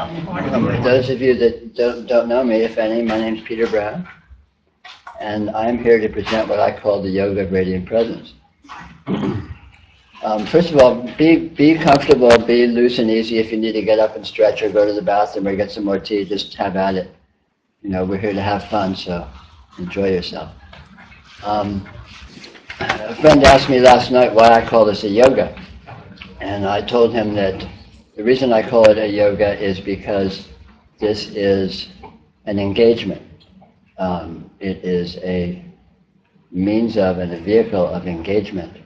Those of you that don't know me, if any, my name's Peter Brown, and I'm here to present what I call the Yoga of Radiant Presence. First of all, be comfortable, be loose and easy. If you need to get up and stretch or go to the bathroom or get some more tea, just have at it. You know, we're here to have fun, so enjoy yourself. A friend asked me last night why I call this a yoga, and I told him that the reason I call it a yoga is because this is an engagement. It is a means of and a vehicle of engagement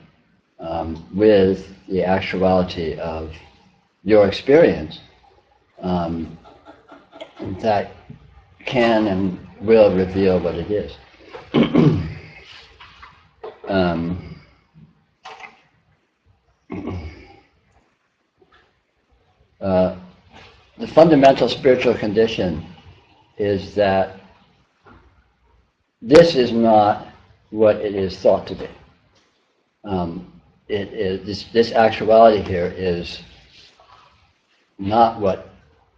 with the actuality of your experience that can and will reveal what it is. The fundamental spiritual condition is that this is not what it is thought to be. It is this actuality here is not what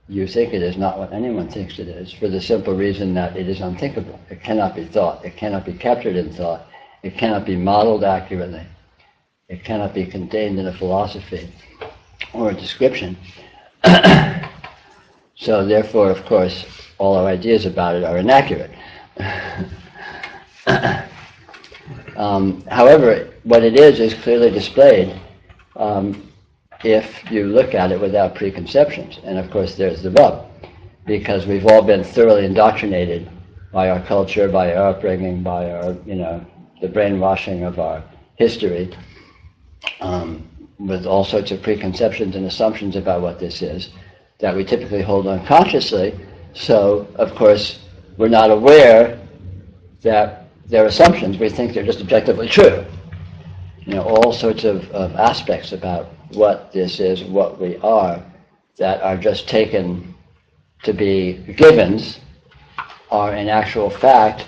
you think it is, not what anyone thinks it is, for the simple reason that it is unthinkable. It cannot be thought. It cannot be captured in thought. It cannot be modeled accurately. It cannot be contained in a philosophy or a description. So therefore, of course, all our ideas about it are inaccurate. However, what it is clearly displayed if you look at it without preconceptions. And of course, there's the rub, because we've all been thoroughly indoctrinated by our culture, by our upbringing, by our, the brainwashing of our history, with all sorts of preconceptions and assumptions about what this is, that we typically hold unconsciously. So, of course, we're not aware that they're assumptions. We think they're just objectively true. All sorts of aspects about what this is, what we are, that are just taken to be givens, are in actual fact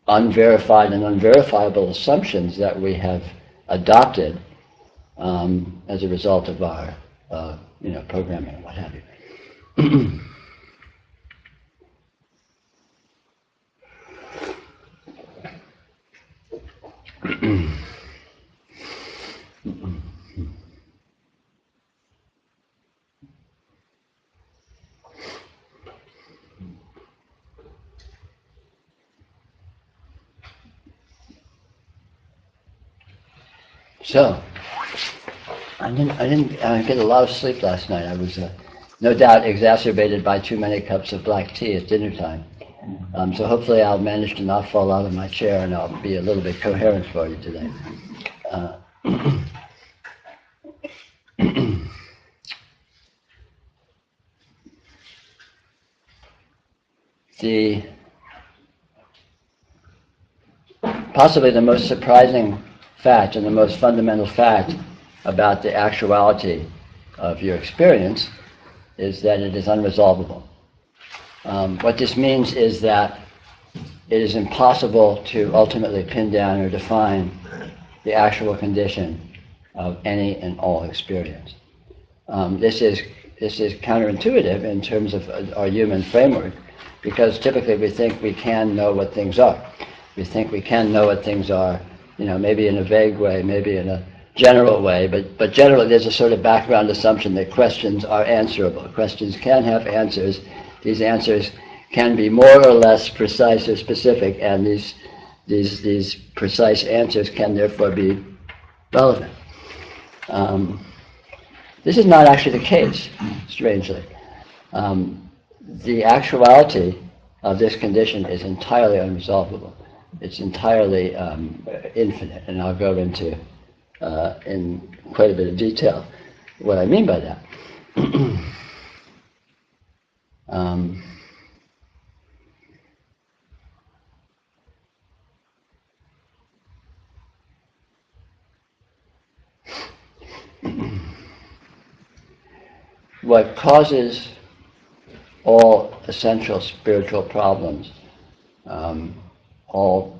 unverified and unverifiable assumptions that we have adopted as a result of our programming and what have you. So, I didn't get a lot of sleep last night. I was no doubt exacerbated by too many cups of black tea at dinner time. So hopefully I'll manage to not fall out of my chair and I'll be a little bit coherent for you today. Possibly the most surprising fact and the most fundamental fact about the actuality of your experience is that it is unresolvable. What this means is that it is impossible to ultimately pin down or define the actual condition of any and all experience. This is counterintuitive in terms of our human framework, because typically we think we can know what things are. We think we can know what things are, maybe in a vague way, maybe in a general way, but generally there's a sort of background assumption that questions are answerable. Questions can have answers. These answers can be more or less precise or specific, and these precise answers can therefore be relevant. This is not actually the case, strangely. The actuality of this condition is entirely unresolvable. It's entirely infinite, and I'll go into in quite a bit of detail what I mean by that. What causes all essential spiritual problems, all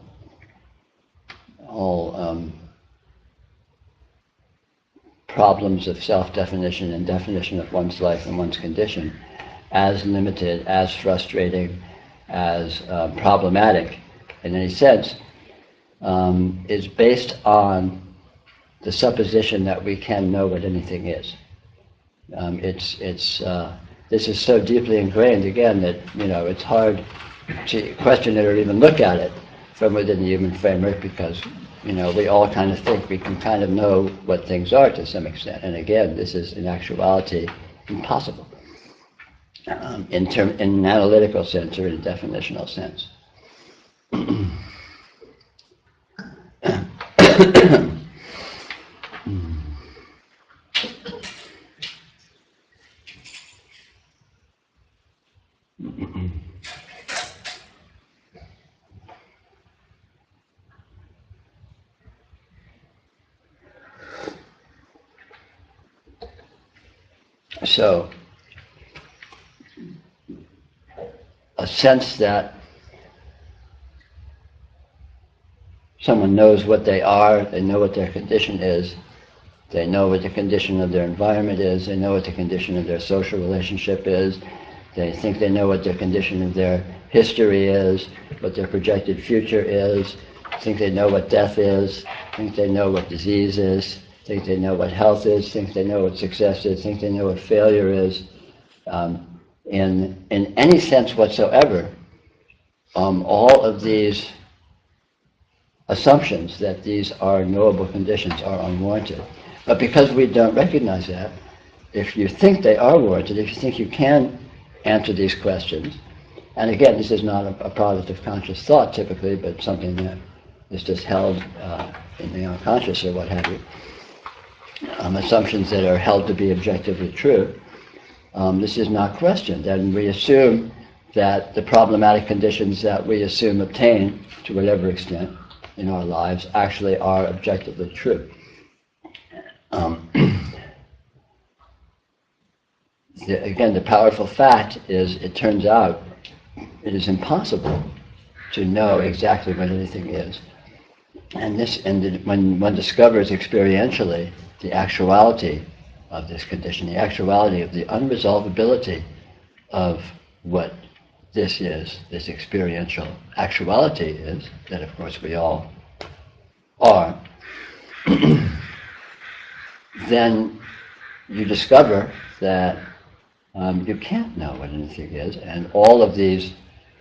problems of self-definition and definition of one's life and one's condition, as limited, as frustrating, as problematic in any sense, is based on the supposition that we can know what anything is. This is so deeply ingrained, again, that it's hard to question it or even look at it from within the human framework, because we all kind of think we can kind of know what things are to some extent. And again, this is in actuality impossible in an analytical sense or in a definitional sense. So, a sense that someone knows what they are, they know what their condition is, they know what the condition of their environment is, they know what the condition of their social relationship is, they think they know what the condition of their history is, what their projected future is, think they know what death is, think they know what disease is, think they know what health is, think they know what success is, think they know what failure is. In any sense whatsoever, all of these assumptions that these are knowable conditions are unwarranted. But because we don't recognize that, if you think they are warranted, if you think you can answer these questions, and again, this is not a product of conscious thought typically, but something that is just held in the unconscious or what have you, assumptions that are held to be objectively true, this is not questioned. And we assume that the problematic conditions that we assume obtain, to whatever extent, in our lives actually are objectively true. Again, the powerful fact is, it turns out, it is impossible to know exactly what anything is. And when one discovers experientially the actuality of this condition, the actuality of the unresolvability of what this is, this experiential actuality is, that of course we all are, then you discover that you can't know what anything is, and all of these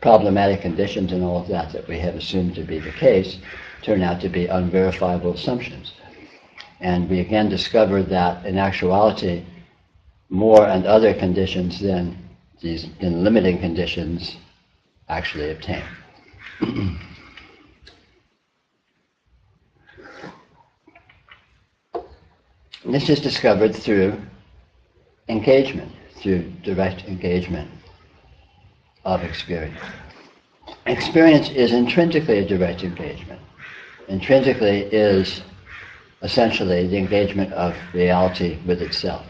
problematic conditions and all of that we have assumed to be the case turn out to be unverifiable assumptions. And we again discover that in actuality, more and other conditions than these limiting conditions actually obtain. This is discovered through engagement, through direct engagement of experience. Experience is intrinsically a direct engagement. Intrinsically is essentially the engagement of reality with itself.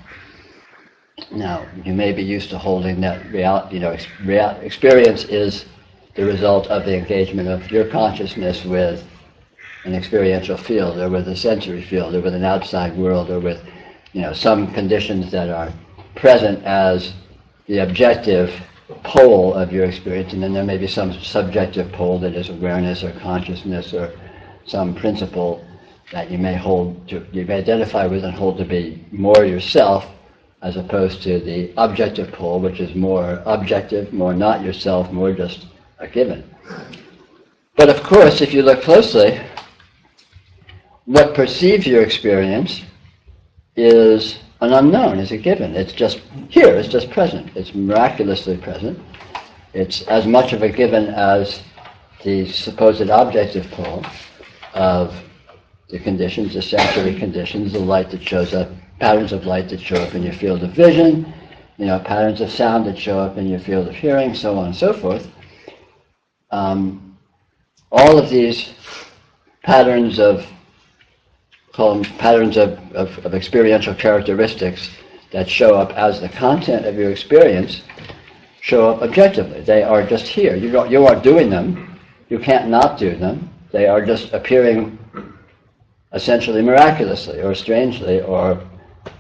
Now, you may be used to holding that experience is the result of the engagement of your consciousness with an experiential field, or with a sensory field, or with an outside world, or with some conditions that are present as the objective pole of your experience, and then there may be some subjective pole that is awareness or consciousness or some principle that you may identify with and hold to be more yourself, as opposed to the objective pole, which is more objective, more not yourself, more just a given. But of course, if you look closely, what perceives your experience is an unknown, is a given. It's just here, it's just present. It's miraculously present. It's as much of a given as the supposed objective pole of the conditions, the sensory conditions, the light that shows up, patterns of light that show up in your field of vision, patterns of sound that show up in your field of hearing, so on and so forth. All of these patterns of experiential characteristics that show up as the content of your experience show up objectively. They are just here. You aren't doing them. You can't not do them. They are just appearing essentially miraculously or strangely or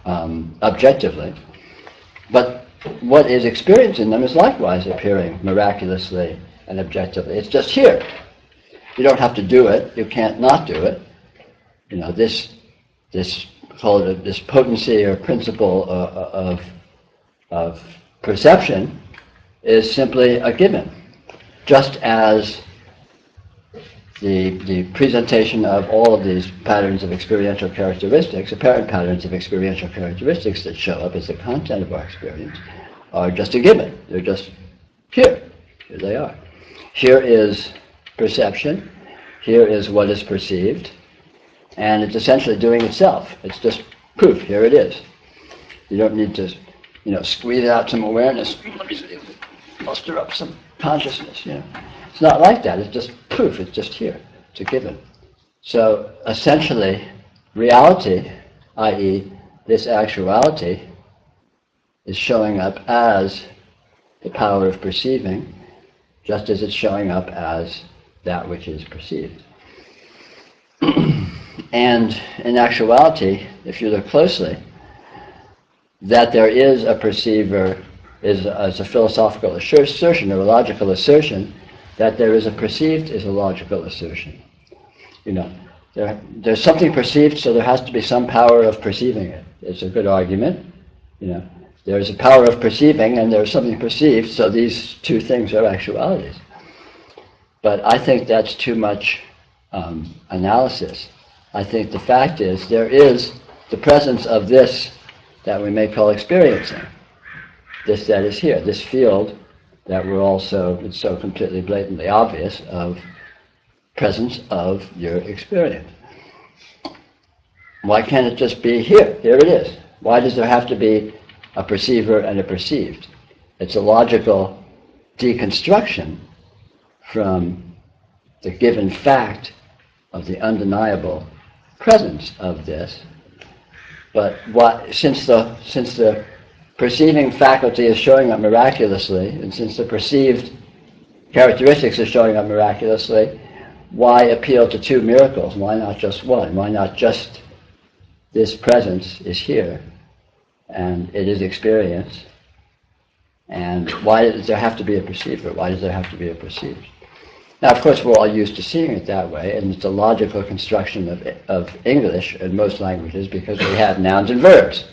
objectively. But what is experienced in them is likewise appearing miraculously and objectively. It's just here. You don't have to do it. You can't not do it. You know, this call it this potency or principle of perception is simply a given, just as the presentation of all of these patterns of experiential characteristics, apparent patterns of experiential characteristics that show up as the content of our experience, are just a given. They're just here. Here they are. Here is perception. Here is what is perceived. And it's essentially doing itself. It's just proof. Here it is. You don't need to, squeeze out some awareness. Let me muster up some consciousness. It's not like that. It's just proof. It's just here. It's a given. So essentially, reality, i.e., this actuality, is showing up as the power of perceiving, just as it's showing up as that which is perceived. And in actuality, if you look closely, that there is a perceiver is a philosophical assertion or a logical assertion. That there is a perceived is a logical assertion. There's something perceived, so there has to be some power of perceiving it. It's a good argument. There's a power of perceiving and there's something perceived, so these two things are actualities. But I think that's too much analysis. I think the fact is there is the presence of this that we may call experiencing. This that is here, this field that it's so completely blatantly obvious of presence of your experience. Why can't it just be here? Here it is. Why does there have to be a perceiver and a perceived? It's a logical deconstruction from the given fact of the undeniable presence of this. But since the perceiving faculty is showing up miraculously, and since the perceived characteristics are showing up miraculously, why appeal to two miracles? Why not just one? Why not just this presence is here, and it is experience? And why does there have to be a perceiver? Why does there have to be a perceived? Now, of course, we're all used to seeing it that way, and it's a logical construction of English in most languages because we have nouns and verbs.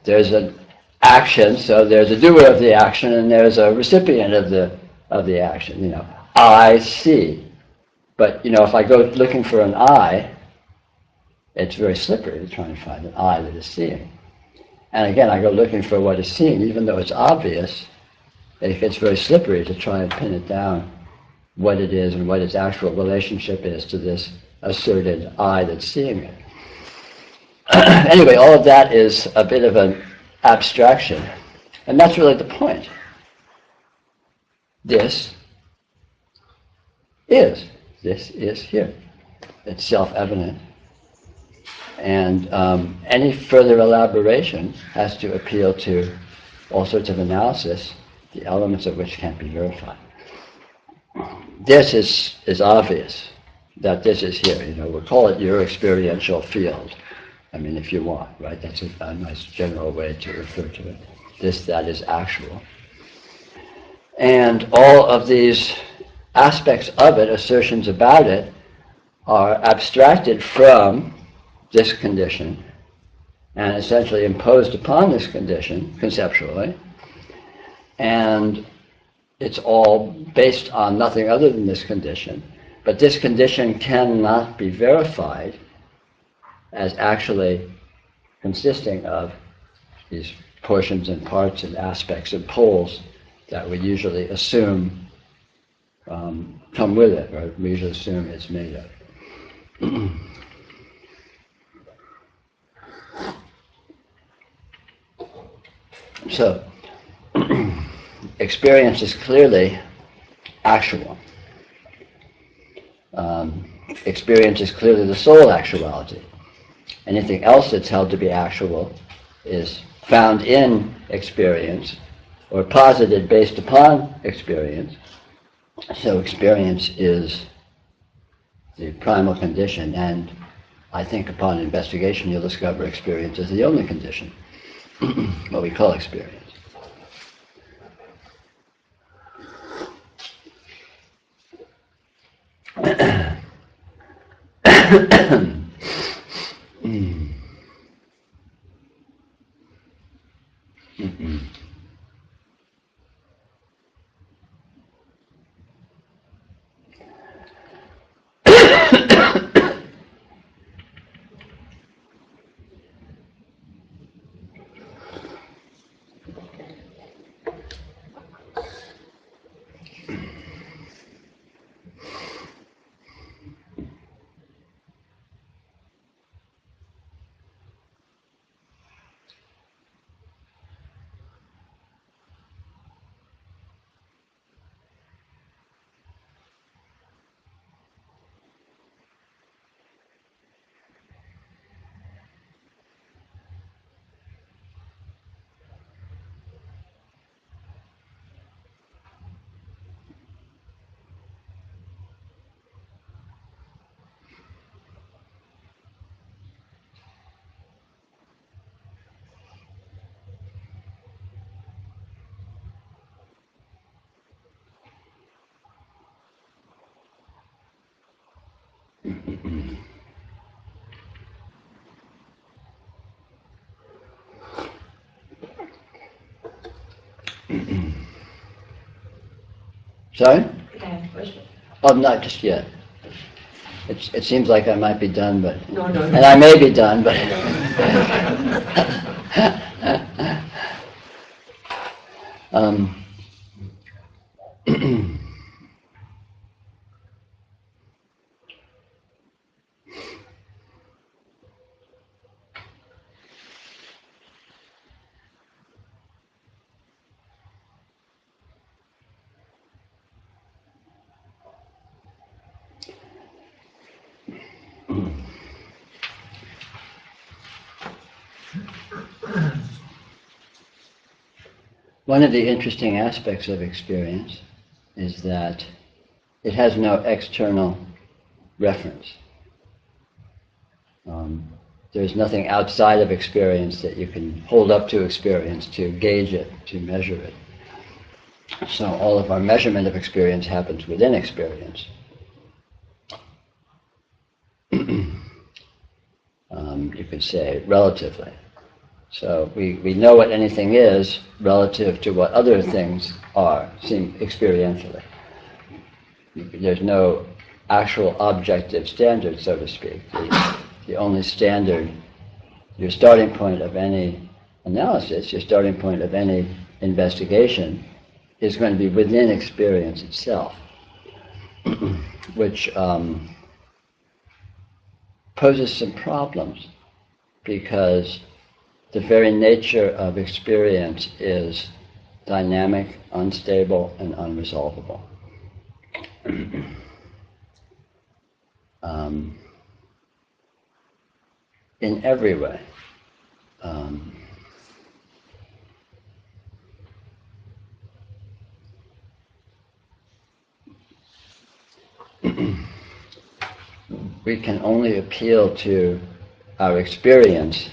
There's an action, so there's a doer of the action, and there's a recipient of the action. I see. But if I go looking for an I, it's very slippery to try and find an I that is seeing. And again, I go looking for what is seen, even though it's obvious. It gets very slippery to try and pin it down, what it is and what its actual relationship is to this asserted I that's seeing it. Anyway, all of that is a bit of an abstraction, and that's really the point. This is here. It's self-evident. And any further elaboration has to appeal to all sorts of analysis, the elements of which can't be verified. This is obvious, that this is here. We'll call it your experiential field. If you want, right? That's a nice general way to refer to it. This, that is actual. And all of these aspects of it, assertions about it, are abstracted from this condition and essentially imposed upon this condition conceptually. And it's all based on nothing other than this condition. But this condition cannot be verified as actually consisting of these portions and parts and aspects and poles that we usually assume come with it, or we usually assume it's made of. So, experience is clearly actual. Experience is clearly the sole actuality. Anything else that's held to be actual is found in experience or posited based upon experience. So experience is the primal condition, and I think upon investigation you'll discover experience is the only condition, what we call experience. Sorry? Can I have a question? Oh, not just yet. It seems like I might be done, but No. and I may be done, but one of the interesting aspects of experience is that it has no external reference. There's nothing outside of experience that you can hold up to experience to gauge it, to measure it. So all of our measurement of experience happens within experience. You could say relatively. So we know what anything is relative to what other things are, seen experientially. There's no actual objective standard, so to speak. The only standard, your starting point of any analysis, your starting point of any investigation, is going to be within experience itself, which poses some problems, because the very nature of experience is dynamic, unstable, and unresolvable. In every way. We can only appeal to our experience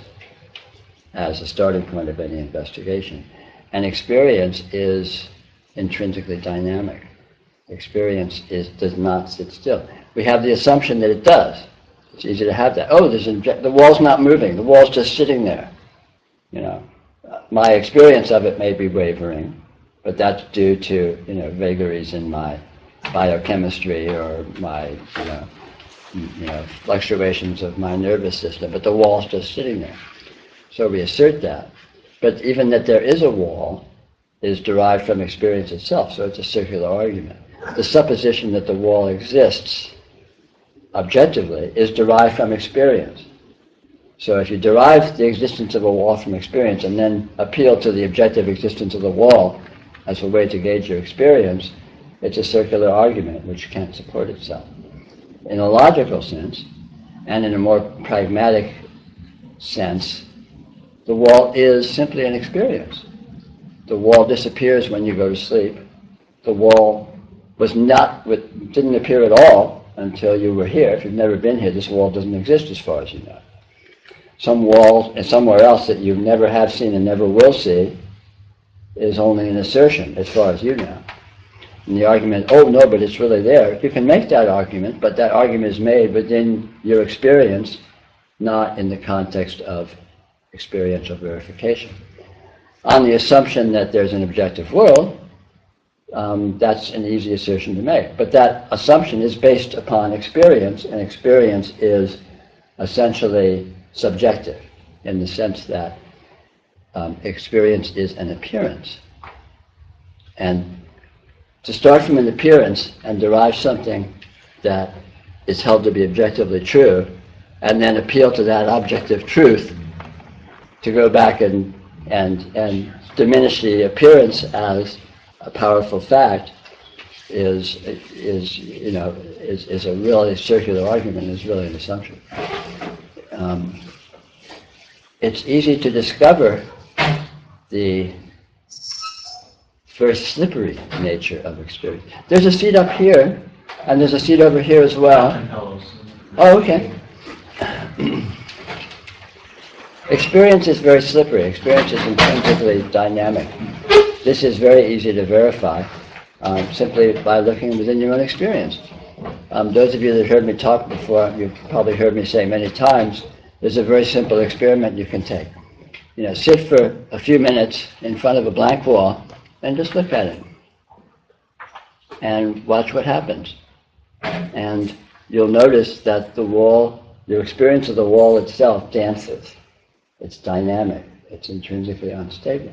as a starting point of any investigation. And experience is intrinsically dynamic. Experience does not sit still. We have the assumption that it does. It's easy to have that. Oh, the wall's not moving. The wall's just sitting there. You know, my experience of it may be wavering, but that's due to vagaries in my biochemistry or my fluctuations of my nervous system. But the wall's just sitting there. So we assert that. But even that there is a wall is derived from experience itself. So it's a circular argument. The supposition that the wall exists objectively is derived from experience. So if you derive the existence of a wall from experience and then appeal to the objective existence of the wall as a way to gauge your experience, it's a circular argument which can't support itself. In a logical sense, and in a more pragmatic sense, the wall is simply an experience. The wall disappears when you go to sleep. The wall didn't appear at all until you were here. If you've never been here, this wall doesn't exist as far as you know. Some wall somewhere else that you never have seen and never will see is only an assertion as far as you know. And the argument, oh no, but it's really there. You can make that argument, but that argument is made within your experience, not in the context of experiential verification. On the assumption that there's an objective world, that's an easy assertion to make. But that assumption is based upon experience, and experience is essentially subjective in the sense that experience is an appearance. And to start from an appearance and derive something that is held to be objectively true, and then appeal to that objective truth, to go back and diminish the appearance as a powerful fact, is a really circular argument, is really an assumption. It's easy to discover the very slippery nature of experience. There's a seat up here, and there's a seat over here as well. Oh, okay. Experience is very slippery. Experience is intrinsically dynamic. This is very easy to verify simply by looking within your own experience. Those of you that heard me talk before, you've probably heard me say many times, there's a very simple experiment you can take. Sit for a few minutes in front of a blank wall and just look at it and watch what happens. And you'll notice that the wall, your experience of the wall itself dances. It's dynamic. It's intrinsically unstable.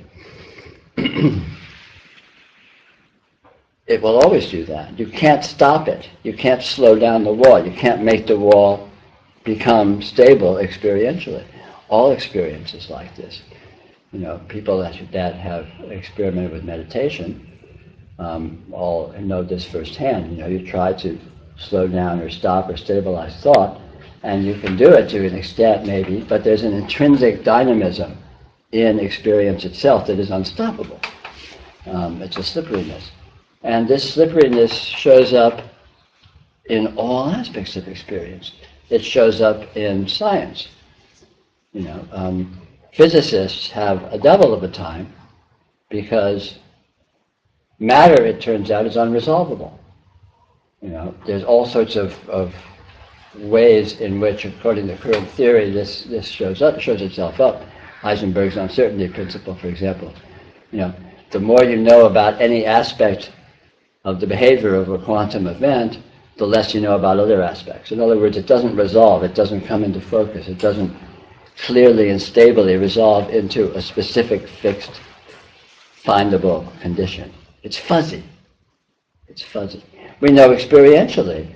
It will always do that. You can't stop it. You can't slow down the wall. You can't make the wall become stable experientially. All experience is like this. People that have experimented with meditation all know this firsthand. You try to slow down or stop or stabilize thought, and you can do it to an extent maybe, but there's an intrinsic dynamism in experience itself that is unstoppable. It's a slipperiness. And this slipperiness shows up in all aspects of experience. It shows up in science. Physicists have a devil of a time because matter, it turns out, is unresolvable. There's all sorts of ways in which, according to current theory, this shows itself up. Heisenberg's uncertainty principle, for example. The more you know about any aspect of the behavior of a quantum event, the less you know about other aspects. In other words, it doesn't resolve, it doesn't come into focus, it doesn't clearly and stably resolve into a specific, fixed, findable condition. It's fuzzy. It's fuzzy. We know experientially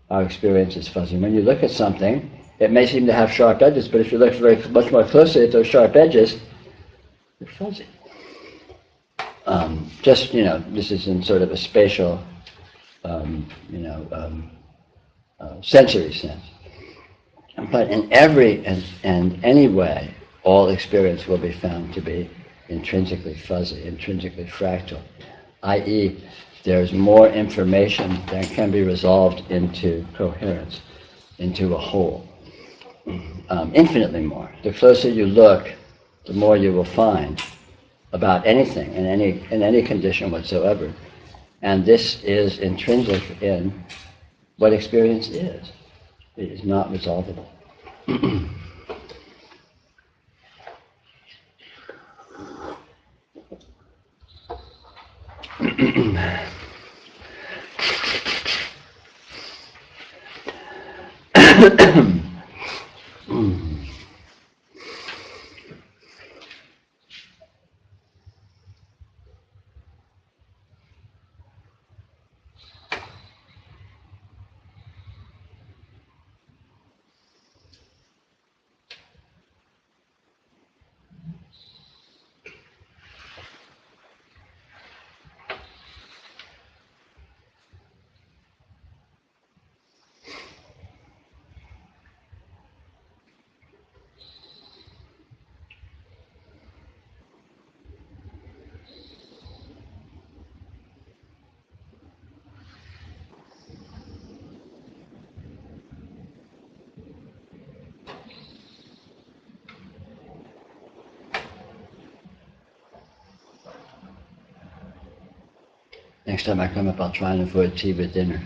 our experience is fuzzy. When you look at something, it may seem to have sharp edges, but if you look much more closely at those sharp edges, they're fuzzy. This is in sort of a spatial, sensory sense. But in every and any way, all experience will be found to be intrinsically fuzzy, intrinsically fractal, i.e., there's more information than can be resolved into coherence, into a whole. Infinitely more. The closer you look, the more you will find about anything in any condition whatsoever. And this is intrinsic in what experience is. It is not resolvable. Next time I come up, I'll try and avoid tea with dinner.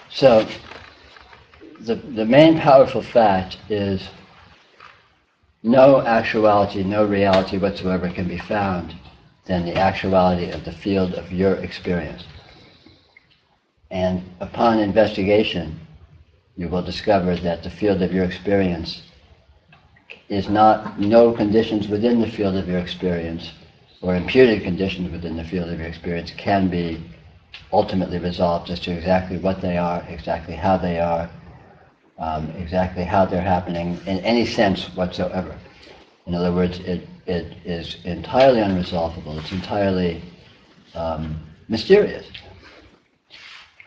So, the main powerful fact is no actuality, no reality whatsoever can be found than the actuality of the field of your experience. And upon investigation, you will discover that the field of your experience is not no conditions within the field of your experience or imputed conditions within the field of your experience can be ultimately resolved as to exactly what they are, exactly how they are, exactly how they're happening in any sense whatsoever. In other words, it is entirely unresolvable. It's entirely mysterious.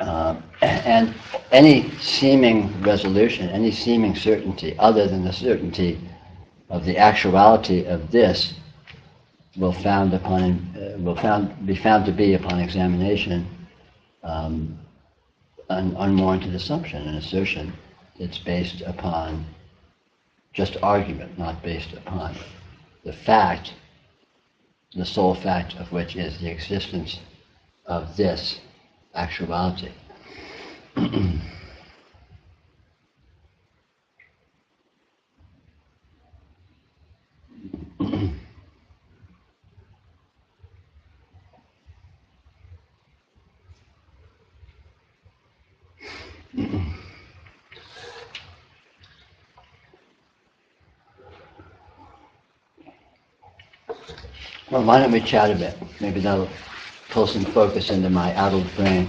And any seeming resolution, any seeming certainty other than the certainty of the actuality of this will be found to be, upon examination, an unwarranted assumption, an assertion that's based upon just argument, not based upon the fact, the sole fact of which is the existence of this actuality. Well, why don't we chat a bit? Maybe that'll pull some focus into my addled brain.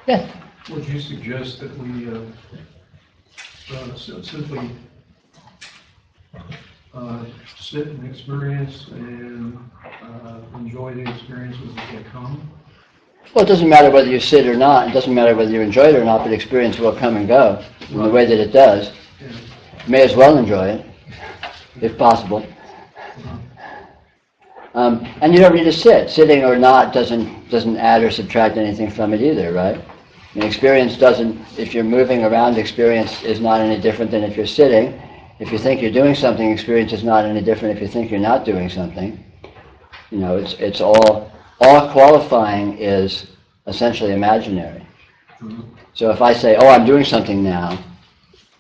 Yes. Would you suggest that we simply sit and experience and enjoy the experiences as they come? Well, it doesn't matter whether you sit or not. It doesn't matter whether you enjoy it or not, but experience will come and go in the way that it does. Yeah. May as well enjoy it, if possible. And you don't need to sit. Sitting or not doesn't add or subtract anything from it either, right? I mean, experience doesn't, if you're moving around, experience is not any different than if you're sitting. If you think you're doing something, experience is not any different if you think you're not doing something. You know, it's all qualifying is essentially imaginary. So if I say, oh, I'm doing something now,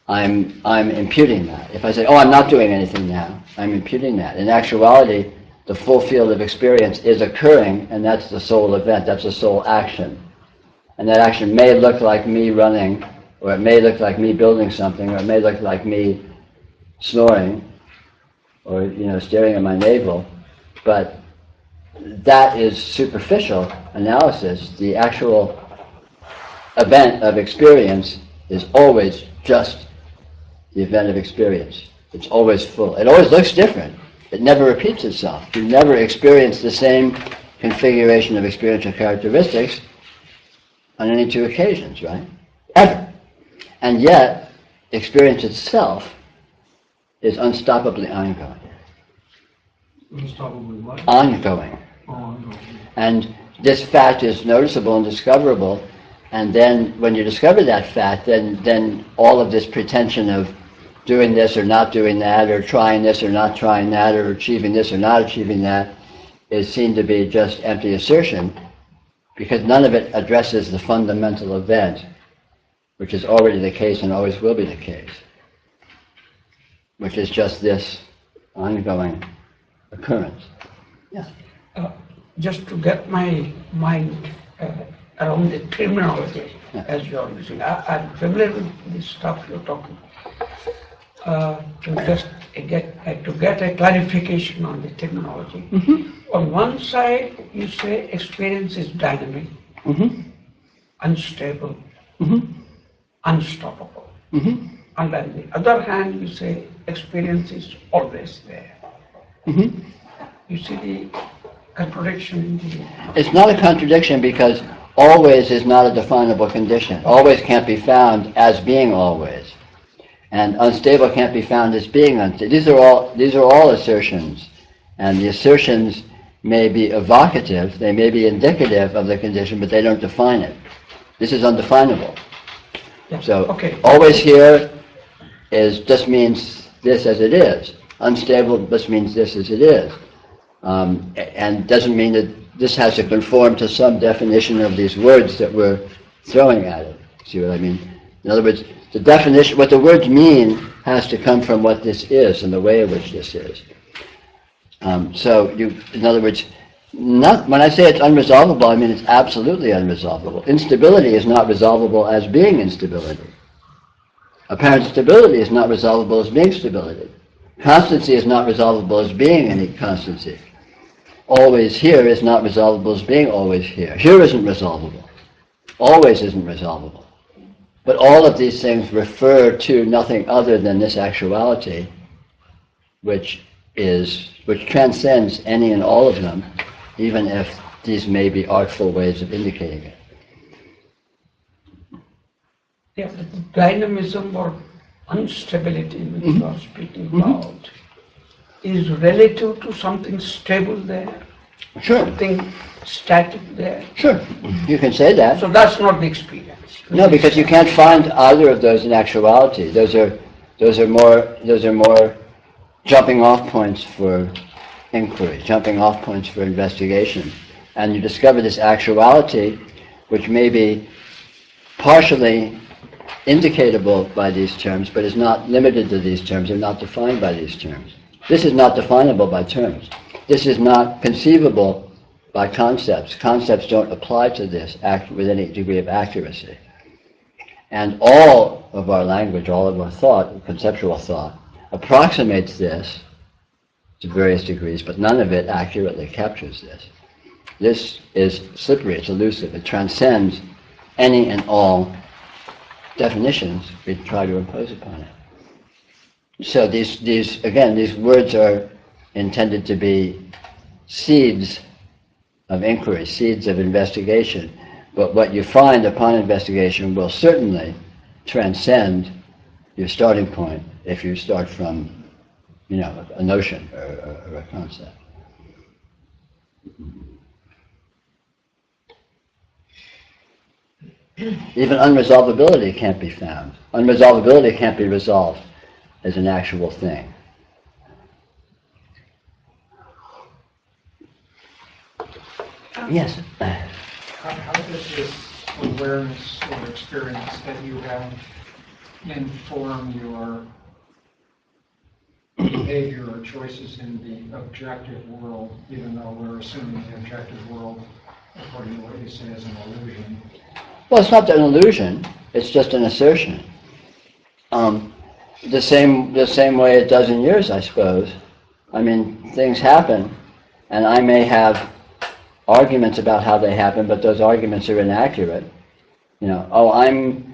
I'm imputing that. If I say, oh, I'm not doing anything now, I'm imputing that. In actuality, the full field of experience is occurring, and that's the sole event, that's the sole action. And that action may look like me running, or it may look like me building something, or it may look like me snoring, or staring at my navel, but that is superficial analysis. The actual event of experience is always just the event of experience. It's always full. It always looks different. It never repeats itself. You never experience the same configuration of experiential characteristics on any two occasions, right? Ever. And yet, experience itself is unstoppably ongoing. Unstoppably what? Ongoing. Oh, ongoing. And this fact is noticeable and discoverable, and then when you discover that fact, then all of this pretension of doing this or not doing that, or trying this or not trying that, or achieving this or not achieving that, is seen to be just empty assertion, because none of it addresses the fundamental event, which is already the case and always will be the case, which is just this ongoing occurrence. Yeah. Just to get my mind around the terminology, as you are using. I'm familiar with this stuff you're talking about. To get a clarification on the terminology. Mm-hmm. On one side, you say experience is dynamic, mm-hmm. unstable, mm-hmm. unstoppable. Mm-hmm. On the other hand, you say experience is always there. Mm-hmm. You see the contradiction in the... It's not a contradiction because always is not a definable condition. Always can't be found as being always. And unstable can't be found as being unstable. These are all assertions. And the assertions may be evocative, they may be indicative of the condition, but they don't define it. This is undefinable. Yeah. So Okay. always here just means this as it is. Unstable just means this as it is. And doesn't mean that this has to conform to some definition of these words that we're throwing at it. See what I mean? In other words, the definition, what the words mean, has to come from what this is and the way in which this is. In other words, when I say it's unresolvable, I mean it's absolutely unresolvable. Instability is not resolvable as being instability. Apparent stability is not resolvable as being stability. Constancy is not resolvable as being any constancy. Always here is not resolvable as being always here. Here isn't resolvable. Always isn't resolvable. But all of these things refer to nothing other than this actuality, which transcends any and all of them, even if these may be artful ways of indicating it. Yeah, the dynamism or instability which you are speaking about is relative to something stable there, Sure. something static there. Sure, you can say that. So that's not the experience. No, because you can't find either of those in actuality. Those are more jumping off points for inquiry, jumping off points for investigation. And you discover this actuality, which may be partially indicatable by these terms, but is not limited to these terms, or not defined by these terms. This is not definable by terms. This is not conceivable by concepts. Concepts don't apply to this with any degree of accuracy. And all of our language, all of our thought, conceptual thought, approximates this to various degrees, but none of it accurately captures this. This is slippery, it's elusive, it transcends any and all definitions we try to impose upon it. So these words are intended to be seeds of inquiry, seeds of investigation. But what you find upon investigation will certainly transcend your starting point if you start from, a notion or a concept. Even unresolvability can't be found. Unresolvability can't be resolved as an actual thing. Yes? How does this awareness or experience that you have inform your behavior or choices in the objective world, even though we're assuming the objective world, according to what you say, is an illusion? Well, it's not an illusion, it's just an assertion. The same way it does in yours, I suppose. I mean, things happen, and I may have arguments about how they happen, but those arguments are inaccurate. Yesterday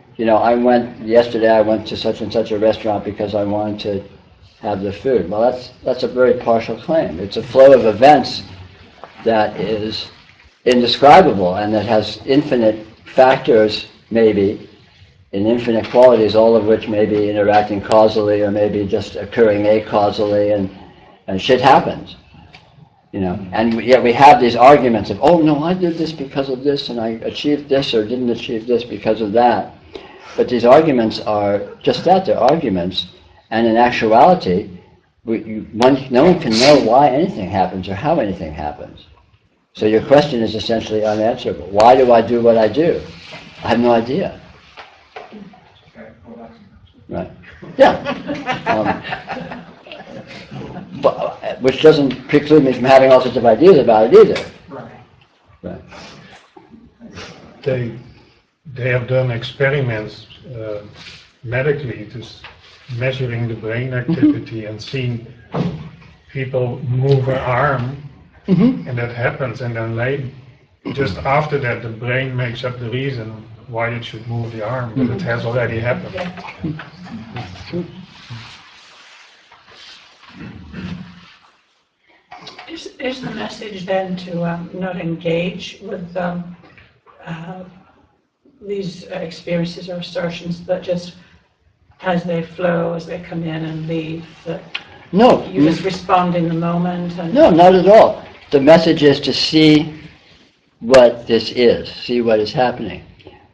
I went to such and such a restaurant because I wanted to have the food. Well, that's a very partial claim. It's a flow of events that is indescribable and that has infinite factors, maybe, in infinite qualities, all of which may be interacting causally or maybe just occurring acausally, and shit happens. And yet we have these arguments of, oh no, I did this because of this, and I achieved this or didn't achieve this because of that. But these arguments are just that, they're arguments. And in actuality, no one can know why anything happens or how anything happens. So your question is essentially unanswerable. Why do I do what I do? I have no idea. Okay, well, Right. Yeah. But, which doesn't preclude me from having all sorts of ideas about it either. right. Right. They have done experiments medically to measuring the brain activity and seen people move an arm, and that happens, and then just after that the brain makes up the reason why it should move the arm, but it has already happened. Is the message then to not engage with these experiences or assertions, but just as they flow, as they come in and leave, that No. you just respond in the moment? And No, not at all. The message is to see what this is, see what is happening,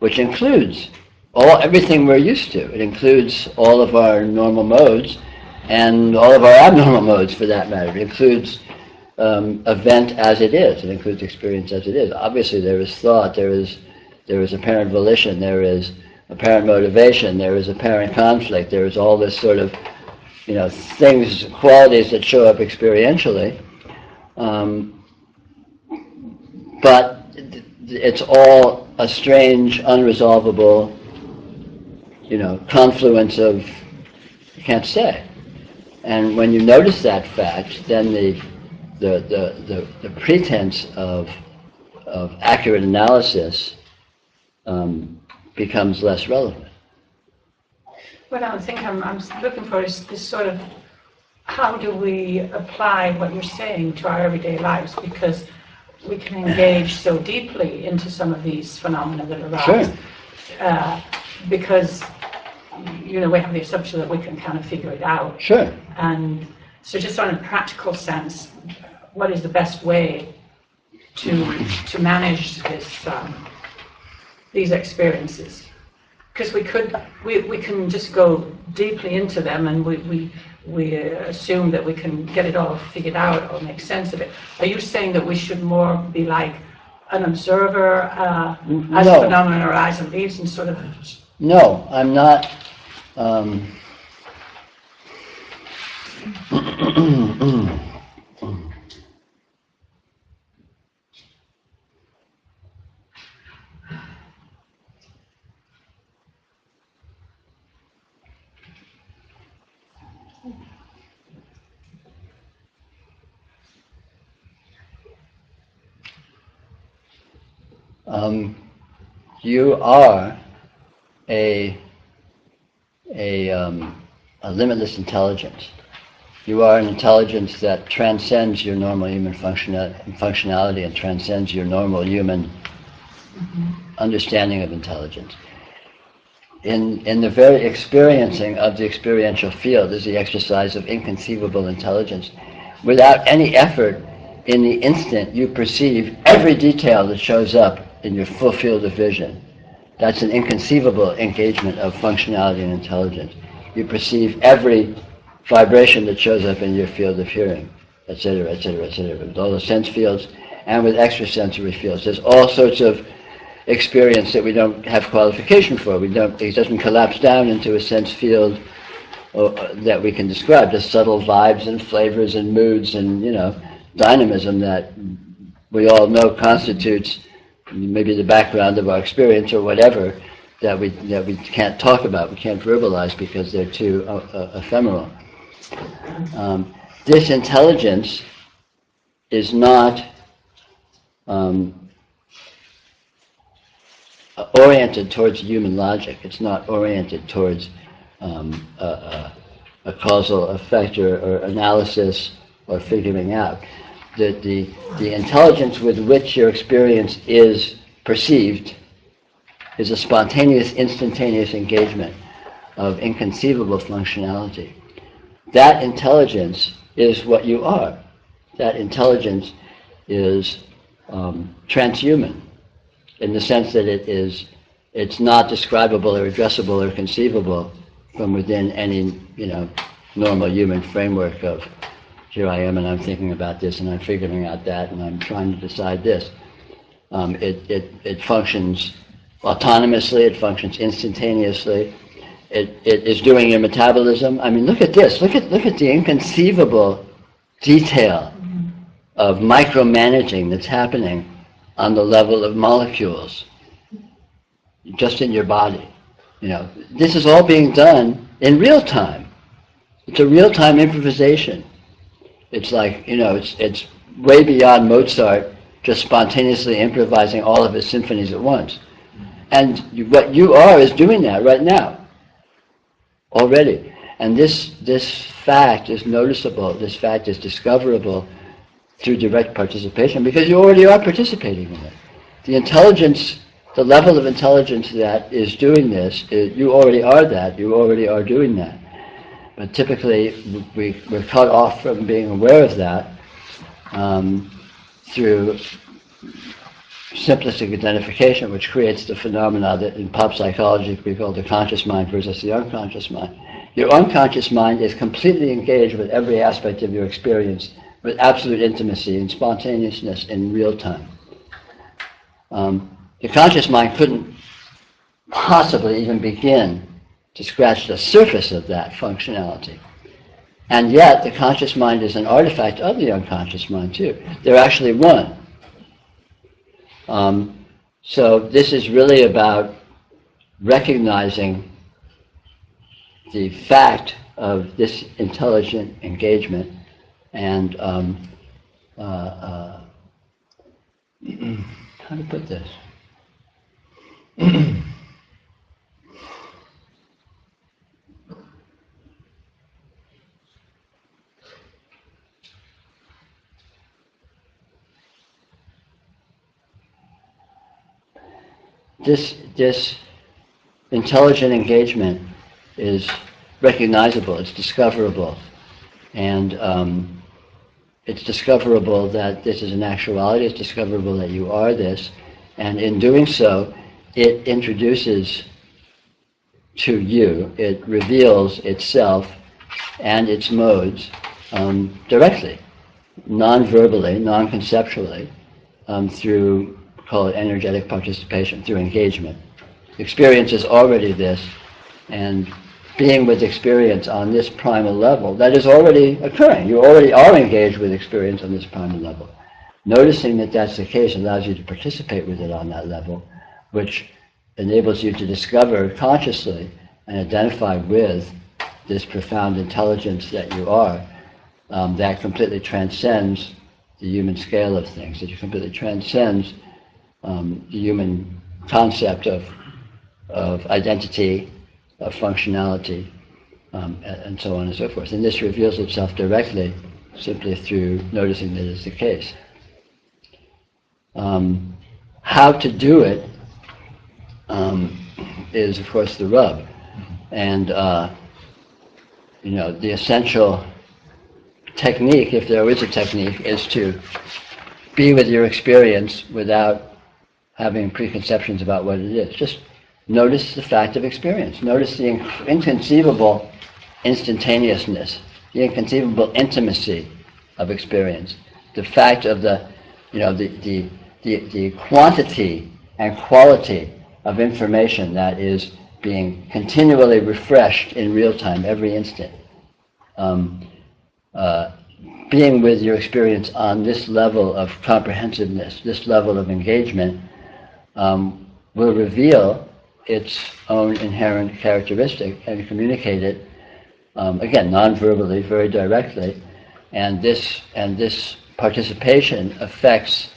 which includes everything we're used to. It includes all of our normal modes and all of our abnormal modes, for that matter. It includes event as it is. It includes experience as it is. Obviously, there is thought, there is apparent volition, there is apparent motivation, there is apparent conflict, there is all this sort of, things, qualities that show up experientially. But it's all a strange, unresolvable, confluence of, you can't say. And when you notice that fact, then the pretense of accurate analysis becomes less relevant. what I think I'm looking for is this sort of, how do we apply what you're saying to our everyday lives? Because we can engage so deeply into some of these phenomena that arise. Sure. Because, we have the assumption that we can kind of figure it out. Sure. And so just on a practical sense, what is the best way to manage these experiences? Because we can just go deeply into them, and we assume that we can get it all figured out or make sense of it. Are you saying that we should more be like an observer as No. phenomena arise and leaves, and sort of? No, I'm not. You are a limitless intelligence. You are an intelligence that transcends your normal human functionality and transcends your normal human understanding of intelligence. In the very experiencing of the experiential field is the exercise of inconceivable intelligence. Without any effort, in the instant you perceive every detail that shows up in your full field of vision. That's an inconceivable engagement of functionality and intelligence. You perceive every vibration that shows up in your field of hearing, etc., etc., etc., with all the sense fields and with extrasensory fields. There's all sorts of experience that we don't have qualification for. It doesn't collapse down into a sense field that we can describe. Just subtle vibes and flavors and moods and, dynamism that we all know constitutes maybe the background of our experience or whatever that we can't talk about, we can't verbalize because they're too ephemeral. This intelligence is not oriented towards human logic. It's not oriented towards a causal effect or analysis or figuring out. The intelligence with which your experience is perceived is a spontaneous, instantaneous engagement of inconceivable functionality. That intelligence is what you are. That intelligence is transhuman in the sense that it's not describable or addressable or conceivable from within any normal human framework of here I am and I'm thinking about this and I'm figuring out that and I'm trying to decide this. It functions autonomously, it functions instantaneously, it is doing your metabolism. I mean, look at this, look at the inconceivable detail of micromanaging that's happening on the level of molecules, just in your body. This is all being done in real time. It's a real-time improvisation. It's like, it's way beyond Mozart just spontaneously improvising all of his symphonies at once. what you are is doing that right now, already. And this fact is noticeable, this fact is discoverable through direct participation, because you already are participating in it. The intelligence, the level of intelligence that is doing this, you already are that, you already are doing that. But typically, we're cut off from being aware of that through simplistic identification, which creates the phenomena that in pop psychology we call the conscious mind versus the unconscious mind. Your unconscious mind is completely engaged with every aspect of your experience with absolute intimacy and spontaneousness in real time. The conscious mind couldn't possibly even begin to scratch the surface of that functionality. And yet, the conscious mind is an artifact of the unconscious mind too. They're actually one. So this is really about recognizing the fact of this intelligent engagement and how to put this? This intelligent engagement is recognizable, it's discoverable, and it's discoverable that this is an actuality, it's discoverable that you are this, and in doing so, it introduces to you, it reveals itself and its modes directly, non-verbally, non-conceptually, through, call it energetic participation, through engagement. Experience is already this, and being with experience on this primal level, that is already occurring. You already are engaged with experience on this primal level. Noticing that that's the case allows you to participate with it on that level, which enables you to discover consciously and identify with this profound intelligence that you are, that completely transcends the human scale of things, that completely transcends the human concept of identity, of functionality, and so on and so forth. And this reveals itself directly simply through noticing that it's the case. How to do it is, of course, the rub. And, the essential technique, if there is a technique, is to be with your experience without having preconceptions about what it is. Just notice the fact of experience. Notice the inconceivable instantaneousness, the inconceivable intimacy of experience. The fact of the quantity and quality of information that is being continually refreshed in real time, every instant. Being with your experience on this level of comprehensiveness, this level of engagement, will reveal its own inherent characteristic and communicate it, again, non-verbally, very directly, and this participation affects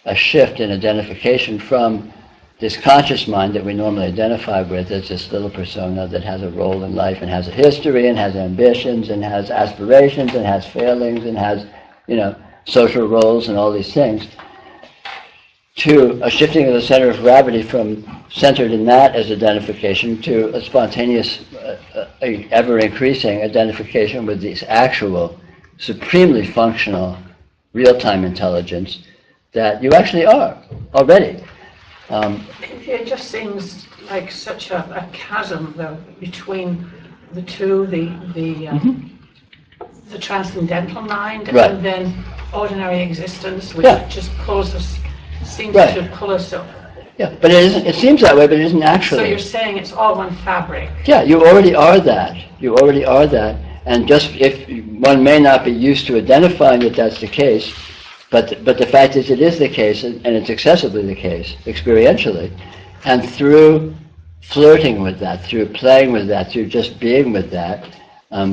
a shift in identification from this conscious mind that we normally identify with as this little persona that has a role in life and has a history and has ambitions and has aspirations and has failings and has, social roles and all these things, to a shifting of the center of gravity from centered in that as identification to a spontaneous, ever-increasing identification with this actual, supremely functional, real-time intelligence that you actually are already. It just seems like such a chasm, though, between the two, the transcendental mind Right. and then ordinary existence, which Yeah. just seems Right. to pull us up. Yeah, but it isn't. It seems that way, but it isn't So actually. you're saying it's all one fabric. Yeah, you already are that. You already are that. And just if one may not be used to identifying that that's the case, but the fact is it is the case, and it's excessively the case, experientially. And through flirting with that, through playing with that, through just being with that,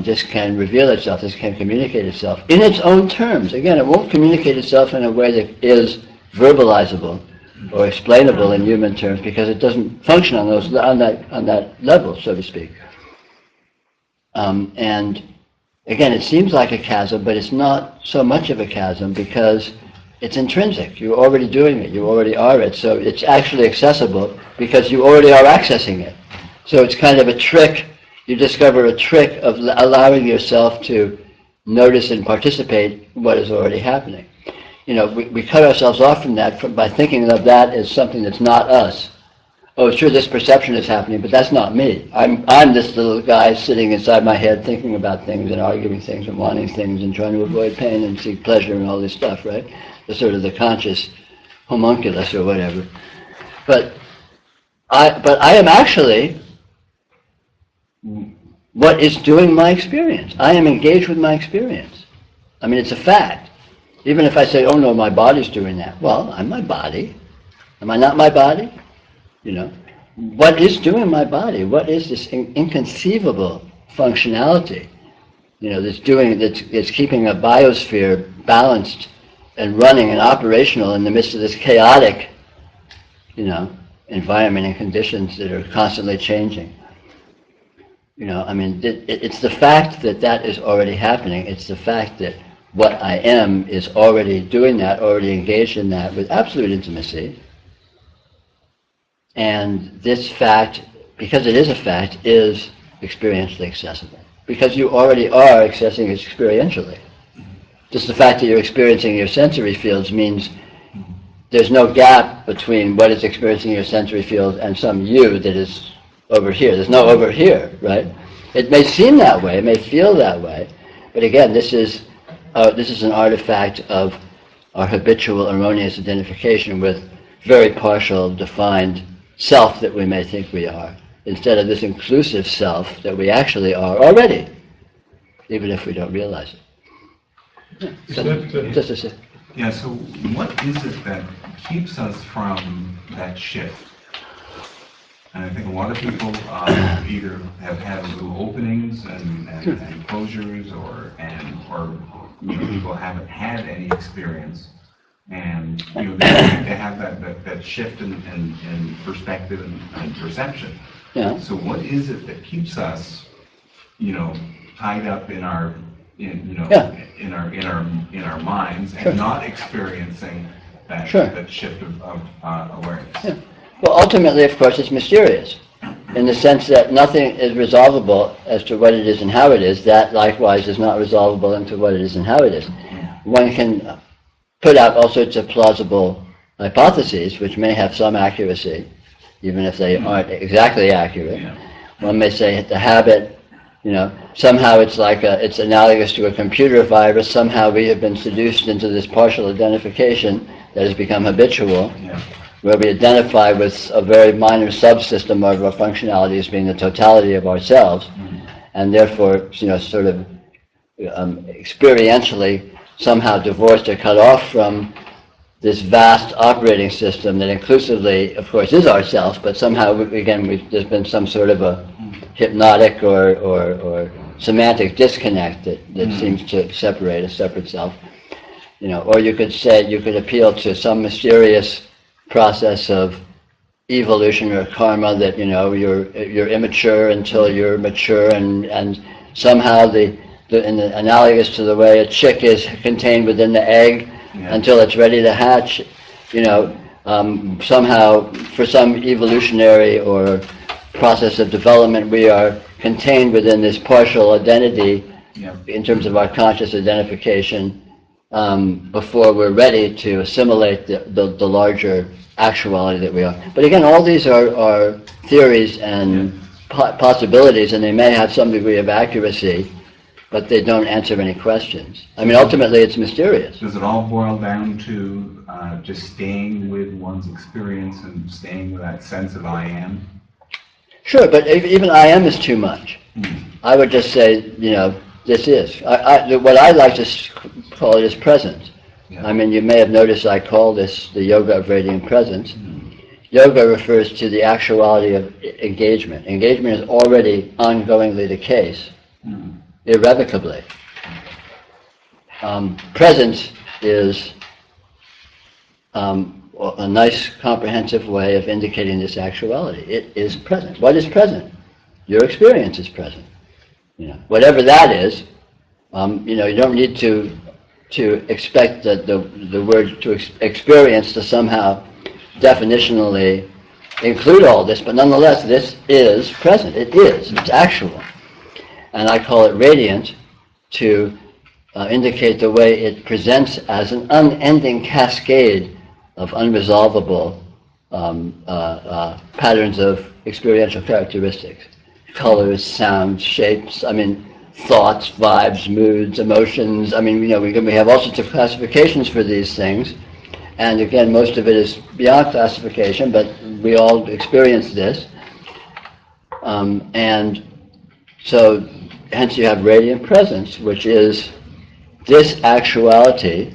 this can reveal itself, this can communicate itself in its own terms. Again, it won't communicate itself in a way that is verbalizable, or explainable in human terms because it doesn't function on that level, so to speak. And again, it seems like a chasm, but it's not so much of a chasm because it's intrinsic. You're already doing it. You already are it. So it's actually accessible because you already are accessing it. So it's kind of a trick. You discover a trick of allowing yourself to notice and participate in what is already happening. You know, we cut ourselves off from that by thinking of that as something that's not us. Oh, sure, this perception is happening, but that's not me. I'm this little guy sitting inside my head thinking about things and arguing things and wanting things and trying to avoid pain and seek pleasure and all this stuff, right? The sort of the conscious homunculus or whatever. But I am actually what is doing my experience. I am engaged with my experience. I mean, it's a fact. Even if I say, oh no, my body's doing that. Well, I'm my body. Am I not my body? You know, what is doing my body? What is this inconceivable functionality? You know, that's keeping a biosphere balanced and running and operational in the midst of this chaotic, you know, environment and conditions that are constantly changing. You know, I mean, it's the fact that that is already happening. It's the fact that what I am is already doing that, already engaged in that with absolute intimacy. And this fact, because it is a fact, is experientially accessible. Because you already are accessing it experientially. Just the fact that you're experiencing your sensory fields means there's no gap between what is experiencing your sensory field and some you that is over here. There's no over here, right? It may seem that way, it may feel that way, but again, this is an artifact of our habitual erroneous identification with very partial, defined self that we may think we are, instead of this inclusive self that we actually are already, even if we don't realize it. Just a second. Yeah, so what is it that keeps us from that shift? And I think a lot of people either have had little openings and closures, or you know, people haven't had any experience. And you know, they have that shift in perspective and perception. Yeah. So what is it that keeps us, you know, tied up in our minds and not experiencing that shift of awareness? Yeah. Well, ultimately, of course, it's mysterious, in the sense that nothing is resolvable as to what it is and how it is. That likewise is not resolvable into what it is and how it is. One can put out all sorts of plausible hypotheses, which may have some accuracy, even if they aren't exactly accurate. One may say the habit, you know, somehow it's analogous to a computer virus. Somehow we have been seduced into this partial identification that has become habitual, where we identify with a very minor subsystem of our functionality as being the totality of ourselves, and therefore, you know, sort of experientially somehow divorced or cut off from this vast operating system that inclusively, of course, is ourselves, but somehow, again, there's been some sort of a hypnotic or semantic disconnect that seems to separate a separate self. You know, or you could say, you could appeal to some mysterious process of evolution or karma that, you know, you're immature until you're mature, and somehow analogous to the way a chick is contained within the egg until it's ready to hatch, you know, somehow for some evolutionary or process of development we are contained within this partial identity in terms of our conscious identification before we're ready to assimilate the larger actuality that we are. But again, all these are theories and possibilities, and they may have some degree of accuracy, but they don't answer any questions. I mean, ultimately, it's mysterious. Does it all boil down to just staying with one's experience and staying with that sense of I am? Sure, but even I am is too much. I would just say, you know, this is. What I like to call it is presence. I mean, you may have noticed I call this the yoga of radiant presence. Yoga refers to the actuality of engagement. Engagement is already ongoingly the case. Irrevocably. Presence is a nice comprehensive way of indicating this actuality. It is present. What is present? Your experience is present. Whatever that is, you don't need to expect that the word to experience to somehow definitionally include all this, but nonetheless, this is present. It is. It's actual. And I call it radiant to indicate the way it presents as an unending cascade of unresolvable patterns of experiential characteristics. Colors, sounds, shapes, thoughts, vibes, moods, emotions. We have all sorts of classifications for these things. And again, most of it is beyond classification, but we all experience this. And so, hence you have radiant presence, which is this actuality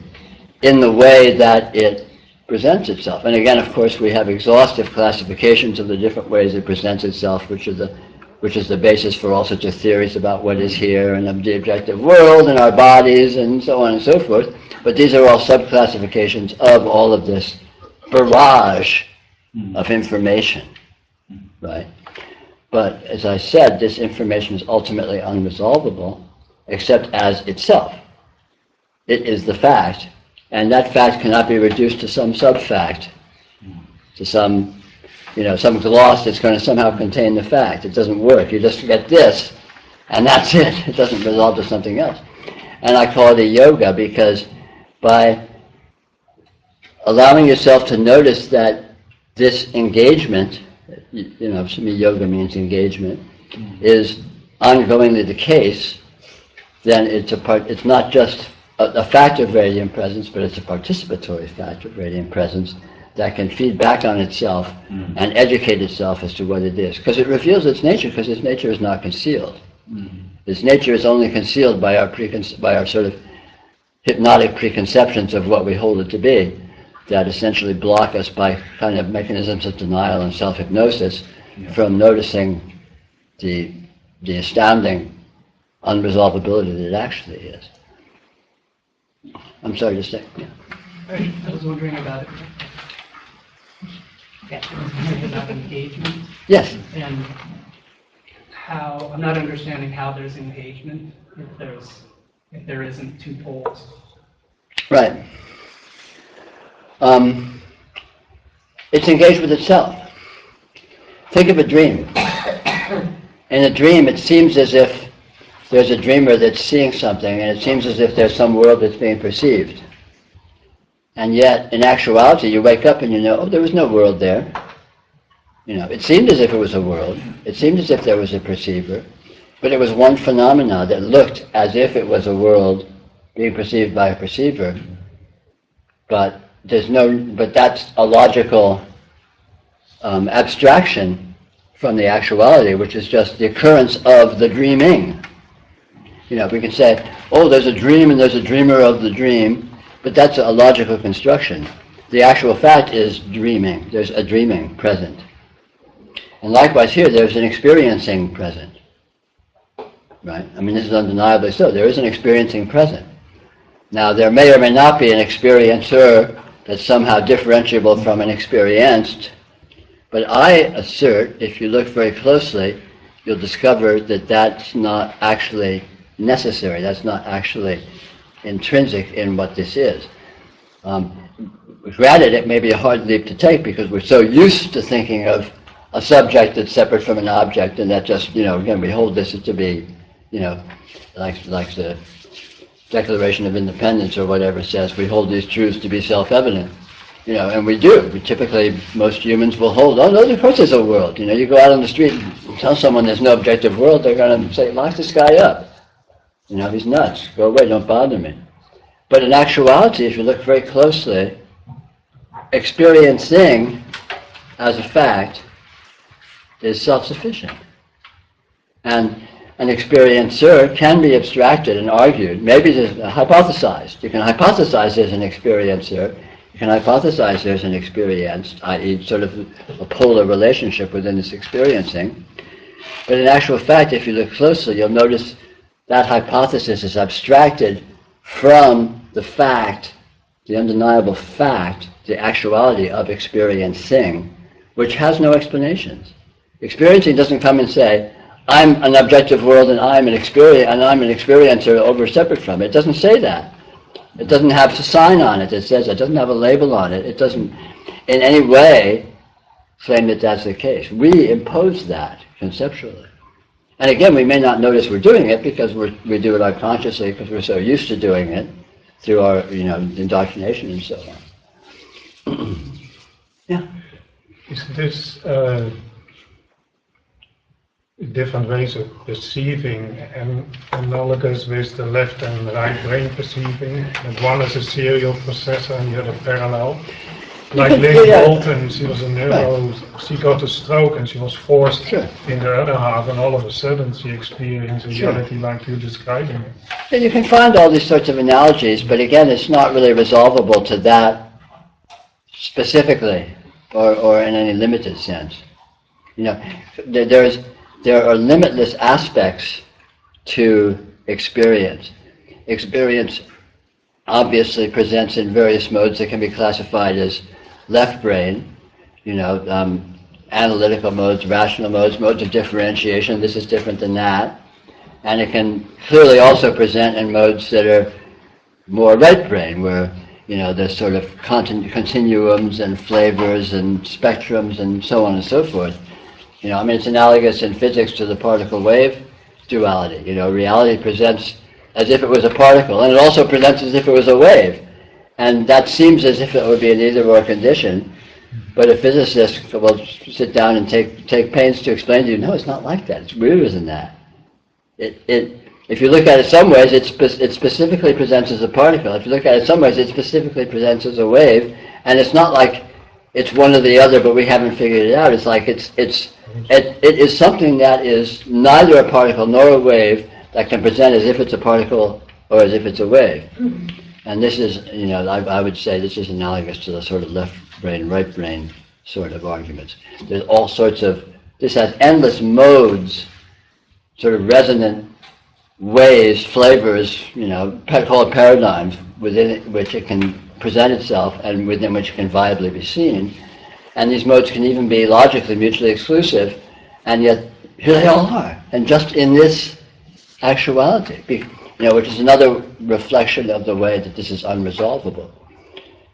in the way that it presents itself. And again, of course, we have exhaustive classifications of the different ways it presents itself, which is the basis for all sorts of theories about what is here and of the objective world and our bodies and so on and so forth. But these are all subclassifications of all of this barrage of information, right? But as I said, this information is ultimately unresolvable except as itself. It is the fact, and that fact cannot be reduced to some sub-fact, to some gloss that's going to somehow contain the fact. It doesn't work. You just get this, and that's it. It doesn't resolve to something else. And I call it a yoga because by allowing yourself to notice that this engagement, to me yoga means engagement, is ongoingly the case, then it's not just a fact of radiant presence, but it's a participatory fact of radiant presence that can feed back on itself and educate itself as to what it is. Because it reveals its nature, because its nature is not concealed. Its nature is only concealed by our sort of hypnotic preconceptions of what we hold it to be, that essentially block us by kind of mechanisms of denial and self-hypnosis from noticing the astounding unresolvability that it actually is. I'm sorry to say. Yeah. I was wondering about engagement. Yes. And how, I'm not understanding how there's engagement if there isn't two poles. Right. It's engaged with itself. Think of a dream. In a dream, it seems as if there's a dreamer that's seeing something, and it seems as if there's some world that's being perceived. And yet, in actuality, you wake up and you know, oh, there was no world there. It seemed as if it was a world. It seemed as if there was a perceiver. But it was one phenomena that looked as if it was a world being perceived by a perceiver. But that's a logical abstraction from the actuality, which is just the occurrence of the dreaming. We can say, oh, there's a dream and there's a dreamer of the dream, but that's a logical construction. The actual fact is dreaming. There's a dreaming present. And likewise here, there's an experiencing present. Right? This is undeniably so. There is an experiencing present. Now, there may or may not be an experiencer that's somehow differentiable from an experienced, but I assert, if you look very closely, you'll discover that that's not actually necessary. That's not actually intrinsic in what this is. Granted, it may be a hard leap to take because we're so used to thinking of a subject that's separate from an object, and that just, again, we hold this to be, like the Declaration of Independence or whatever says, we hold these truths to be self-evident. And we do. Most humans will hold, oh no, of course there's a world. You go out on the street and tell someone there's no objective world, they're going to say, lock this guy up. He's nuts. Go away, don't bother me. But in actuality, if you look very closely, experiencing as a fact is self-sufficient. And an experiencer can be abstracted and argued, maybe hypothesized. You can hypothesize there's an experiencer, you can hypothesize there's an experienced, i.e. sort of a polar relationship within this experiencing. But in actual fact, if you look closely, you'll notice that hypothesis is abstracted from the fact, the undeniable fact, the actuality of experiencing, which has no explanations. Experiencing doesn't come and say, I'm an objective world and I'm an experiencer over separate from it. It doesn't say that. It doesn't have a sign on it that says it. It doesn't have a label on it. It doesn't in any way claim that that's the case. We impose that conceptually. And again, we may not notice we're doing it because we do it unconsciously because we're so used to doing it through our, indoctrination and so on. Yeah. Is this different ways of perceiving and analogous with the left and right brain perceiving? That one is a serial processor and the other parallel. Like Lynn Bolton, she was a neuro, she got a stroke and she was forced in the other half, and all of a sudden she experienced reality like you're describing it. And you can find all these sorts of analogies, but again, it's not really resolvable to that specifically or in any limited sense. There are limitless aspects to experience. Experience obviously presents in various modes that can be classified as left brain, analytical modes, rational modes, modes of differentiation. This is different than that. And it can clearly also present in modes that are more right brain, where there's sort of continuums and flavors and spectrums and so on and so forth. It's analogous in physics to the particle-wave duality. Reality presents as if it was a particle, and it also presents as if it was a wave. And that seems as if it would be an either-or condition, but a physicist will sit down and take pains to explain to you, no, it's not like that. It's weirder than that. If you look at it some ways, it specifically presents as a particle. If you look at it some ways, it specifically presents as a wave, and it's not like it's one or the other, but we haven't figured it out. It's like it is something that is neither a particle nor a wave that can present as if it's a particle or as if it's a wave. And this is, I would say this is analogous to the sort of left brain, right brain sort of arguments. There's all sorts of, this has endless modes, sort of resonant ways, flavors, called paradigms, within which it can present itself and within which it can viably be seen. And these modes can even be logically mutually exclusive, and yet here they all are. And just in this actuality, which is another reflection of the way that this is unresolvable.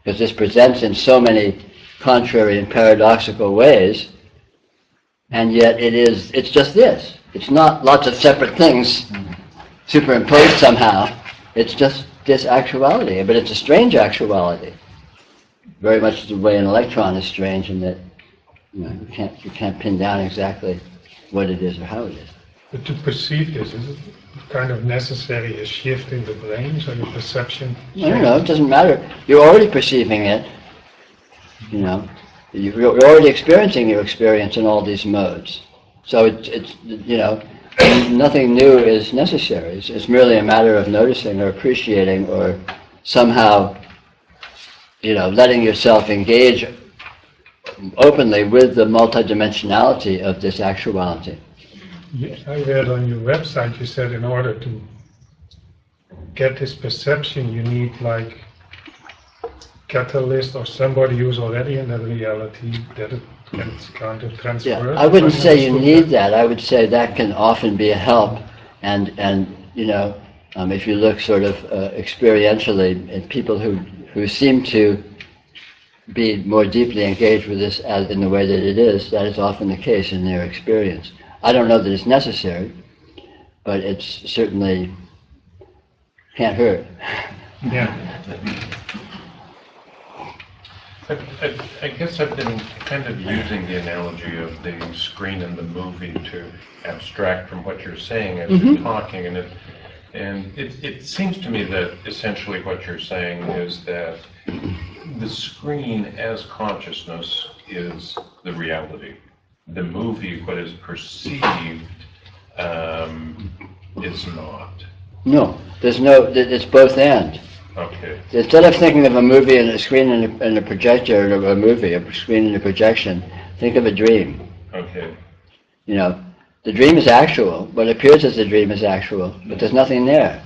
Because this presents in so many contrary and paradoxical ways, and yet it's just this. It's not lots of separate things superimposed somehow. It's just this actuality, but it's a strange actuality. Very much the way an electron is strange in that you can't pin down exactly what it is or how it is. But to perceive this, is it kind of necessary a shift in the brain, so your perception changes? No, it doesn't matter. You're already perceiving it. You're already experiencing your experience in all these modes. So it's nothing new is necessary. It's merely a matter of noticing or appreciating or somehow, letting yourself engage openly with the multidimensionality of this actuality. I read on your website, you said in order to get this perception, you need like catalyst or somebody who's already in that reality that it gets kind of transferred. Yeah, I wouldn't say you need that. I would say that can often be a help. And if you look sort of experientially at people who seem to be more deeply engaged with this as in the way that it is, that is often the case in their experience. I don't know that it's necessary, but it's certainly can't hurt. Yeah. I guess I've been kind of using the analogy of the screen in the movie to abstract from what you're saying as you're talking, and it seems to me that essentially what you're saying is that the screen as consciousness is the reality. The movie, what is perceived, is not. No, it's both and. Okay. Instead of thinking of a movie and a screen and a projector, or a movie, a screen and a projection, think of a dream. Okay. The dream is actual. What appears as a dream is actual, but there's nothing there.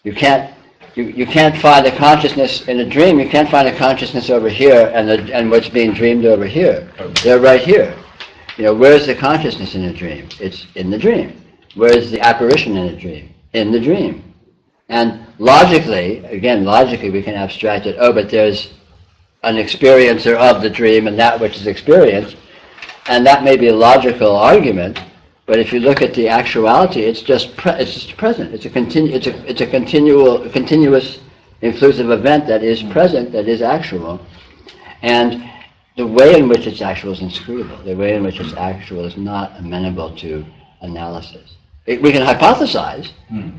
You can't you can't find a consciousness in a dream. You can't find a consciousness over here and what's being dreamed over here. They're right here. You know, where's the consciousness in a dream? It's in the dream. Where's the apparition in a dream? In the dream. And logically, again, we can abstract it. Oh, but there's an experiencer of the dream and that which is experienced. And that may be a logical argument, but if you look at the actuality, it's just present. It's a continuous inclusive event that is present, that is actual. And the way in which it's actual is inscrutable. The way in which it's actual is not amenable to analysis. We can hypothesize.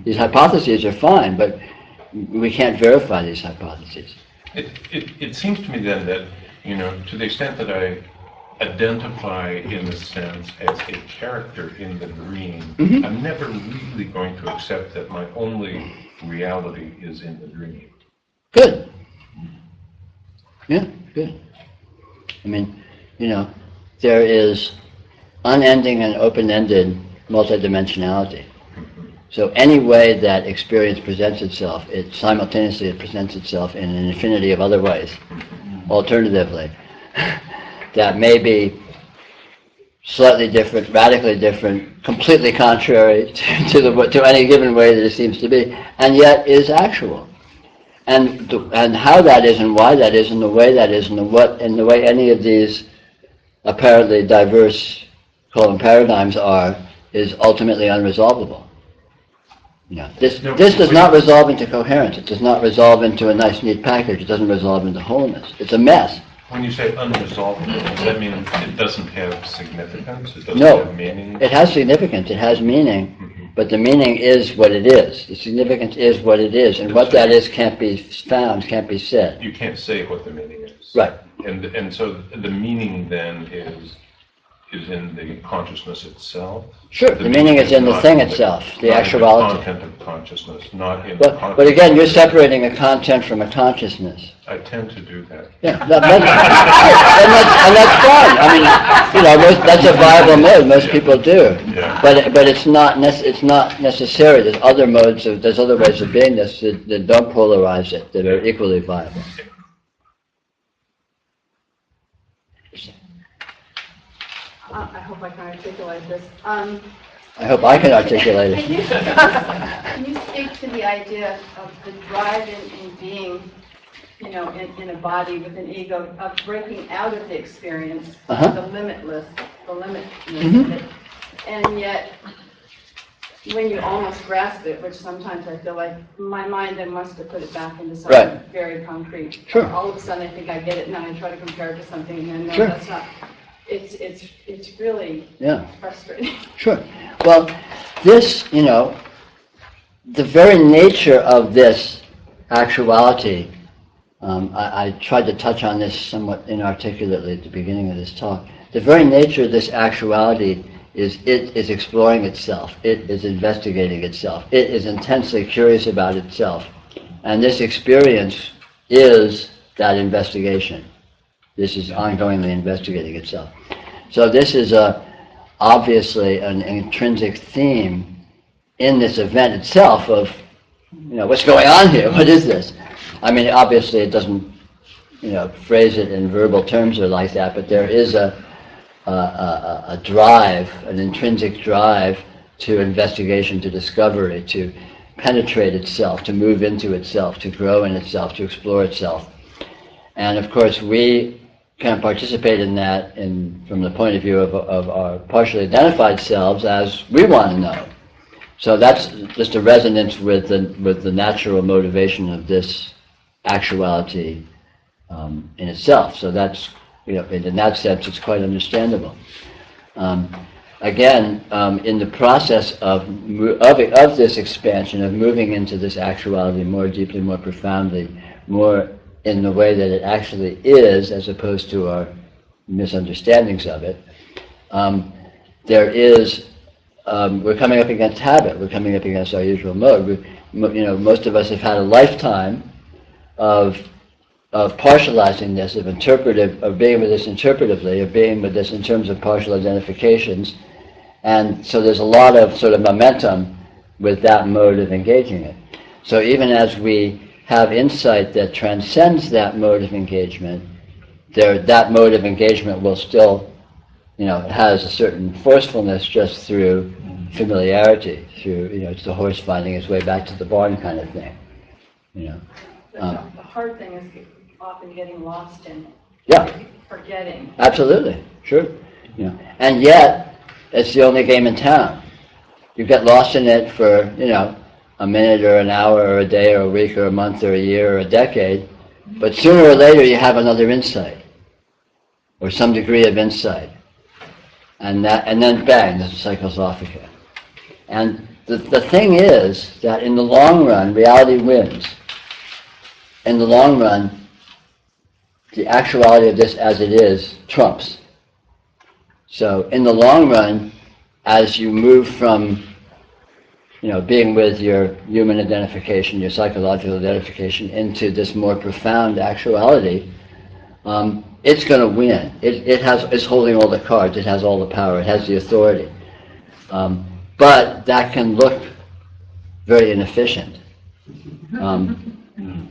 These hypotheses are fine, but we can't verify these hypotheses. It seems to me then that, you know, to the extent that I identify in a sense as a character in the dream, I'm never really going to accept that my only reality is in the dream. Good. Yeah, good. I mean, you know, there is unending and open-ended multidimensionality. So any way that experience presents itself, it simultaneously presents itself in an infinity of other ways, alternatively, that may be slightly different, radically different, completely contrary to any given way that it seems to be, and yet is actual. And how that is, and why that is, and the way that is, and the way any of these apparently diverse, call them paradigms are, is ultimately unresolvable. You know, this does not resolve into coherence. It does not resolve into a nice, neat package. It doesn't resolve into wholeness. It's a mess. When you say unresolvable, does that mean it doesn't have significance? It doesn't No, have meaning? it has significance. It has meaning, but the meaning is what it is. The significance is what it is, and what that is can't be found, can't be said. You can't say what the meaning is. Right. And so the meaning then is in the consciousness itself? Sure, the meaning is in the thing itself, the actuality. Not in the content of consciousness, not in the consciousness. But again, you're separating a content from a consciousness. I tend to do that. Yeah, and that's fine. I mean, you know, that's a viable mode. Most people do. Yeah. But it's not necessary. There's other modes. There's other ways of being this that don't polarize it, that are equally viable. I hope I can articulate this. I hope I can articulate it. Can you speak to the idea of the drive in being, you know, in a body with an ego, of breaking out of the experience, the limitlessness of it, and yet when you almost grasp it, which sometimes I feel like my mind then wants to put it back into something very concrete. Sure. All of a sudden I think I get it, and then I try to compare it to something, and then no, Sure. that's not. It's really frustrating. Sure. Well, this, you know, the very nature of this actuality, I tried to touch on this somewhat inarticulately at the beginning of this talk. The very nature of this actuality is it is exploring itself. It is investigating itself. It is intensely curious about itself. And this experience is that investigation. This is ongoingly investigating itself. So this is obviously an intrinsic theme in this event itself of, you know, what's going on here? What is this? I mean, obviously it doesn't, you know, phrase it in verbal terms or like that, but there is a drive, an intrinsic drive to investigation, to discovery, to penetrate itself, to move into itself, to grow in itself, to explore itself. And of course, we can participate in that from the point of view of our partially identified selves as we want to know. So that's just a resonance with the natural motivation of this actuality in itself. So that's, you know, in that sense, it's quite understandable. Again, in the process of this expansion, of moving into this actuality more deeply, more profoundly, more in the way that it actually is, as opposed to our misunderstandings of it, there is, we're coming up against habit, we're coming up against our usual mode. You know, most of us have had a lifetime of partializing this, of being with this interpretively, of being with this in terms of partial identifications, and so there's a lot of sort of momentum with that mode of engaging it. So even as we have insight that transcends that mode of engagement, that mode of engagement will still, has a certain forcefulness just through familiarity, through, it's the horse finding its way back to the barn kind of thing, The hard thing is often getting lost in it. Yeah. Forgetting. Absolutely, sure. And yet, it's the only game in town. You get lost in it for, a minute or an hour or a day or a week or a month or a year or a decade, but sooner or later you have another insight, or some degree of insight. And then bang, the cycle's off again. And the thing is that in the long run, reality wins. In the long run, the actuality of this as it is trumps. So in the long run, as you move from being with your human identification, your psychological identification, into this more profound actuality, it's going to win. It's holding all the cards. It has all the power. It has the authority. But that can look very inefficient.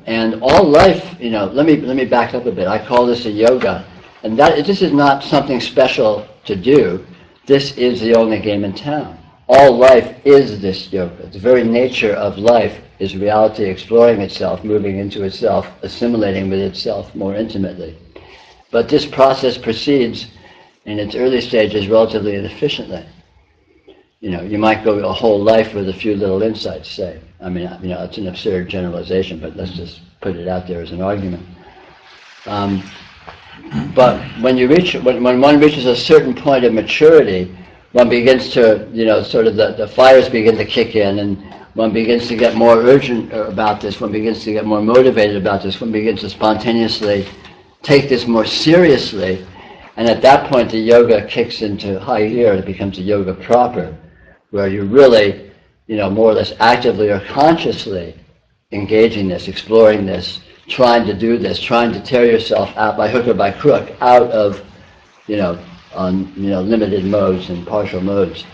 And all life, let me back up a bit. I call this a yoga, and this is not something special to do. This is the only game in town. All life is this yoga. The very nature of life is reality exploring itself, moving into itself, assimilating with itself more intimately. But this process proceeds in its early stages relatively inefficiently. You might go a whole life with a few little insights, say. I mean, it's an absurd generalization, but let's just put it out there as an argument. But when one reaches a certain point of maturity, one begins to, sort of the fires begin to kick in, and one begins to get more urgent about this, one begins to get more motivated about this, one begins to spontaneously take this more seriously, and at that point the yoga kicks into high gear, it becomes a yoga proper, where you really, more or less actively or consciously engaging this, exploring this, trying to do this, trying to tear yourself out by hook or by crook out of, limited modes and partial modes.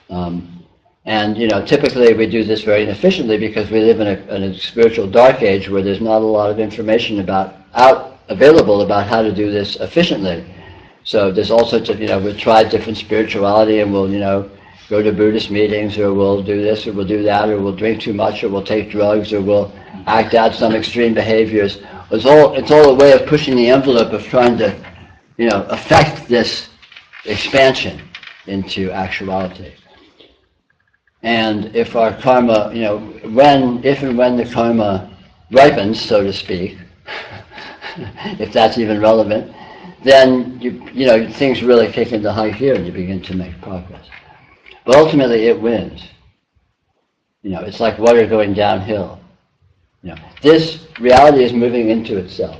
And typically we do this very inefficiently because we live in a spiritual dark age where there's not a lot of information available about how to do this efficiently. So there's all sorts of, we've tried different spirituality, and we'll, go to Buddhist meetings, or we'll do this, or we'll do that, or we'll drink too much, or we'll take drugs, or we'll act out some extreme behaviors. It's all a way of pushing the envelope of trying to, affect this expansion into actuality. And if our karma, if and when the karma ripens, so to speak, if that's even relevant, then things really kick into high gear and you begin to make progress. But ultimately it wins. It's like water going downhill. This reality is moving into itself.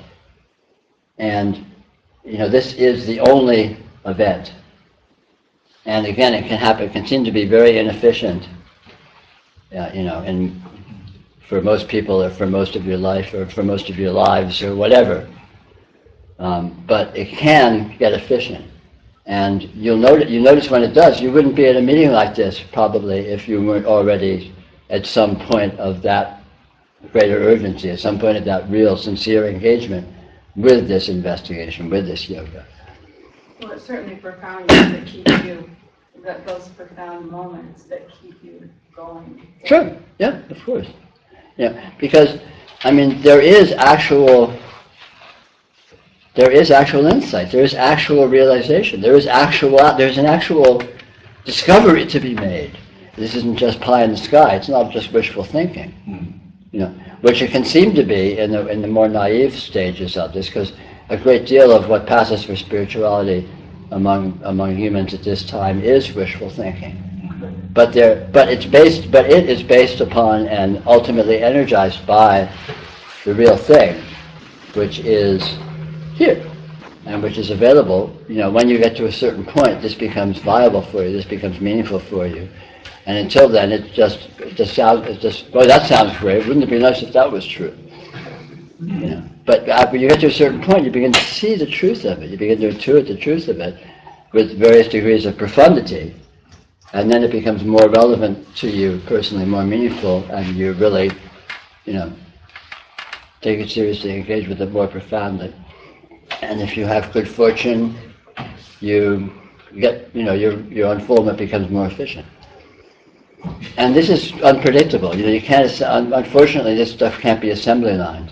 And this is the only event. And again, it can seem to be very inefficient, and for most people, or for most of your life, or for most of your lives, or whatever. But it can get efficient. And you notice when it does. You wouldn't be at a meeting like this, probably, if you weren't already at some point of that greater urgency, at some point of that real, sincere engagement with this investigation, with this yoga. Well, it's certainly profound that keep you, those profound moments that keep you going. Sure, yeah, of course. Yeah, because, there is actual insight, there is actual realization, there's an actual discovery to be made. This isn't just pie in the sky, it's not just wishful thinking. Which it can seem to be in the more naive stages of this, because a great deal of what passes for spirituality among humans at this time is wishful thinking. But it is based upon and ultimately energized by the real thing, which is here, and which is available. When you get to a certain point, this becomes viable for you, this becomes meaningful for you. And until then, it just sounds, well, that sounds great. Wouldn't it be nice if that was true? But when you get to a certain point, you begin to see the truth of it. You begin to intuit the truth of it with various degrees of profundity. And then it becomes more relevant to you personally, more meaningful, and you really take it seriously, engage with it more profoundly. And if you have good fortune, you get, your unfoldment becomes more efficient. And this is unpredictable. You can't, unfortunately, this stuff can't be assembly lined,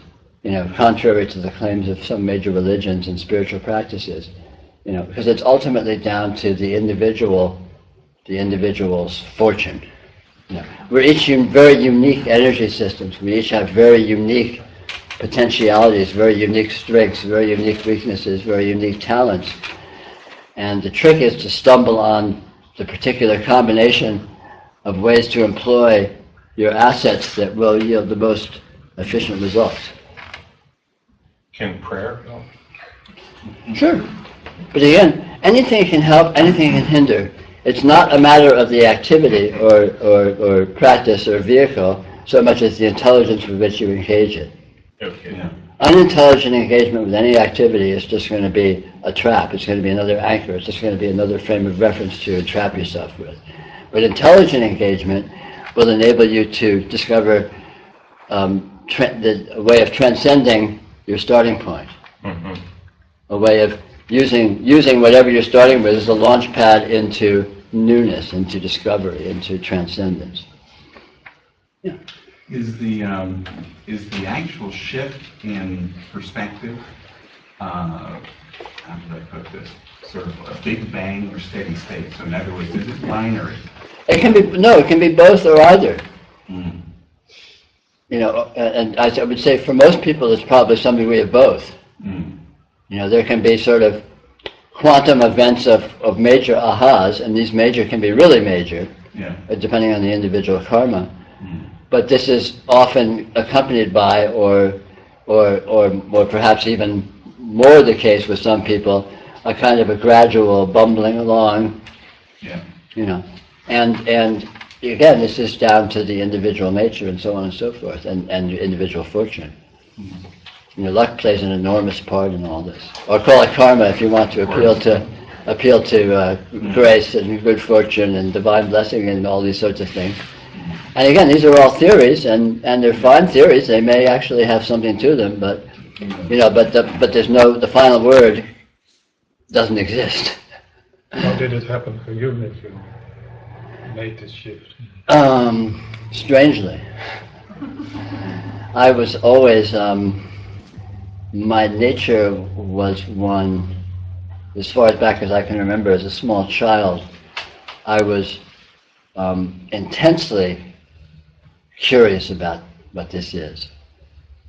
contrary to the claims of some major religions and spiritual practices, because it's ultimately down to the individual's fortune. We're each very unique energy systems. We each have very unique potentialities, very unique strengths, very unique weaknesses, very unique talents. And the trick is to stumble on the particular combination of ways to employ your assets that will yield the most efficient results. Can prayer help? Sure. But again, anything can help, anything can hinder. It's not a matter of the activity or practice or vehicle so much as the intelligence with which you engage it. Okay. Yeah. Unintelligent engagement with any activity is just going to be a trap. It's going to be another anchor. It's just going to be another frame of reference to entrap yourself with. But intelligent engagement will enable you to discover a way of transcending your starting point. Mm-hmm. A way of using whatever you're starting with as a launch pad into newness, into discovery, into transcendence. Yeah. Is the actual shift in perspective, how do I put this, sort of a big bang or steady state? So in other words, is it binary? It can be both or either. Mm. And I would say for most people it's probably some degree of both. Mm. There can be sort of quantum events of major ahas, and these major can be really major, depending on the individual karma. Mm. But this is often accompanied by, or perhaps even more the case with some people, a kind of a gradual bumbling along. Yeah. And again, this is down to the individual nature and so on and so forth, and your individual fortune. Mm. Luck plays an enormous part in all this. Or call it karma if you want to appeal to grace and good fortune and divine blessing and all these sorts of things. And again, these are all theories, and they're fine theories. They may actually have something to them, but but there's the final word doesn't exist. How did it happen for you that you made this shift? Strangely, I was always. My nature was one, as far back as I can remember, as a small child, I was intensely curious about what this is,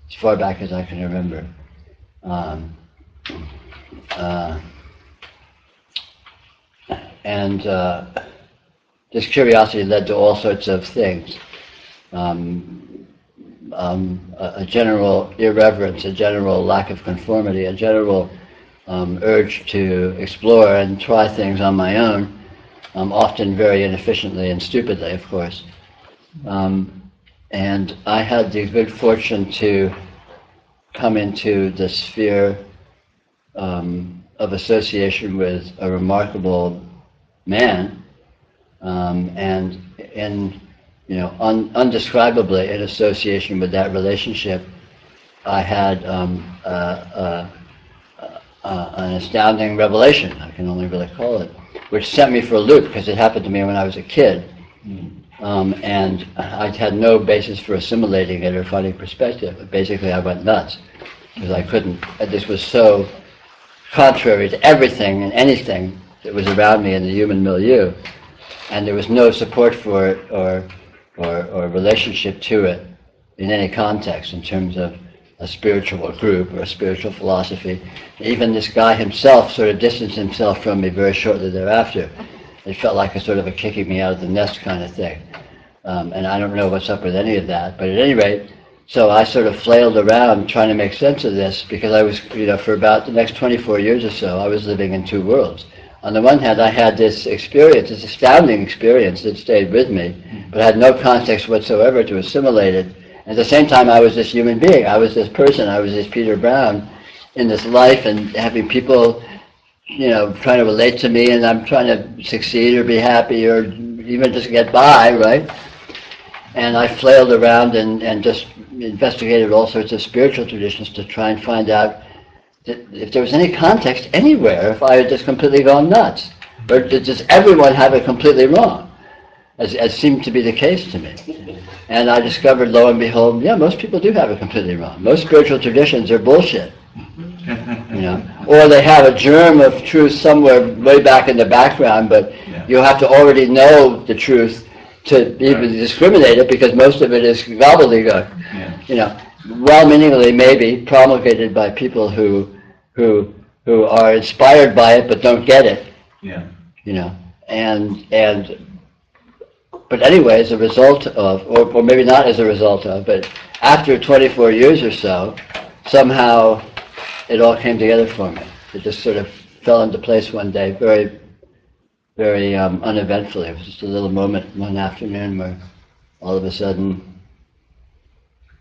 as far back as I can remember. This curiosity led to all sorts of things. A general irreverence, a general lack of conformity, a general urge to explore and try things on my own, often very inefficiently and stupidly, of course. And I had the good fortune to come into the sphere of association with a remarkable man, and undescribably in association with that relationship, I had an astounding revelation, I can only really call it, which sent me for a loop because it happened to me when I was a kid. And I had no basis for assimilating it or finding perspective. But basically, I went nuts because I couldn't. This was so contrary to everything and anything that was around me in the human milieu, and there was no support for it or relationship to it in any context in terms of a spiritual group or a spiritual philosophy. Even this guy himself sort of distanced himself from me very shortly thereafter. It felt like a sort of a kicking me out of the nest kind of thing. And I don't know what's up with any of that, but at any rate, so I sort of flailed around trying to make sense of this because I was, for about the next 24 years or so, I was living in two worlds. On the one hand, I had this experience, this astounding experience that stayed with me, but I had no context whatsoever to assimilate it. At the same time, I was this human being. I was this person. I was this Peter Brown in this life, and having people, trying to relate to me, and I'm trying to succeed or be happy or even just get by, right? And I flailed around and just investigated all sorts of spiritual traditions to try and find out if there was any context anywhere, if I had just completely gone nuts. Or did just everyone have it completely wrong, as seemed to be the case to me. And I discovered, lo and behold, yeah, most people do have it completely wrong. Most spiritual traditions are bullshit. You know, or they have a germ of truth somewhere way back in the background, but you have to already know the truth to even discriminate it, because most of it is gobbledygook. You know, well-meaningly maybe promulgated by people who are inspired by it but don't get it. You know, but anyway, as a result of, or maybe not as a result of, but after 24 years or so, somehow it all came together for me. It just sort of fell into place one day, very, very uneventfully. It was just a little moment one afternoon where all of a sudden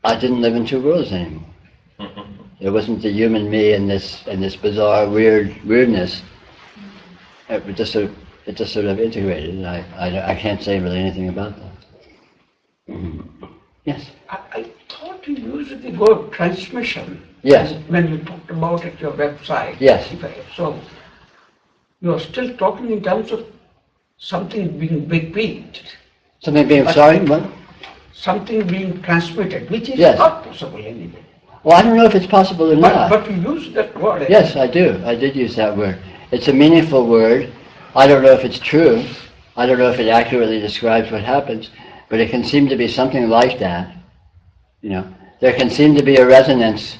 I didn't live in two worlds anymore. It wasn't the human me and this bizarre weirdness. It just sort of integrated, and I can't say really anything about that. Yes. I thought you used the word transmission. Yes. When you talked about it, your website. Yes. So you are still talking in terms of something being repeated. Something being, sorry, what? Something being transmitted, which is not possible anyway. Well, I don't know if it's possible or not. But you use that word. Yes, I do. I did use that word. It's a meaningful word. I don't know if it's true. I don't know if it accurately describes what happens, but it can seem to be something like that. You know, there can seem to be a resonance.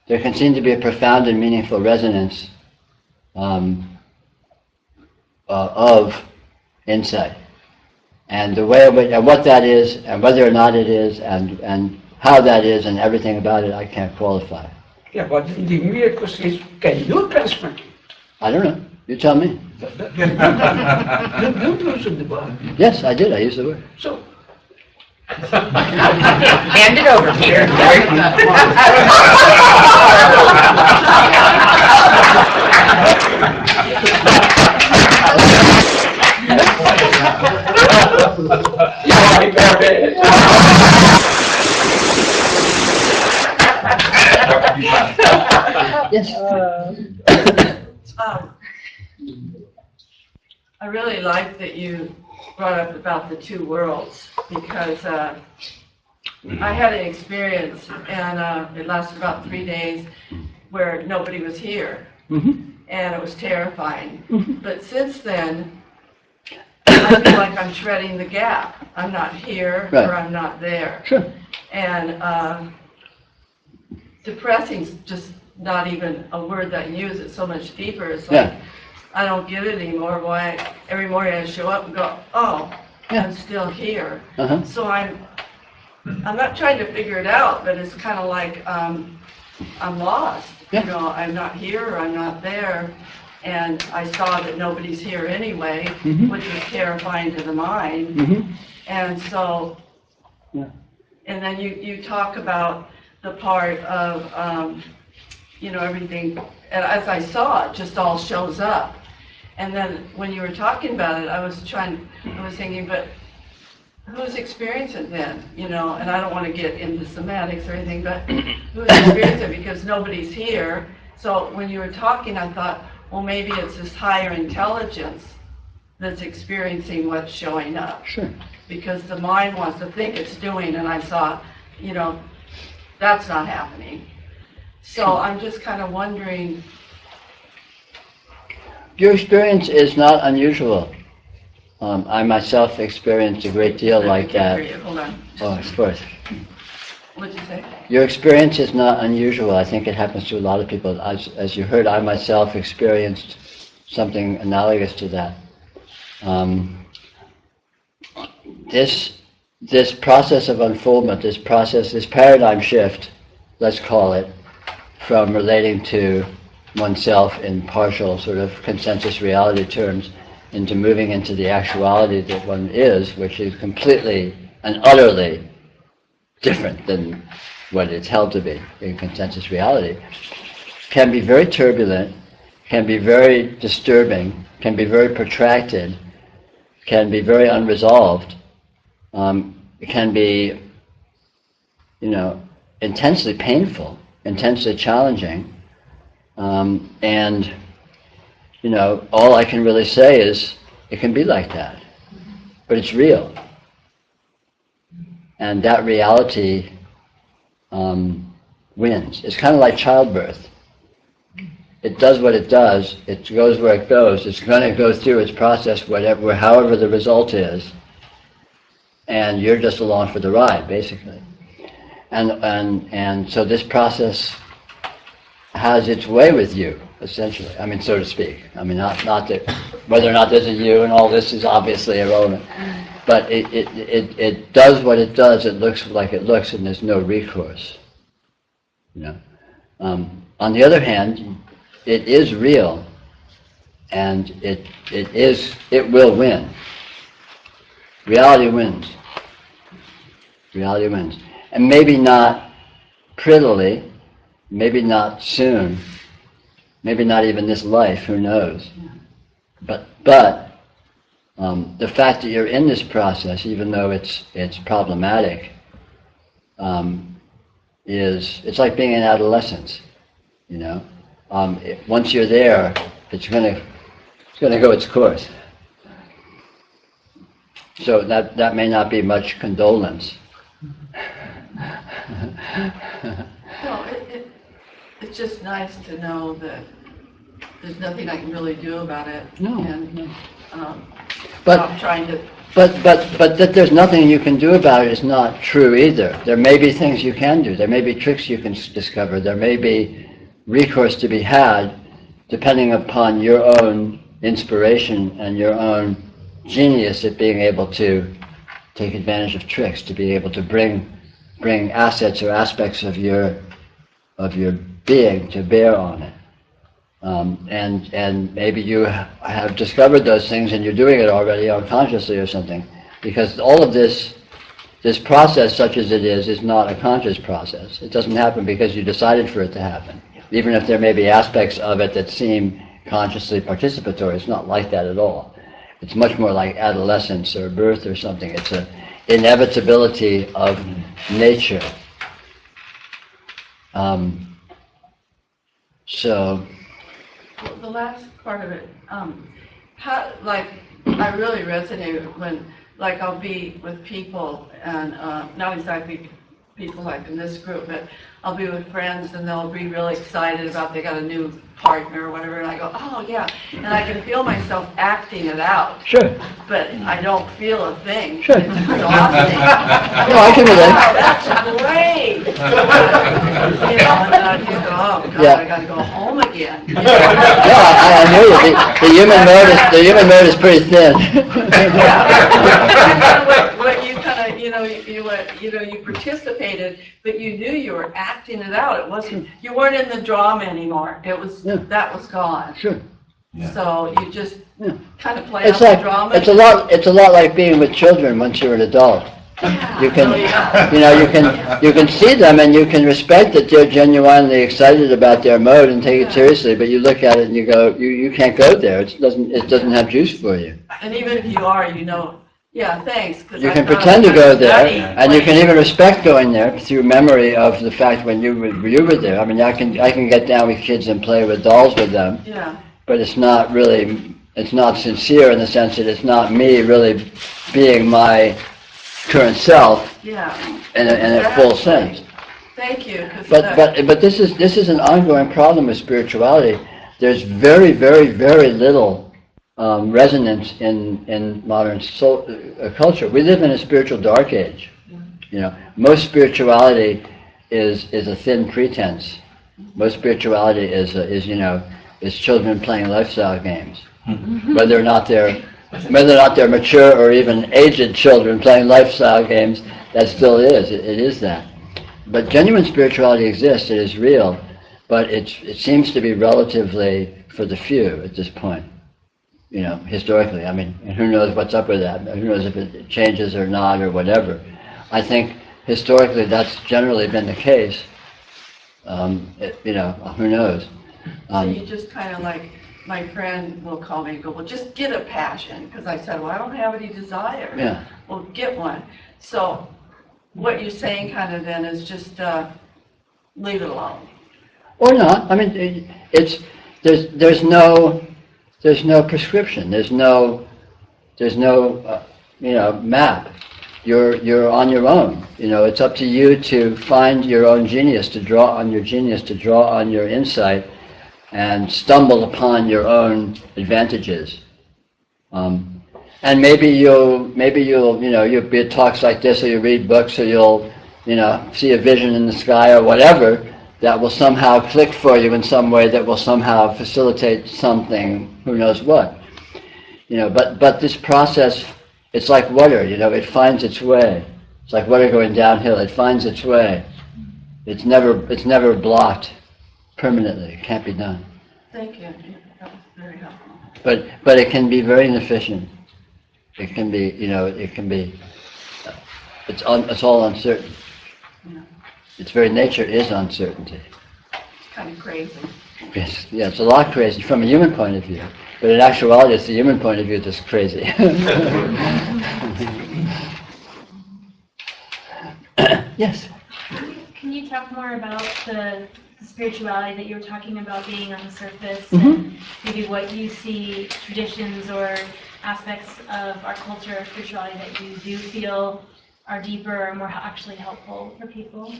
There can seem to be a profound and meaningful resonance of insight. And the way in which, and what that is, and whether or not it is, and how that is, and everything about it, I can't qualify. Yeah, but the immediate question is, can you transmit it? I don't know. You tell me. You used the word. Yes, I did. I used the word. So. Hand it over here. Yes. I really like that you brought up about the two worlds, because I had an experience, and it lasted about 3 days, where nobody was here, and it was terrifying. But since then, I feel like I'm treading the gap. I'm not here, or I'm not there. Sure. And depressing's just not even a word that I use. It's so much deeper. It's like, I don't get it anymore. Why every morning I show up and go, oh, I'm still here. So I'm not trying to figure it out, but it's kind of like I'm lost. You know, I'm not here, or I'm not there. And I saw that nobody's here anyway, which is terrifying to the mind. And so, and then you talk about the part of, you know, everything, and as I saw it, just all shows up. And then when you were talking about it, I was thinking, but who's experiencing it then? You know, and I don't want to get into semantics or anything, but who's experiencing it? Because nobody's here. So when you were talking, I thought, well, maybe it's this higher intelligence that's experiencing what's showing up. Sure. Because the mind wants to think it's doing, and I saw, you know, that's not happening. So I'm just kind of wondering. Your experience is not unusual. I myself experienced a great deal like that. Hold on. Oh, of course. What did you say? Your experience is not unusual. I think it happens to a lot of people. As you heard, I myself experienced something analogous to that. This process of unfoldment, this paradigm shift, let's call it, from relating to oneself in partial sort of consensus reality terms into moving into the actuality that one is, which is completely and utterly different than what it's held to be in consensus reality, can be very turbulent, can be very disturbing, can be very protracted, can be very unresolved. it can be, intensely painful, intensely challenging, and all I can really say is it can be like that, but it's real, and that reality wins. It's kind of like childbirth. It does what it does. It goes where it goes. It's going to go through its process, however the result is, and you're just along for the ride, basically. And so this process has its way with you, essentially. I mean, so to speak. I mean, not that whether or not there's a you and all this is obviously irrelevant, but it does what it does. It looks like it looks, and there's no recourse. On the other hand, it is real, and it will win. Reality wins. Reality wins. And maybe not prettily, maybe not soon, maybe not even this life, who knows. But the fact that you're in this process, even though it's problematic, it's like being in adolescence, once you're there, it's going to go its course. So that may not be much condolence. No, it's just nice to know that there's nothing I can really do about it. No. And, But I'm trying to. But that there's nothing you can do about it is not true either. There may be things you can do. There may be tricks you can discover. There may be recourse to be had, depending upon your own inspiration and your own genius at being able to take advantage of tricks, to be able to bring assets or aspects of your being to bear on it. And maybe you have discovered those things and you're doing it already unconsciously or something, because all of this process, such as it is not a conscious process. It doesn't happen because you decided for it to happen. Even if there may be aspects of it that seem consciously participatory, it's not like that at all. It's much more like adolescence or birth or something. It's an inevitability of nature. So. Well, the last part of it, I really resonate when, I'll be with people, and not exactly people like in this group, but I'll be with friends and they'll be really excited about they got a new partner or whatever, and I go, oh yeah, and I can feel myself acting it out. Sure. But I don't feel a thing. Sure. It's exhausting. No, I can relate. Wow, that's great. And then I just go, oh God, Yeah. I gotta go home again. No, I knew you. The human mode is pretty thin. What you kind of, you participated, but you knew you were acting it out. It wasn't, you weren't in the drama anymore. It was, that was gone. Sure. Yeah. So you just kind of play It's out like the drama. it's a lot like being with children once you're an adult. You can, you can see them and you can respect that they're genuinely excited about their mode and take it seriously. But you look at it and you go, you can't go there. It doesn't have juice for you. And even if you are, yeah, thanks. 'Cause You I can thought pretend I to go was there, nutty and you can even respect going there through memory of the fact when you were there. I mean, I can get down with kids and play with dolls with them, Yeah. but it's not sincere in the sense that it's not me really being my current self Yeah. in a full sense. Thank you. 'Cause But this is an ongoing problem with spirituality. There's very, very, very little resonance in modern culture. We live in a spiritual dark age. Most spirituality is a thin pretense. Most spirituality is children playing lifestyle games, whether or not they're mature or even aged children playing lifestyle games. That still is. It is that. But genuine spirituality exists. It is real, but it seems to be relatively for the few at this point. Historically, I mean, who knows what's up with that? Who knows if it changes or not or whatever. I think historically that's generally been the case. Who knows? So you just kind of my friend will call me and go, well, just get a passion. Because I said, well, I don't have any desire. Yeah. well, get one. So what you're saying kind of then is just leave it alone. Or not. I mean, there's no prescription. There's no map. You're on your own. It's up to you to find your own genius, to draw on your genius, to draw on your insight, and stumble upon your own advantages. And maybe you'll be at talks like this, or you read books, or you'll see a vision in the sky or whatever that will somehow click for you in some way, that will somehow facilitate something, who knows what. But this process, it's like water, it finds its way. It's like water going downhill, it finds its way. It's never blocked permanently. It can't be done. Thank you. That was very helpful. But it can be very inefficient. It can be, it's all uncertain. Yeah. Its very nature is uncertainty. It's kind of crazy. Yes, yeah, it's a lot crazy from a human point of view. But in actuality, it's the human point of view that's crazy. Yes? Can you talk more about the spirituality that you were talking about being on the surface, Mm-hmm. and maybe what you see traditions or aspects of our culture or spirituality that you do feel are deeper or more actually helpful for people?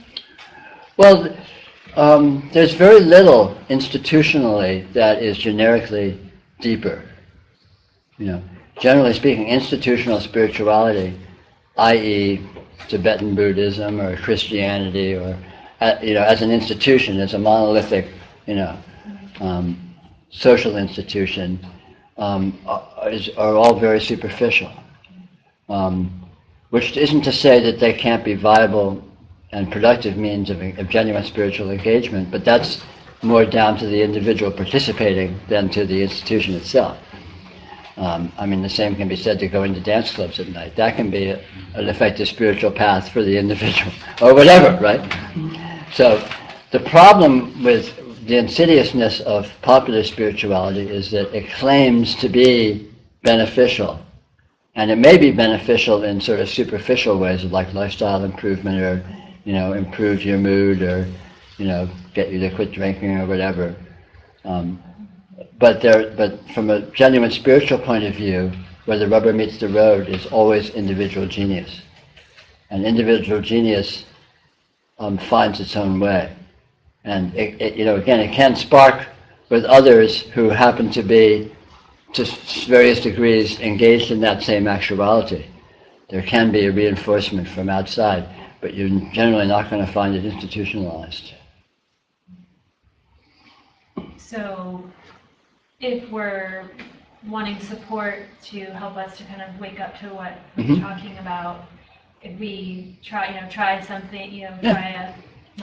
Well, there's very little institutionally that is generically deeper. Generally speaking, institutional spirituality, i.e. Tibetan Buddhism or Christianity, or as an institution, as a monolithic, social institution, are all very superficial. Which isn't to say that they can't be viable and productive means of genuine spiritual engagement, but that's more down to the individual participating than to the institution itself. The same can be said to going to dance clubs at night. That can be an effective spiritual path for the individual, or whatever, right? So the problem with the insidiousness of popular spirituality is that it claims to be beneficial. And it may be beneficial in sort of superficial ways, like lifestyle improvement, or improve your mood, or get you to quit drinking or whatever. But from a genuine spiritual point of view, where the rubber meets the road is always individual genius. And individual genius finds its own way. And it can spark with others who happen to be, to various degrees, engaged in that same actuality. There can be a reinforcement from outside, but you're generally not going to find it institutionalized. So if we're wanting support to help us to kind of wake up to what we're talking about, if we try something,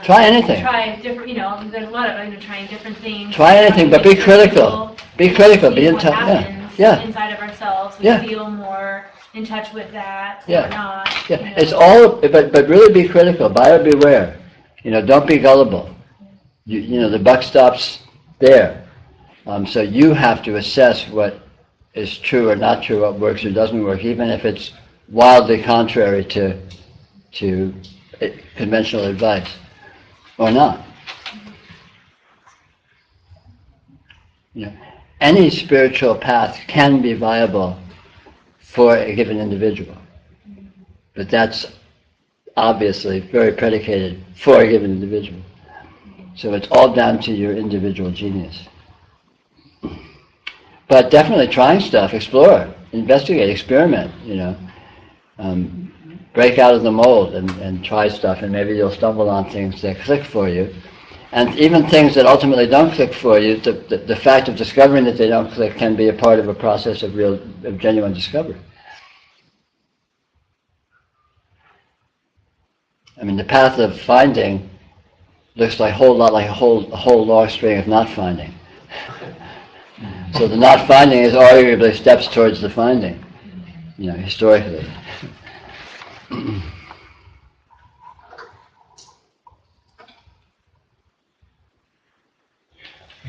Try anything. Try different, there's a lot of trying different things. Try anything, but be critical. Be critical. Be in touch. Yeah. Inside of ourselves, we feel more in touch with that or not. Yeah. It's all, but really be critical. Buyer beware. Don't be gullible. The buck stops there. So you have to assess what is true or not true, what works or doesn't work, even if it's wildly contrary to conventional advice. Or not. Any spiritual path can be viable for a given individual, but that's obviously very predicated for a given individual. So it's all down to your individual genius. But definitely trying stuff, explore, investigate, experiment, break out of the mold and try stuff, and maybe you'll stumble on things that click for you. And even things that ultimately don't click for you, the fact of discovering that they don't click can be a part of a process of genuine discovery. The path of finding looks like a whole lot like a whole long string of not finding. So the not finding is arguably steps towards the finding, historically.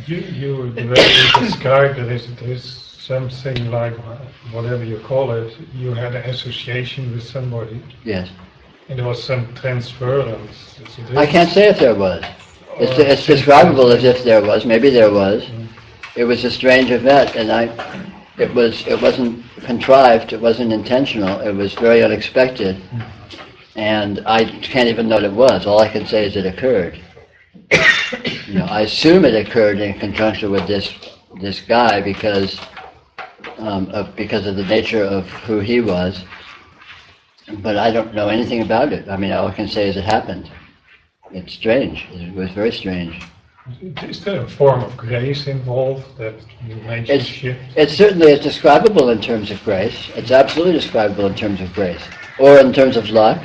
The way you described it is something like, whatever you call it, you had an association with somebody, Yes. and there was some transference. I can't say if there was. It's describable as if there was. Maybe there was. It was a strange event, and it wasn't contrived. It wasn't intentional. It was very unexpected, and I can't even know what it was. All I can say is it occurred. I assume it occurred in conjunction with this guy because of the nature of who he was. But I don't know anything about it. I mean, all I can say is it happened. It's strange. It was very strange. Is there a form of grace involved that makes the shift? It certainly is describable in terms of grace. It's absolutely describable in terms of grace. Or in terms of luck.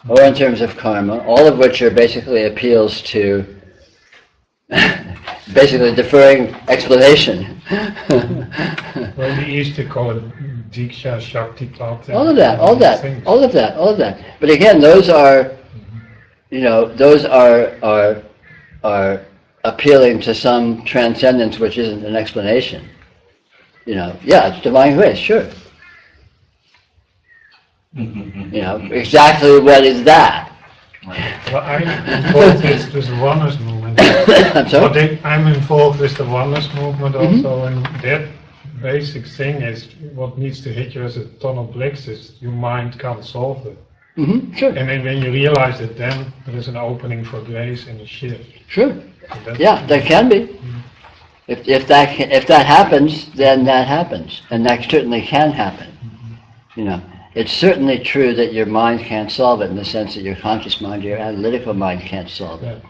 Or in terms of karma. All of which are basically appeals to basically deferring explanation. Well, in the East they call it Diksha, Shaktipat. All of that. But again, those are, are appealing to some transcendence which isn't an explanation. It's divine grace, sure. Exactly what is that? Well, I'm involved with the oneness movement. I'm sorry? I'm involved with the oneness movement also, and that basic thing is what needs to hit you as a ton of bricks is your mind can't solve it. Sure. And then when you realize it, then there is an opening for grace and a shift. Sure. Yeah, there can be. If that happens, then that happens, and that certainly can happen. It's certainly true that your mind can't solve it in the sense that your conscious mind, your analytical mind can't solve it.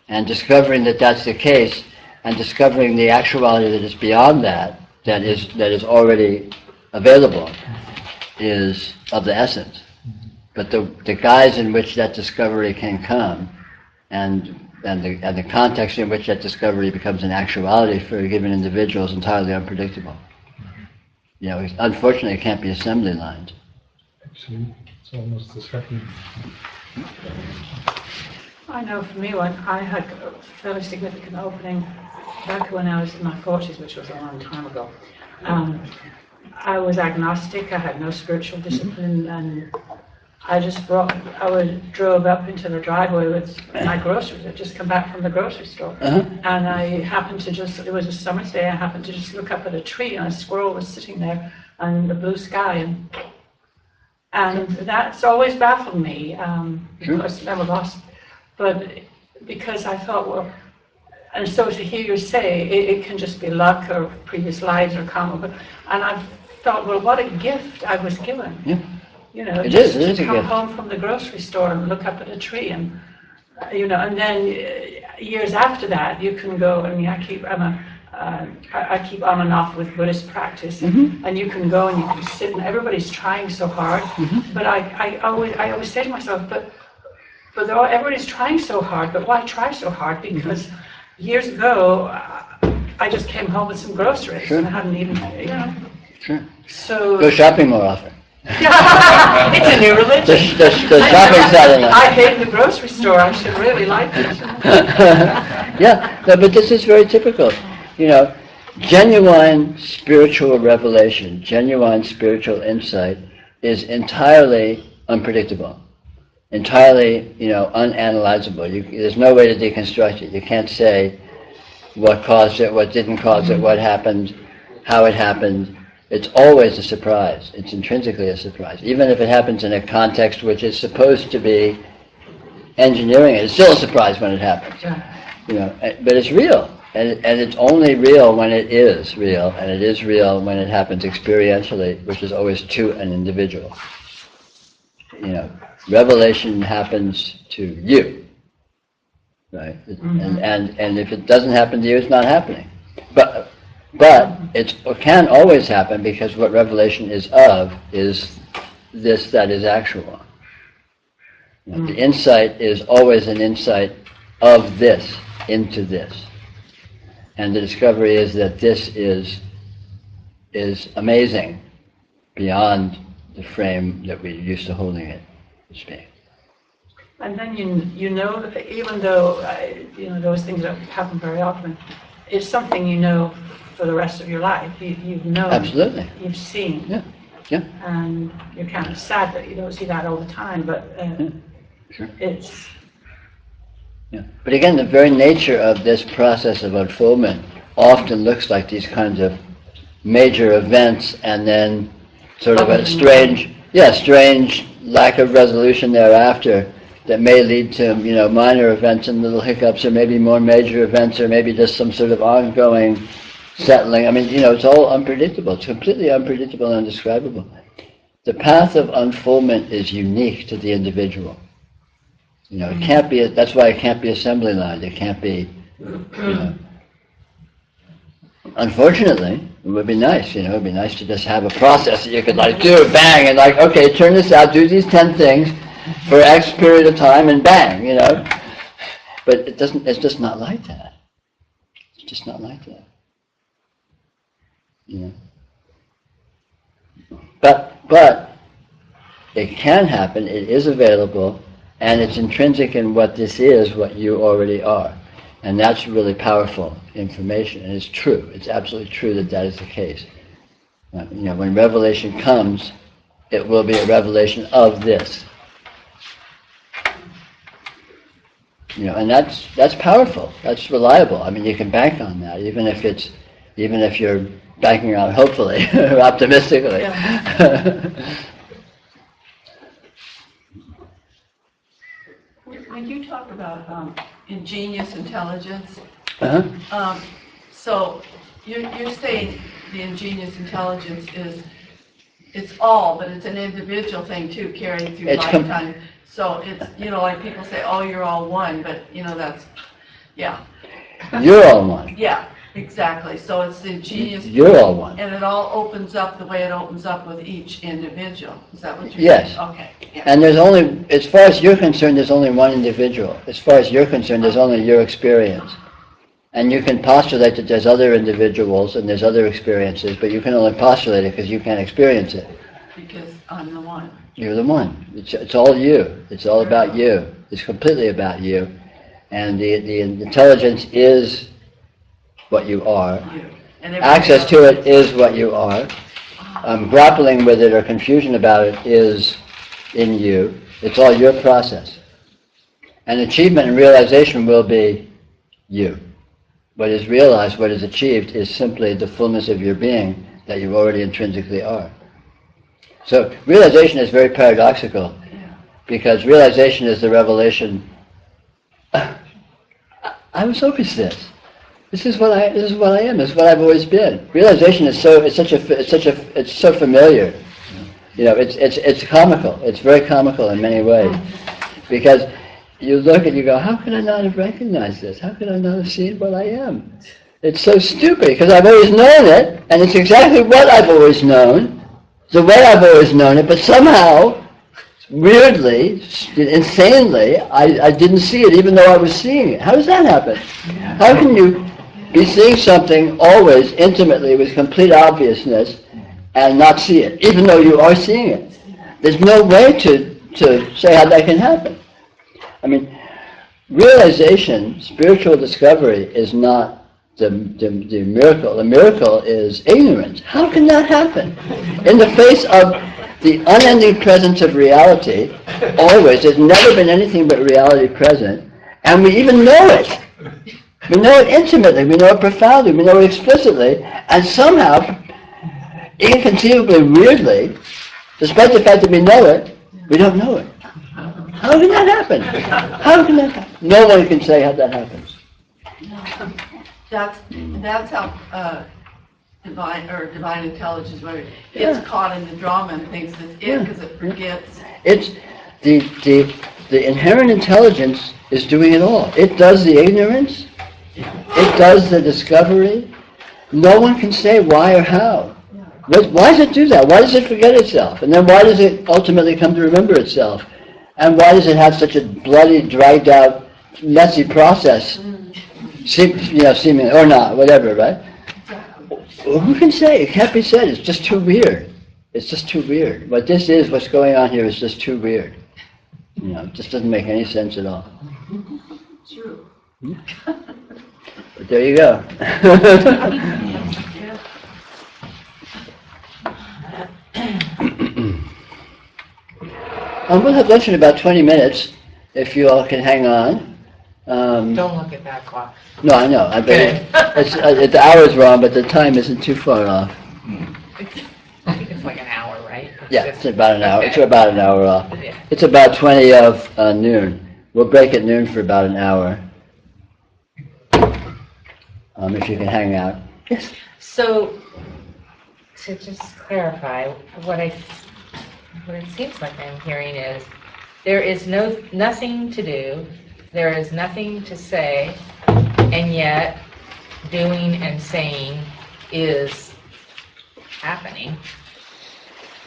And discovering that that's the case, and discovering the actuality that is beyond that is already available, is of the essence. But the guise in which that discovery can come, and the context in which that discovery becomes an actuality for a given individual is entirely unpredictable. Unfortunately, it can't be assembly lines. Actually, it's almost the second. I know for me, when I had a fairly significant opening back when I was in my 40s, which was a long time ago. I was agnostic, I had no spiritual discipline, and I drove up into the driveway with my groceries. I'd just come back from the grocery store. And I happened to it was a summer's day, I happened to just look up at a tree, and a squirrel was sitting there and the blue sky. And that's always baffled me, because never lost. But because I thought, well, and so to hear you say it can just be luck or previous lives or karma, and I thought, well, what a gift I was given. Yeah. It is a come gift. home from the grocery store and look up at a tree, and and then years after that you can go. I mean, I keep on and off with Buddhist practice, and you can go and you can sit, and everybody's trying so hard. But I always say to myself, but everybody's trying so hard, but why try so hard? Because years ago, I just came home with some groceries, and I hadn't even, Sure. So go shopping more often. It's a new religion. The shopping satellite. I hate the grocery store. I should really like it. Yeah, no, but this is very typical. Genuine spiritual revelation, genuine spiritual insight is entirely unpredictable, entirely, unanalyzable. There's no way to deconstruct it. You can't say what caused it, what didn't cause it, what happened, how it happened. It's always a surprise. It's intrinsically a surprise. Even if it happens in a context which is supposed to be engineering it, it's still a surprise when it happens. But it's real. And it's only real when it is real, and it is real when it happens experientially, which is always to an individual. Revelation happens to you, right? And if it doesn't happen to you, it's not happening. But it can always happen, because what revelation is of is this that is actual. The insight is always an insight of this into this. And the discovery is that this is amazing beyond the frame that we're used to holding it to speak. And then even though those things don't happen very often, it's something you know for the rest of your life. You've known. Absolutely. You've seen. Yeah. Yeah. And you're kind of sad that you don't see that all the time, but Sure. it's. Yeah. But again, the very nature of this process of unfoldment often looks like these kinds of major events and then sort of a strange lack of resolution thereafter that may lead to, minor events and little hiccups, or maybe more major events, or maybe just some sort of ongoing settling. I mean, it's all unpredictable. It's completely unpredictable and indescribable. The path of unfoldment is unique to the individual. It can't be, that's why it can't be assembly line. It can't be, Unfortunately, it would be nice, it would be nice to just have a process that you could do, bang, and okay, turn this out, do these 10 things for X period of time, and bang, But it's just not like that. It's just not like that. But it can happen, it is available, and it's intrinsic in what this is, what you already are. And that's really powerful information, and it's true. It's absolutely true that is the case. When revelation comes, it will be a revelation of this. And that's powerful. That's reliable. I mean, you can bank on that, even if you're banking on, hopefully, or optimistically. Yeah. When you talk about ingenious intelligence, so you're saying the ingenious intelligence it's all, but it's an individual thing too, carried through lifetime. So it's, like people say, oh, you're all one, but, that's, yeah. You're all one. Yeah, exactly. So it's the ingenious. You're all one. And it all opens up the way it opens up with each individual. Is that what you're saying? Yes. Okay. Yeah. And there's only, as far as you're concerned, there's only one individual. As far as you're concerned, there's only your experience. And you can postulate that there's other individuals and there's other experiences, but you can only postulate it because you can't experience it. Because I'm the one. You're the one. It's all you. It's all about you. It's completely about you. And the intelligence is what you are. Access to it is what you are. Grappling with it or confusion about it is in you. It's all your process. And achievement and realization will be you. What is realized, what is achieved, is simply the fullness of your being that you already intrinsically are. So realization is very paradoxical, because realization is the revelation. I was always this. This is what I am. This is what I've always been. Realization is it's so familiar. It's comical. It's very comical in many ways, because you look and you go, how could I not have recognized this? How could I not have seen what I am? It's so stupid, because I've always known it, and it's exactly what I've always known. The way I've always known it, but somehow, weirdly, insanely, I didn't see it even though I was seeing it. How does that happen? How can you be seeing something always intimately with complete obviousness and not see it, even though you are seeing it? There's no way to say how that can happen. I mean, realization, spiritual discovery is not the miracle. The miracle is ignorance. How can that happen? In the face of the unending presence of reality, always, there's never been anything but reality present, and we even know it. We know it intimately, we know it profoundly, we know it explicitly, and somehow, inconceivably, weirdly, despite the fact that we know it, we don't know it. How can that happen? How can that happen? No one can say how that happens. That's how divine intelligence, where it gets caught in the drama and thinks it's it because it forgets. It's the inherent intelligence is doing it all. It does the ignorance. It does the discovery. No one can say why or how. Why does it do that? Why does it forget itself? And then why does it ultimately come to remember itself? And why does it have such a bloody, dragged out, messy process? Seeming or not, whatever, right? Who can say? It can't be said. It's just too weird. It's just too weird. What this is, what's going on here, is just too weird. It just doesn't make any sense at all. True. But there you go. We'll have lunch in about 20 minutes, if you all can hang on. Don't look at that clock. No, I know. I bet the hour's wrong, but the time isn't too far off. I think it's like an hour, right? Yeah, it's about an hour. Okay. It's about an hour off. Yeah. It's about 20 of noon. We'll break at noon for about an hour. If you can hang out. Yes. So, to just clarify, what it seems like I'm hearing is, there is nothing to do, there is nothing to say, and yet doing and saying is happening.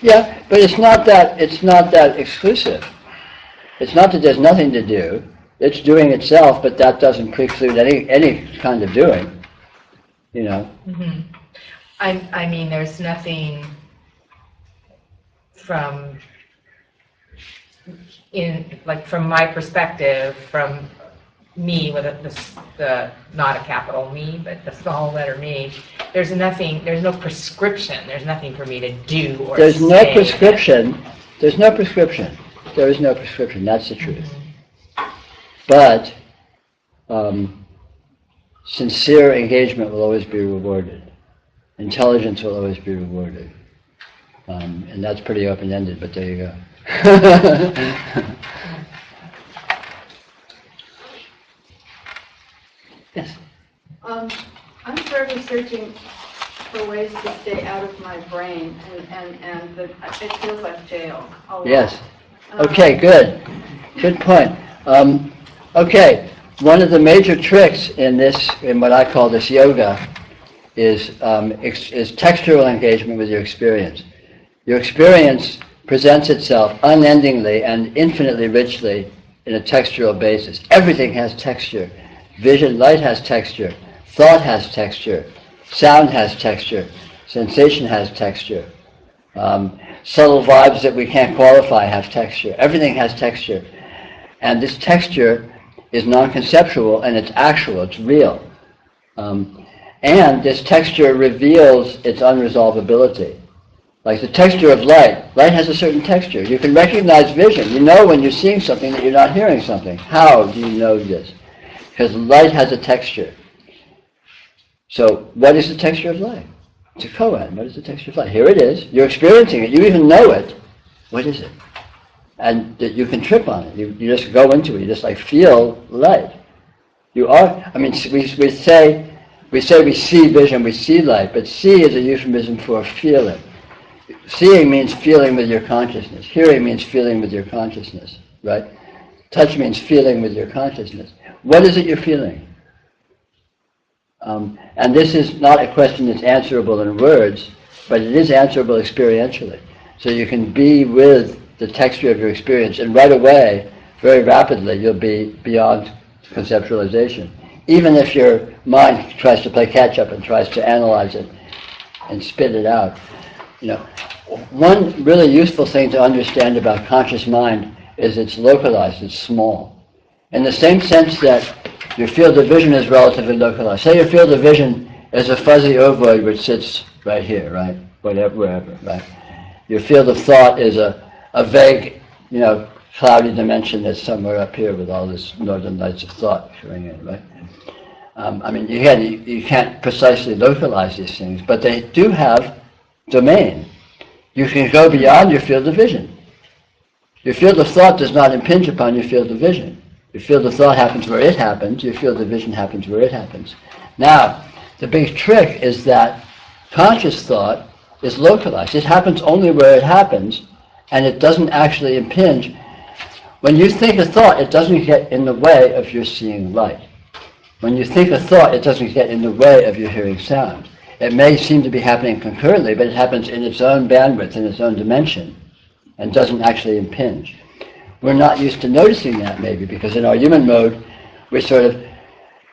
Yeah, but it's not that exclusive. It's not that there's nothing to do. It's doing itself, but that doesn't preclude any kind of doing. You know. Mm-hmm. I mean, there's nothing from my perspective, from me with the not a capital me, but the small letter me. There's no prescription. There's nothing for me to do or There's say. no prescription. There's no prescription. There is no prescription. That's the truth. Mm-hmm. But sincere engagement will always be rewarded. Intelligence will always be rewarded. And that's pretty open-ended, but there you go. Yes? I'm sort of searching for ways to stay out of my brain, and it feels like jail a lot. Yes. Okay, good. Good point. Okay, one of the major tricks in what I call this yoga, is textural engagement with your experience. Your experience presents itself unendingly and infinitely richly in a textural basis. Everything has texture. Vision, light has texture. Thought has texture. Sound has texture. Sensation has texture. Subtle vibes that we can't qualify have texture. Everything has texture. And this texture is non-conceptual and it's actual, it's real. And this texture reveals its unresolvability. Like the texture of light. Light has a certain texture. You can recognize vision. You know when you're seeing something that you're not hearing something. How do you know this? Because light has a texture. So what is the texture of light? It's a koan. What is the texture of light? Here it is. You're experiencing it. You even know it. What is it? And you can trip on it. You just go into it. You just like feel light. You are, I mean, we say we see vision, we see light, but see is a euphemism for feeling. Seeing means feeling with your consciousness. Hearing means feeling with your consciousness, right? Touch means feeling with your consciousness. What is it you're feeling? And this is not a question that's answerable in words, but it is answerable experientially. So you can be with the texture of your experience, and right away, very rapidly, you'll be beyond conceptualization. Even if your mind tries to play catch-up and tries to analyze it and spit it out. You know, one really useful thing to understand about conscious mind is it's localized, it's small. In the same sense that your field of vision is relatively localized. Say your field of vision is a fuzzy ovoid which sits right here, right? Wherever, right? Your field of thought is a vague, cloudy dimension that's somewhere up here with all this northern lights of thought showing in, right? You can't precisely localize these things, but they do have domain. You can go beyond your field of vision. Your field of thought does not impinge upon your field of vision. Your field of thought happens where it happens, your field of vision happens where it happens. Now, the big trick is that conscious thought is localized. It happens only where it happens, and it doesn't actually impinge. When you think a thought, it doesn't get in the way of your seeing light. When you think a thought, it doesn't get in the way of your hearing sound. It may seem to be happening concurrently, but it happens in its own bandwidth, in its own dimension, and doesn't actually impinge. We're not used to noticing that, maybe, because in our human mode, we sort of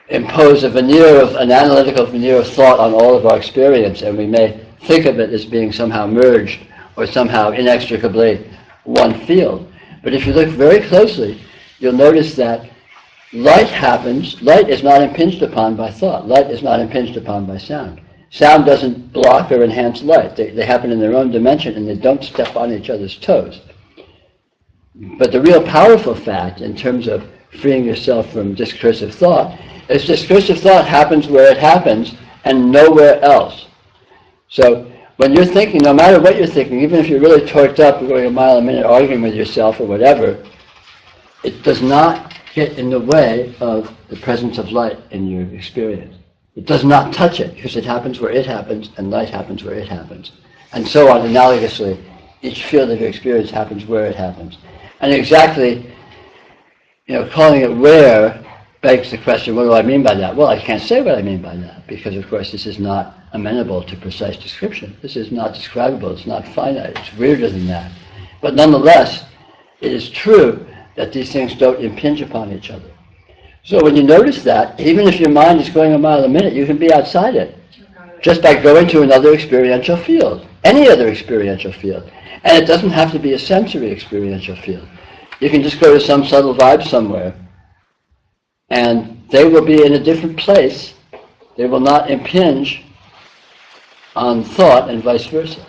impose an analytical veneer of thought on all of our experience, and we may think of it as being somehow merged or somehow inextricably one field. But if you look very closely, you'll notice that light happens, light is not impinged upon by thought. Light is not impinged upon by sound. Sound doesn't block or enhance light. They happen in their own dimension and they don't step on each other's toes. But the real powerful fact in terms of freeing yourself from discursive thought is discursive thought happens where it happens and nowhere else. So when you're thinking, no matter what you're thinking, even if you're really torqued up, going a mile a minute arguing with yourself or whatever, it does not get in the way of the presence of light in your experience. It does not touch it because it happens where it happens and light happens where it happens. And so on, analogously, each field of your experience happens where it happens. And exactly, calling it where begs the question, what do I mean by that? Well, I can't say what I mean by that because, of course, this is not amenable to precise description. This is not describable. It's not finite. It's weirder than that. But nonetheless, it is true that these things don't impinge upon each other. So when you notice that, even if your mind is going a mile a minute, you can be outside it just by going to another experiential field, any other experiential field. And it doesn't have to be a sensory experiential field. You can just go to some subtle vibe somewhere, and they will be in a different place. They will not impinge on thought and vice versa.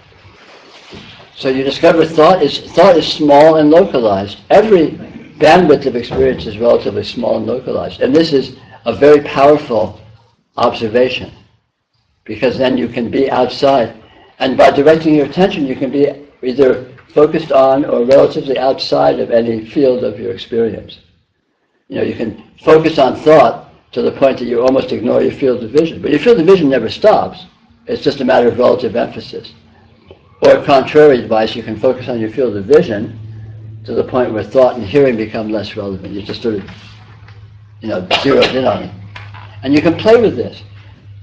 So you discover thought is small and localized. Every bandwidth of experience is relatively small and localized. And this is a very powerful observation, because then you can be outside. And by directing your attention, you can be either focused on or relatively outside of any field of your experience. You can focus on thought to the point that you almost ignore your field of vision. But your field of vision never stops. It's just a matter of relative emphasis. Or contrary advice, you can focus on your field of vision to the point where thought and hearing become less relevant. You just sort of, zeroed in on it. And you can play with this.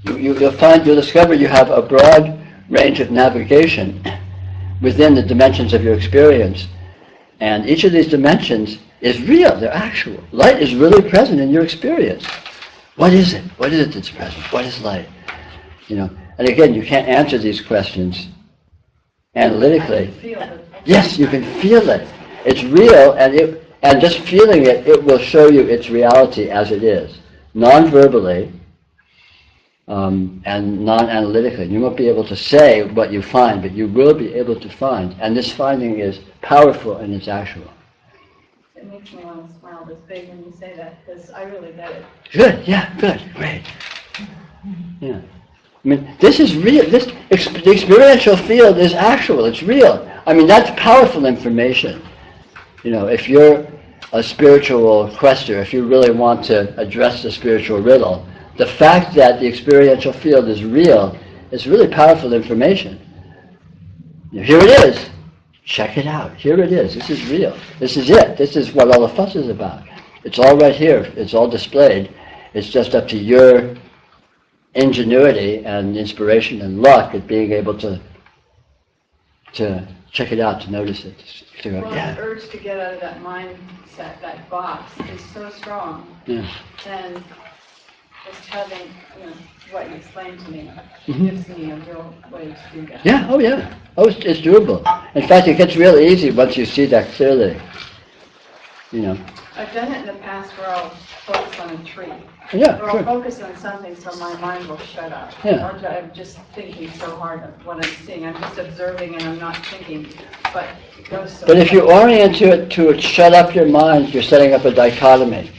You'll discover you have a broad range of navigation within the dimensions of your experience. And each of these dimensions is real, they're actual. Light is really present in your experience. What is it? What is it that's present? What is light? And again, you can't answer these questions analytically. Yes, you can feel it. It's real, and just feeling it, it will show you its reality as it is, non-verbally and non-analytically. You won't be able to say what you find, but you will be able to find. And this finding is powerful and it's actual. It makes me want to smile this big when you say that, because I really get it. Good, yeah, good, great. Yeah. I mean, this is real. The experiential field is actual. It's real. I mean, that's powerful information. If you're a spiritual quester, if you really want to address the spiritual riddle, the fact that the experiential field is real is really powerful information. Here it is. Check it out. Here it is. This is real. This is it. This is what all the fuss is about. It's all right here. It's all displayed. It's just up to your ingenuity and inspiration and luck at being able to check it out, to notice it. To go, the urge to get out of that mindset, that box, is so strong. Yeah. And just having, what you explained to me, gives me a real way to do that. Yeah, oh yeah. Oh, it's doable. In fact, it gets real easy once you see that clearly. I've done it in the past where I'll focus on a tree. Yeah, or sure. I'll focus on something so my mind will shut up. Yeah. Or I'm just thinking so hard of what I'm seeing. I'm just observing and I'm not thinking. But it goes so But if you orient to shut up your mind, you're setting up a dichotomy.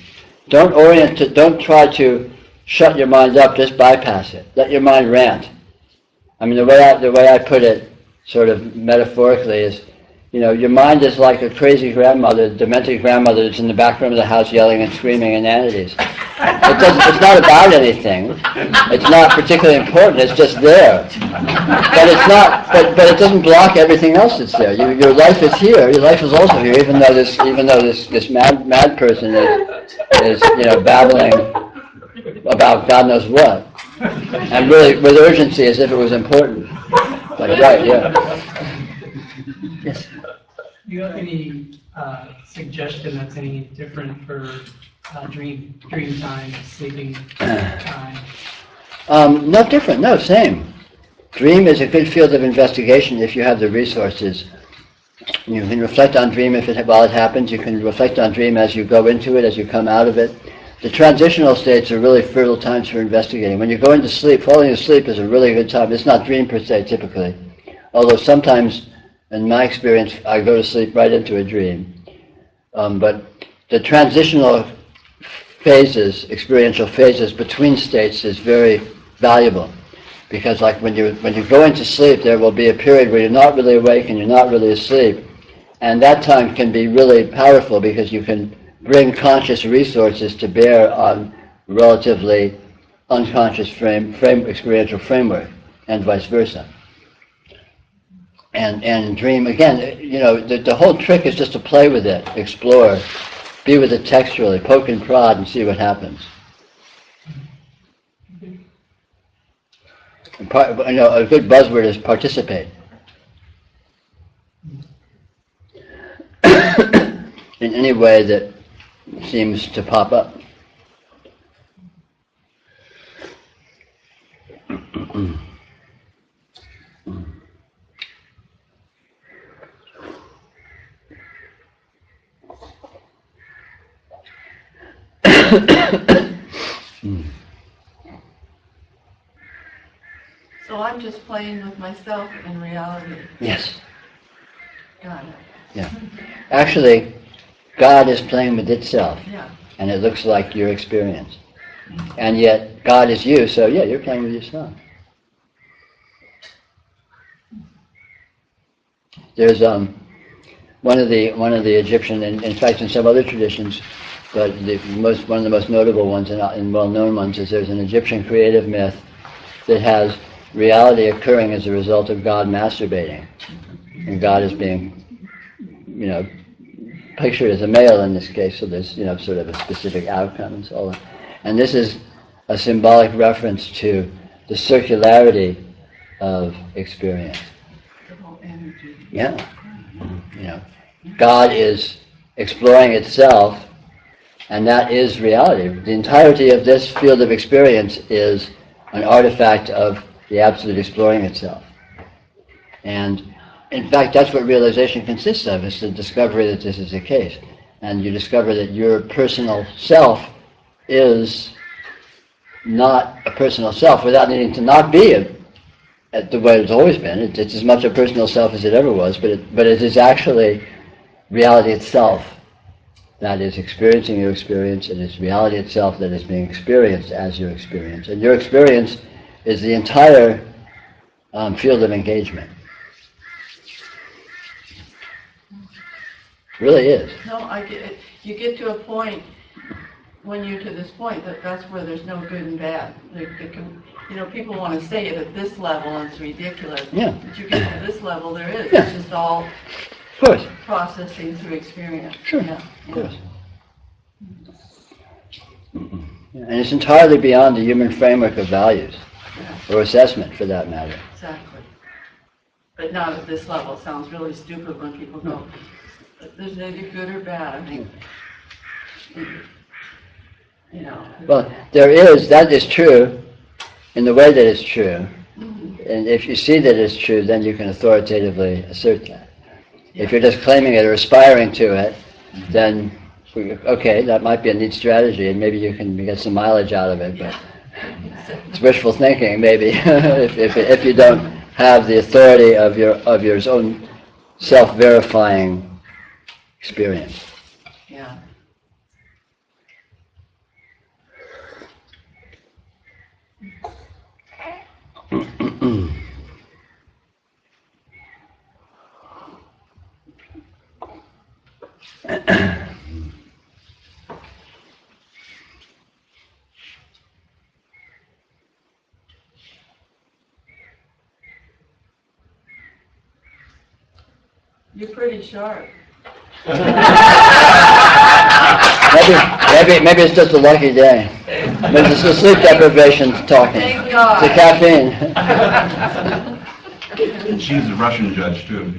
Don't try to shut your mind up, just bypass it. Let your mind rant. I mean, the way I put it, sort of metaphorically, is, your mind is like a crazy grandmother, demented grandmother that's in the back room of the house yelling and screaming inanities. It's not about anything. It's not particularly important. It's just there. But it's not. But it doesn't block everything else that's there. Your life is here. Your life is also here, even though this mad person is babbling about God knows what, and really with urgency as if it was important. Like, right, yeah. Yes. Do you have any suggestion that's any different for dream time, sleeping time? No different, no, same. Dream is a good field of investigation if you have the resources. You can reflect on dream while it happens. You can reflect on dream as you go into it, as you come out of it. the transitional states are really fertile times for investigating. When you go into sleep, falling asleep is a really good time. It's not dream per se typically, although sometimes, in my experience, I go to sleep right into a dream. But the transitional phases, experiential phases between states is very valuable, because like when you go into sleep, there will be a period where you're not really awake and you're not really asleep, and that time can be really powerful because you can bring conscious resources to bear on relatively unconscious experiential framework, and vice versa. And dream, again, you know, the whole trick is just to play with it, explore, be with it textually, poke and prod and see what happens. And you know, a good buzzword is participate. In any way that seems to pop up. So I'm just playing with myself in reality. Yes. Got it. Yeah. Actually, God is playing with itself. Yeah. And it looks like your experience. And yet, God is you, so yeah, you're playing with yourself. There's one of the Egyptian, in fact, in some other traditions, but one of the most notable ones and well-known ones is there's an Egyptian creative myth that has reality occurring as a result of God masturbating, and God is being, you know, pictured as a male in this case, so there's, you know, sort of a specific outcome and so on. And this is a symbolic reference to the circularity of experience. Yeah. You know, God is exploring itself, and that is reality. The entirety of this field of experience is an artifact of the Absolute exploring itself. And in fact, that's what realization consists of, is the discovery that this is the case. And you discover that your personal self is not a personal self without needing to not be the way it's always been. It's as much a personal self as it ever was, but it is actually reality itself that is experiencing your experience, and it's reality itself that is being experienced as your experience. And your experience is the entire field of engagement. It really is. No, I get it. You get to a point, when you're to this point, that's where there's no good and bad. You know, people want to say it at this level and it's ridiculous. Yeah. But you get to this level, there is. Yeah. It's just all of course. Processing through experience. Sure. Yeah. Of course. And it's entirely beyond the human framework of values, or assessment for that matter. Exactly. But not at this level. It sounds really stupid when people go, there's neither good or bad. I think, you know. Well, that is true in the way that it's true. And if you see that it's true, then you can authoritatively assert that. If you're just claiming it or aspiring to it, then, okay, that might be a neat strategy, and maybe you can get some mileage out of it, but it's wishful thinking, maybe, if you don't have the authority of your own self-verifying experience. Yeah. You're pretty sharp. Maybe it's just a lucky day. Maybe it's the sleep deprivation talking. Thank God. It's the caffeine. She's a Russian judge, too.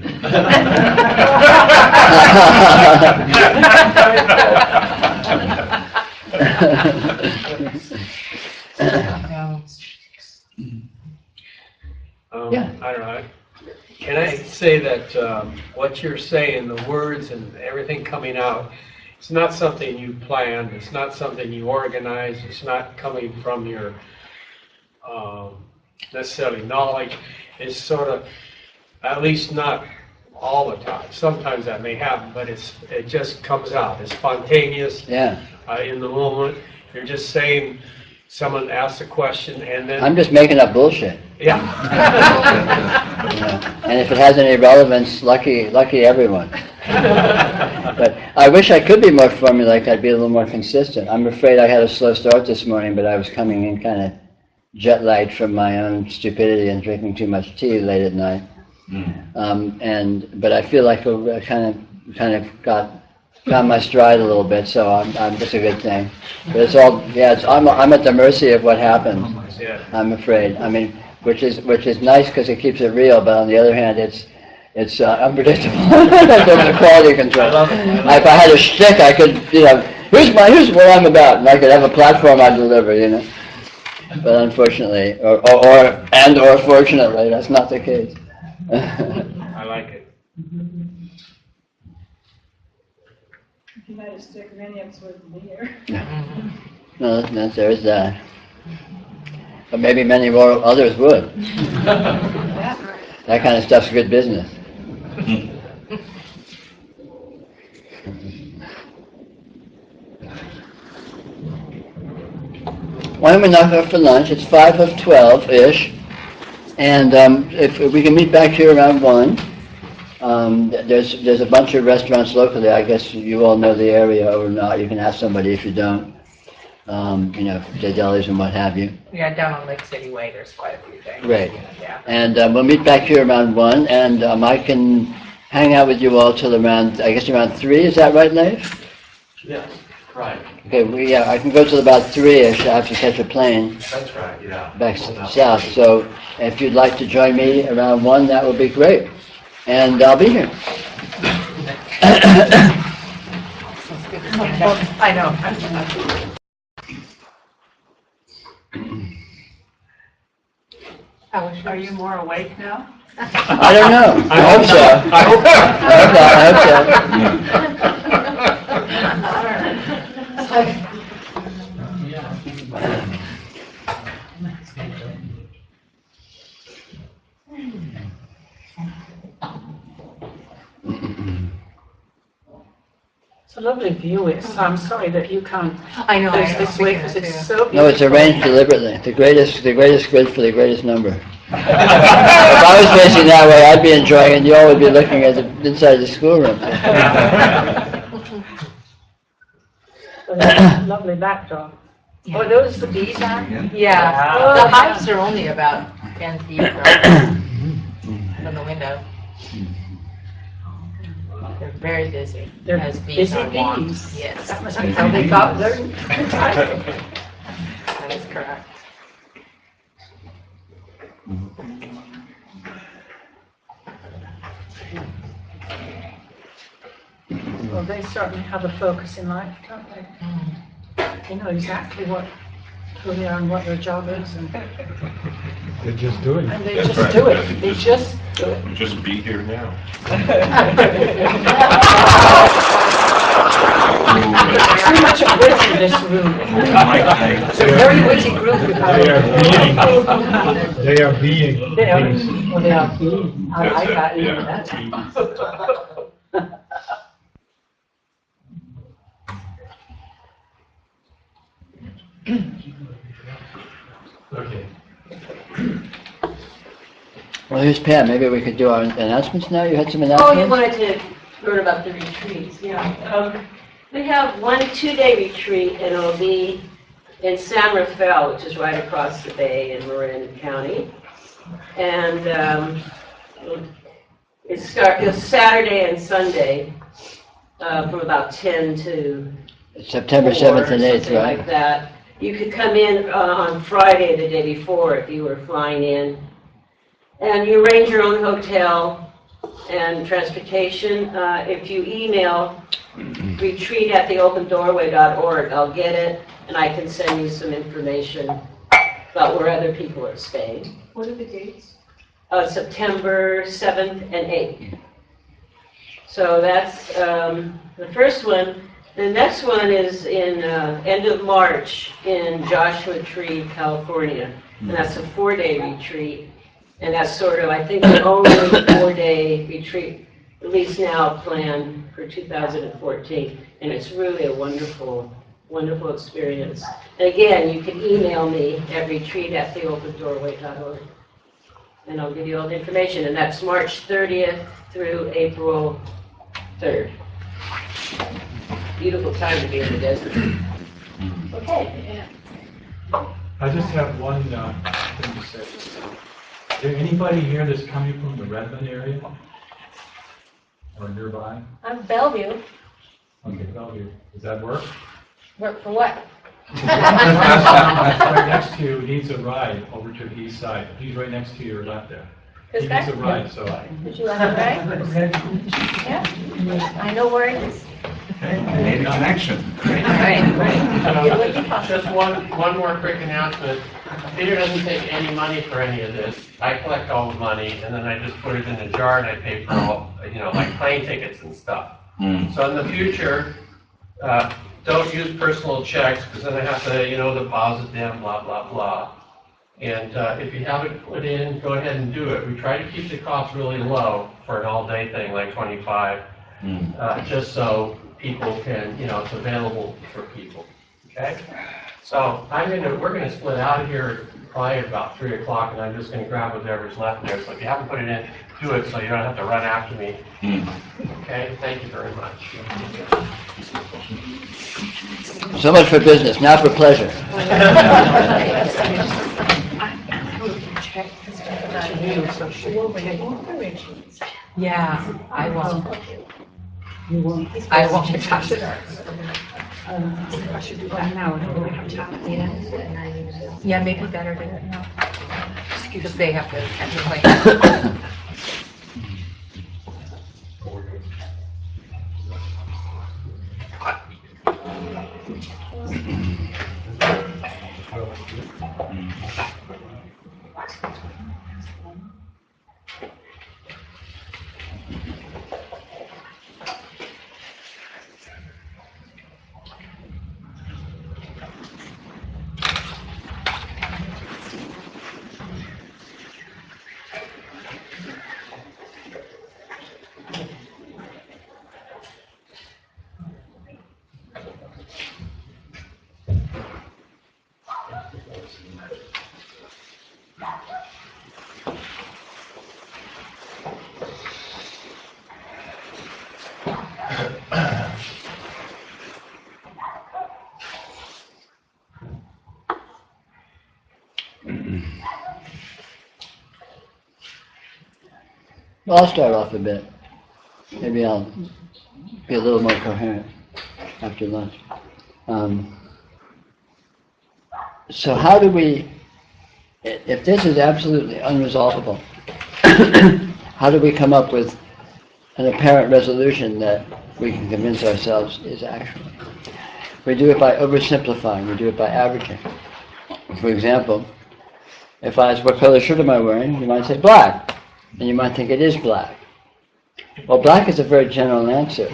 Yeah. I don't know. Can I say that what you're saying, the words and everything coming out, it's not something you planned, it's not something you organized, it's not coming from your necessarily knowledge. It's sort of, at least not all the time. Sometimes that may happen, but it just comes out. It's spontaneous. Yeah. In the moment. You're just saying, someone asks a question and then... I'm just making up bullshit. Yeah. You know, and if it has any relevance, lucky everyone. But I wish I could be more formulaic. I'd be a little more consistent. I'm afraid I had a slow start this morning, but I was coming in kind of jet-lagged from my own stupidity and drinking too much tea late at night. But I feel like I kind of got my stride a little bit, so it's a good thing. But it's all, I'm at the mercy of what happens. I'm afraid. I mean, which is nice because it keeps it real, but on the other hand, it's unpredictable. There's a quality control. If I had a shtick, I could, here's what I'm about, and I could have a platform I'd deliver, But unfortunately, or fortunately, that's not the case. I like it. You might have stuck many of us with me here. No, there's that. But maybe many more others would. That kind of stuff's good business. Why don't we knock off for lunch? It's 5 of 12-ish. And if we can meet back here around 1. There's a bunch of restaurants locally. I guess you all know the area or not. You can ask somebody if you don't. The delis and what have you. Yeah, down on Lake City Way, there's quite a few things. Great. Yeah. And we'll meet back here around 1, and I can hang out with you all till around 3. Is that right, Leif? Yes, right. Okay, I can go till about 3-ish. I have to catch a plane. That's right, yeah. Back south. So if you'd like to join me around 1, that would be great. And I'll be here. I know. Are you more awake now? I don't know. I hope so. I It's a lovely view. I'm sorry that you can't. I know. This way because it's so beautiful. No, it's arranged deliberately. The greatest grid for the greatest number. If I was facing that way, I'd be enjoying it, and you all would be looking at the inside the schoolroom. Lovely backdrop. Oh, are those the bees are? Yeah. Oh, The hives are only about 10 feet from the window. They're very busy. They're as bees busy are wont. bees. Yes. That must be how they got their title. That is correct. Well, they certainly have a focus in life, don't they? They know exactly who they are and what their job is. And They just do it. they just do it. They just do it. Just be here now. Too much wit in this room. It's a very witty group. They are being. They are being. I like that even better. Okay. Well, here's Pam. Maybe we could do our announcements now. You had some Oh, announcements? you wanted to learn about the retreats, yeah. We have 1 2-day retreat, and it'll be in San Rafael, which is right across the bay in Marin County. And it's Saturday and Sunday from about 10 to September 4, 7th and 8th, something right? like that. You could come in on Friday, the day before, if you were flying in. And you arrange your own hotel and transportation. If you email retreat@theopendoorway.org, I'll get it, and I can send you some information about where other people are staying. What are the dates? September 7th and 8th. So that's the first one. The next one is in end of March in Joshua Tree, California. And that's a 4-day retreat. And that's sort of, I think, the only 4-day retreat, at least now planned for 2014. And it's really a wonderful, wonderful experience. And again, you can email me at retreat@theopendoorway.org. And I'll give you all the information. And that's March 30th through April 3rd. Beautiful time to be in the desert. Okay. I just have one thing to say. Is there anybody here that's coming from the Redmond area? Or nearby? I'm Bellevue. Okay, Bellevue. Does that work? Work for what? Right next to you needs a ride over to the east side. He's right next to your left there. He needs a ride, so. Would you like a ride? Yeah. I know where it is. Made a connection. Just one more quick announcement. Peter doesn't take any money for any of this. I collect all the money, and then I just put it in a jar, and I pay for all, like plane tickets and stuff. So in the future, don't use personal checks, because then I have to, deposit them, blah, blah, blah. And if you haven't put in, go ahead and do it. We try to keep the cost really low for an all-day thing, like 25, just so people can, it's available for people. Okay? So we're gonna split out of here probably about 3 o'clock, and I'm just gonna grab whatever's left there. So if you haven't put it in, do it so you don't have to run after me. Okay? Thank you very much. So much for business, now for pleasure. Yeah, I won't. You won't. I won't touch it. I should do that now, and we'll have time at the end. Yeah, maybe better do it now. Because they have to play. Well, I'll start off a bit. Maybe I'll be a little more coherent after lunch. So how do we, if this is absolutely unresolvable, how do we come up with an apparent resolution that we can convince ourselves is actual? We do it by oversimplifying, we do it by averaging. For example, if I ask, what color shirt am I wearing? You might say black. And you might think it is black. Well, black is a very general answer.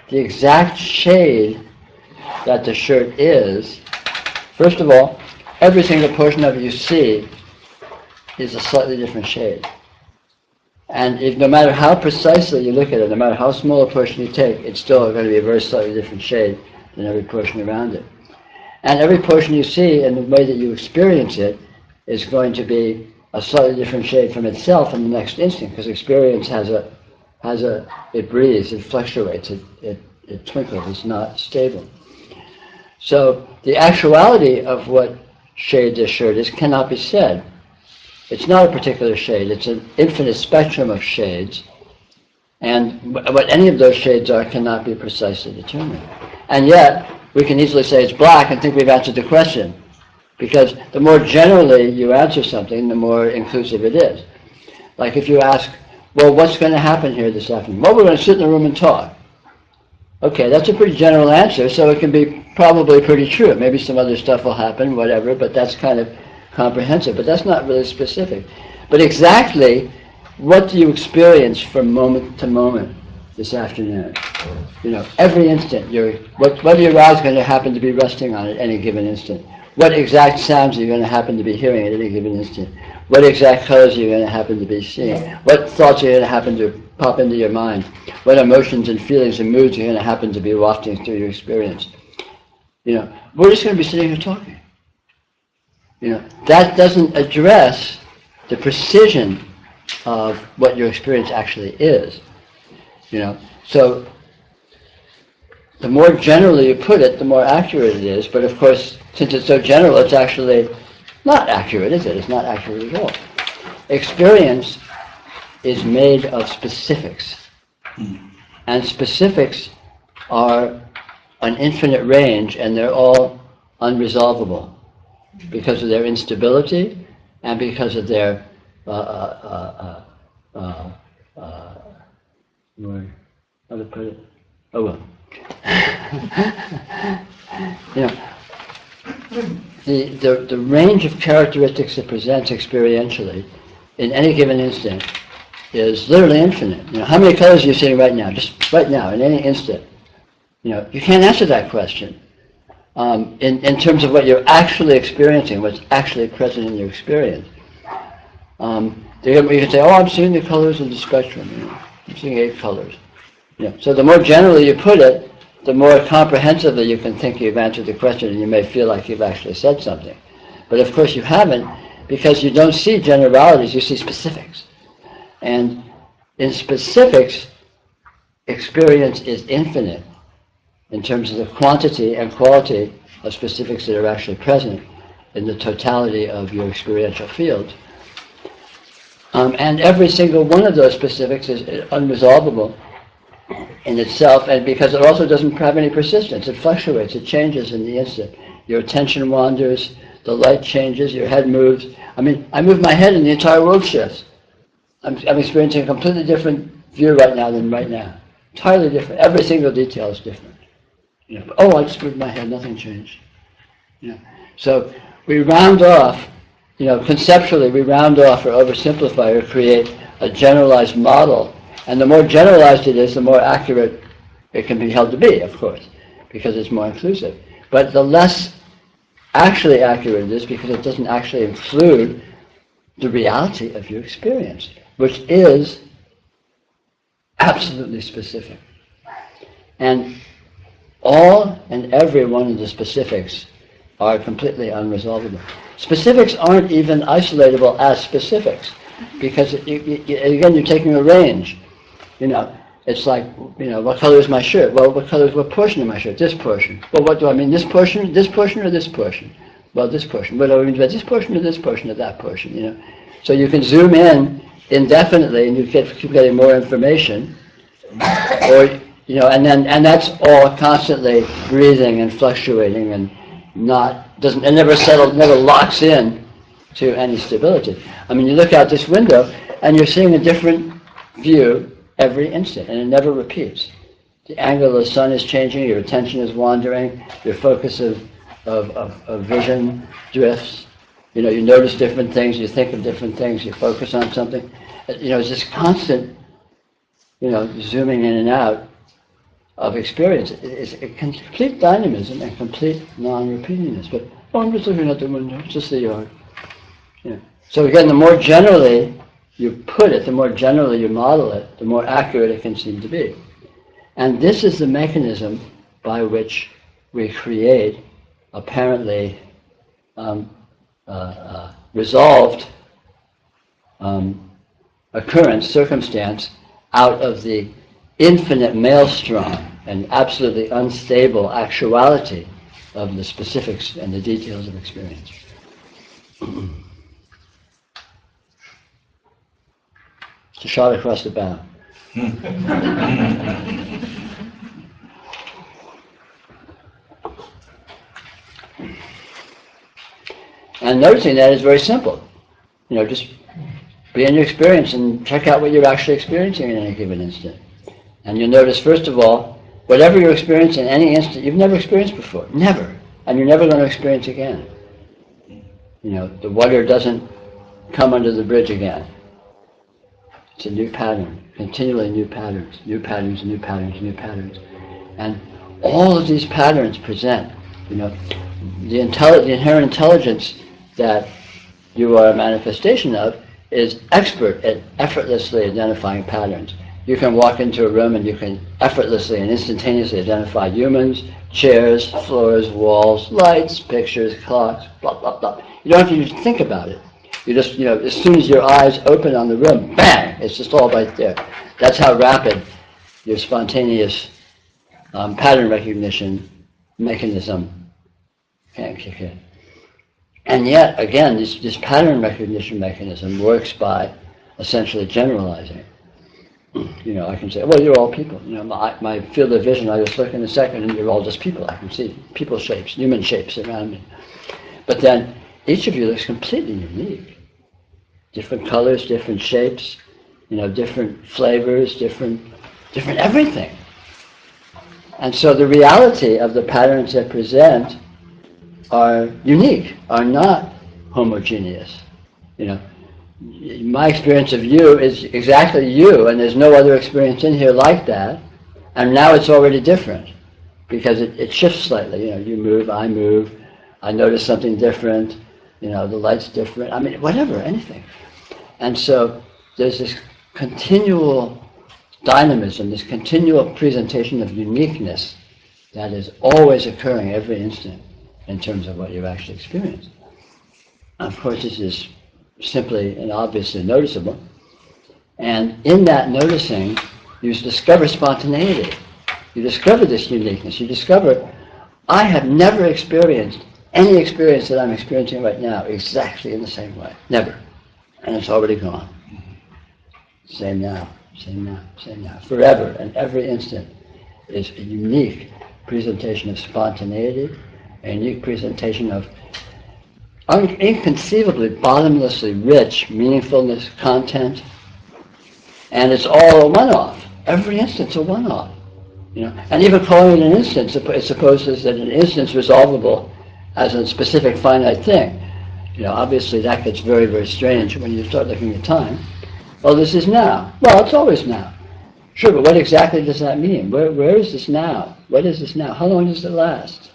The exact shade that the shirt is, first of all, every single portion of it you see is a slightly different shade. And if no matter how precisely you look at it, no matter how small a portion you take, it's still going to be a very slightly different shade than every portion around it. And every portion you see and the way that you experience it is going to be a slightly different shade from itself in the next instant, because experience it breathes, it fluctuates, it twinkles, it's not stable. So the actuality of what shade this shirt is cannot be said. It's not a particular shade, it's an infinite spectrum of shades, and what any of those shades are cannot be precisely determined. And yet, we can easily say it's black and think we've answered the question, because the more generally you answer something, the more inclusive it is. Like if you ask, well, what's going to happen here this afternoon? Well, we're going to sit in the room and talk. Okay, that's a pretty general answer, so it can be probably pretty true. Maybe some other stuff will happen, whatever, but that's kind of comprehensive. But that's not really specific. But exactly what do you experience from moment to moment this afternoon. You know, every instant, what are your eyes going to happen to be resting on at any given instant? What exact sounds are you going to happen to be hearing at any given instant? What exact colors are you going to happen to be seeing? What thoughts are going to happen to pop into your mind? What emotions and feelings and moods are going to happen to be wafting through your experience? You know, we're just going to be sitting here talking. You know, that doesn't address the precision of what your experience actually is. You know, so the more generally you put it, the more accurate it is. But of course, since it's so general, it's actually not accurate, is it? It's not accurate at all. Experience is made of specifics. And specifics are an infinite range, and they're all unresolvable because of their instability and because of their how to put it? Oh well. You know, the range of characteristics it presents experientially in any given instant is literally infinite. You know, how many colors are you seeing right now? Just right now, in any instant. You know, you can't answer that question in terms of what you're actually experiencing, what's actually present in your experience. You can say, oh, I'm seeing the colors of the spectrum. You know, I'm seeing 8 colors. You know, so the more generally you put it, the more comprehensively you can think you've answered the question, and you may feel like you've actually said something. But of course you haven't, because you don't see generalities, you see specifics. And in specifics, experience is infinite in terms of the quantity and quality of specifics that are actually present in the totality of your experiential field. And every single one of those specifics is unresolvable in itself, and because it also doesn't have any persistence. It fluctuates, it changes in the instant. Your attention wanders, the light changes, your head moves. I mean, I move my head and the entire world shifts. I'm experiencing a completely different view right now than right now. Entirely different. Every single detail is different. You know, oh, I just moved my head, nothing changed. You know, so we round off, you know, conceptually we round off or oversimplify or create a generalized model. And the more generalized it is, the more accurate it can be held to be, of course, because it's more inclusive. But the less actually accurate it is, because it doesn't actually include the reality of your experience, which is absolutely specific. And all and every one of the specifics are completely unresolvable. Specifics aren't even isolatable as specifics, because again, you're taking a range. You know, it's like, you know, what color is my shirt? Well, what portion of my shirt? This portion. Well, what do I mean? This portion, or this portion? Well, this portion. What do I mean by this portion, or this portion, or that portion? You know, so you can zoom in indefinitely, and you keep getting more information, or you know, and that's all constantly breathing and fluctuating, and it never settles, never locks in to any stability. I mean, you look out this window, and you're seeing a different view every instant, and it never repeats. The angle of the sun is changing, your attention is wandering, your focus of vision drifts. You know, you notice different things, you think of different things, you focus on something. You know, it's this constant, you know, zooming in and out of experience. It's a complete dynamism and complete non-repeatingness. But, oh, I'm just looking at the window, it's just the yard. You know. So again, the more generally you put it, the more generally you model it, the more accurate it can seem to be. And this is the mechanism by which we create apparently resolved occurrence, circumstance, out of the infinite maelstrom and absolutely unstable actuality of the specifics and the details of experience. It's a shot across the bow. And noticing that is very simple. You know, just be in your experience and check out what you're actually experiencing in any given instant. And you'll notice, first of all, whatever you're experiencing in any instant, you've never experienced before. Never. And you're never going to experience again. You know, the water doesn't come under the bridge again. It's a new pattern, continually new patterns, new patterns, new patterns, new patterns. And all of these patterns present, the inherent intelligence that you are a manifestation of is expert at effortlessly identifying patterns. You can walk into a room and you can effortlessly and instantaneously identify humans, chairs, floors, walls, lights, pictures, clocks, blah, blah, blah. You don't have to even think about it. You just, as soon as your eyes open on the room, bang, it's just all right there. That's how rapid your spontaneous pattern recognition mechanism can kick in. And yet, again, this pattern recognition mechanism works by essentially generalizing. I can say, well, you're all people. My field of vision, I just look in a second and you're all just people. I can see people shapes, human shapes around me. But then each of you looks completely unique. Different colors, different shapes, different flavors, different everything. And so the reality of the patterns that present are unique, are not homogeneous. My experience of you is exactly you, and there's no other experience in here like that. And now it's already different because it shifts slightly. You move, I notice something different. The light's different. I mean, whatever, anything. And so there's this continual dynamism, this continual presentation of uniqueness that is always occurring every instant in terms of what you've actually experienced. Of course, this is simply and obviously noticeable. And in that noticing, you discover spontaneity. You discover this uniqueness. You discover, I have never experienced any experience that I'm experiencing right now exactly in the same way. Never. And it's already gone. Same now, same now, same now. Forever and every instant is a unique presentation of spontaneity, a unique presentation of inconceivably, bottomlessly rich meaningfulness, content, and it's all a one-off. Every instant's a one-off. And even calling it an instant, it supposes that an instant's resolvable as a specific finite thing. Obviously that gets very, very strange when you start looking at time. Well, this is now. Well, it's always now. Sure, but what exactly does that mean? Where is this now? What is this now? How long does it last?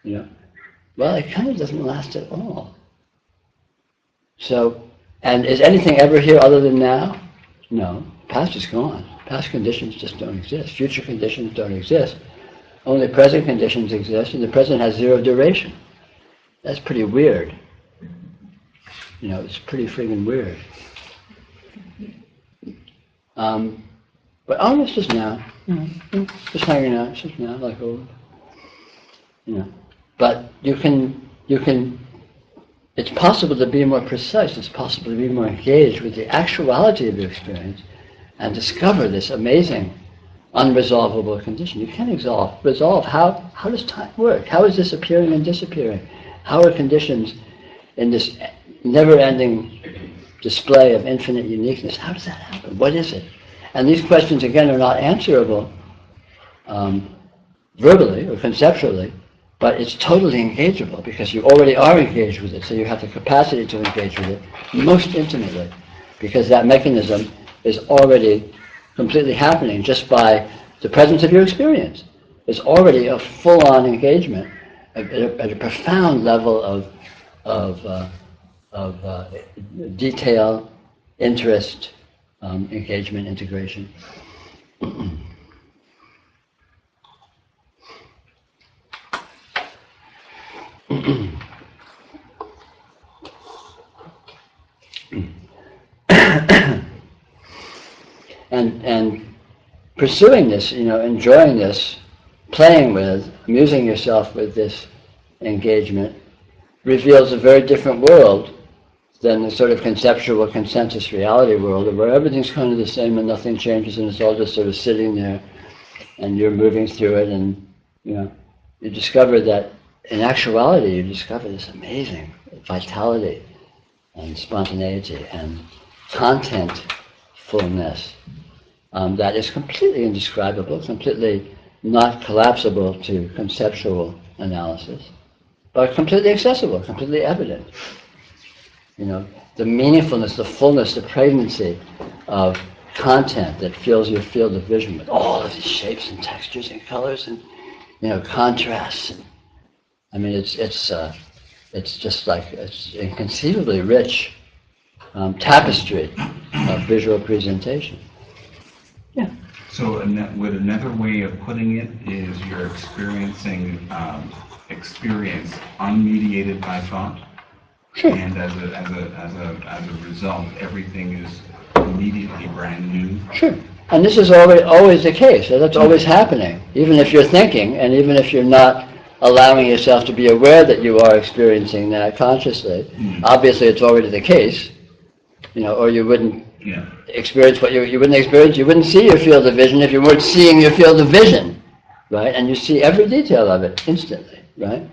Well, it kind of doesn't last at all. So, and is anything ever here other than now? No. Past is gone. Past conditions just don't exist. Future conditions don't exist. Only present conditions exist, and the present has zero duration. That's pretty weird. It's pretty friggin' weird. But it's just now. Just hanging out, it's just now, like old. But you can, it's possible to be more precise, it's possible to be more engaged with the actuality of your experience and discover this amazing, unresolvable condition. You can't resolve how does time work? How is this appearing and disappearing? How are conditions in this never-ending display of infinite uniqueness? How does that happen? What is it? And these questions, again, are not answerable verbally or conceptually, but it's totally engageable because you already are engaged with it, so you have the capacity to engage with it most intimately because that mechanism is already completely happening just by the presence of your experience. It's already a full-on engagement at a profound level of detail, interest, engagement, integration. And pursuing this, enjoying this, playing with, amusing yourself with this engagement reveals a very different world than the sort of conceptual consensus reality world where everything's kind of the same and nothing changes and it's all just sort of sitting there and you're moving through it and you discover that in actuality you discover this amazing vitality and spontaneity and contentfulness that is completely indescribable, completely not collapsible to conceptual analysis, but completely accessible, completely evident. You know, the meaningfulness, the fullness, the pregnancy of content that fills your field of vision with all of these shapes and textures and colors and, you know, contrasts. And, I mean, it's just like, it's inconceivably rich tapestry of visual presentation. Yeah. So with another way of putting it is you're experiencing experience unmediated by thought, sure. And as a result, everything is immediately brand new. Sure. And this is always the case. So that's always happening, even if you're thinking, and even if you're not allowing yourself to be aware that you are experiencing that consciously. Mm. Obviously, it's already the case, you know, or you wouldn't experience what you wouldn't experience. You wouldn't see your field of vision if you weren't seeing your field of vision, right? And you see every detail of it instantly, right?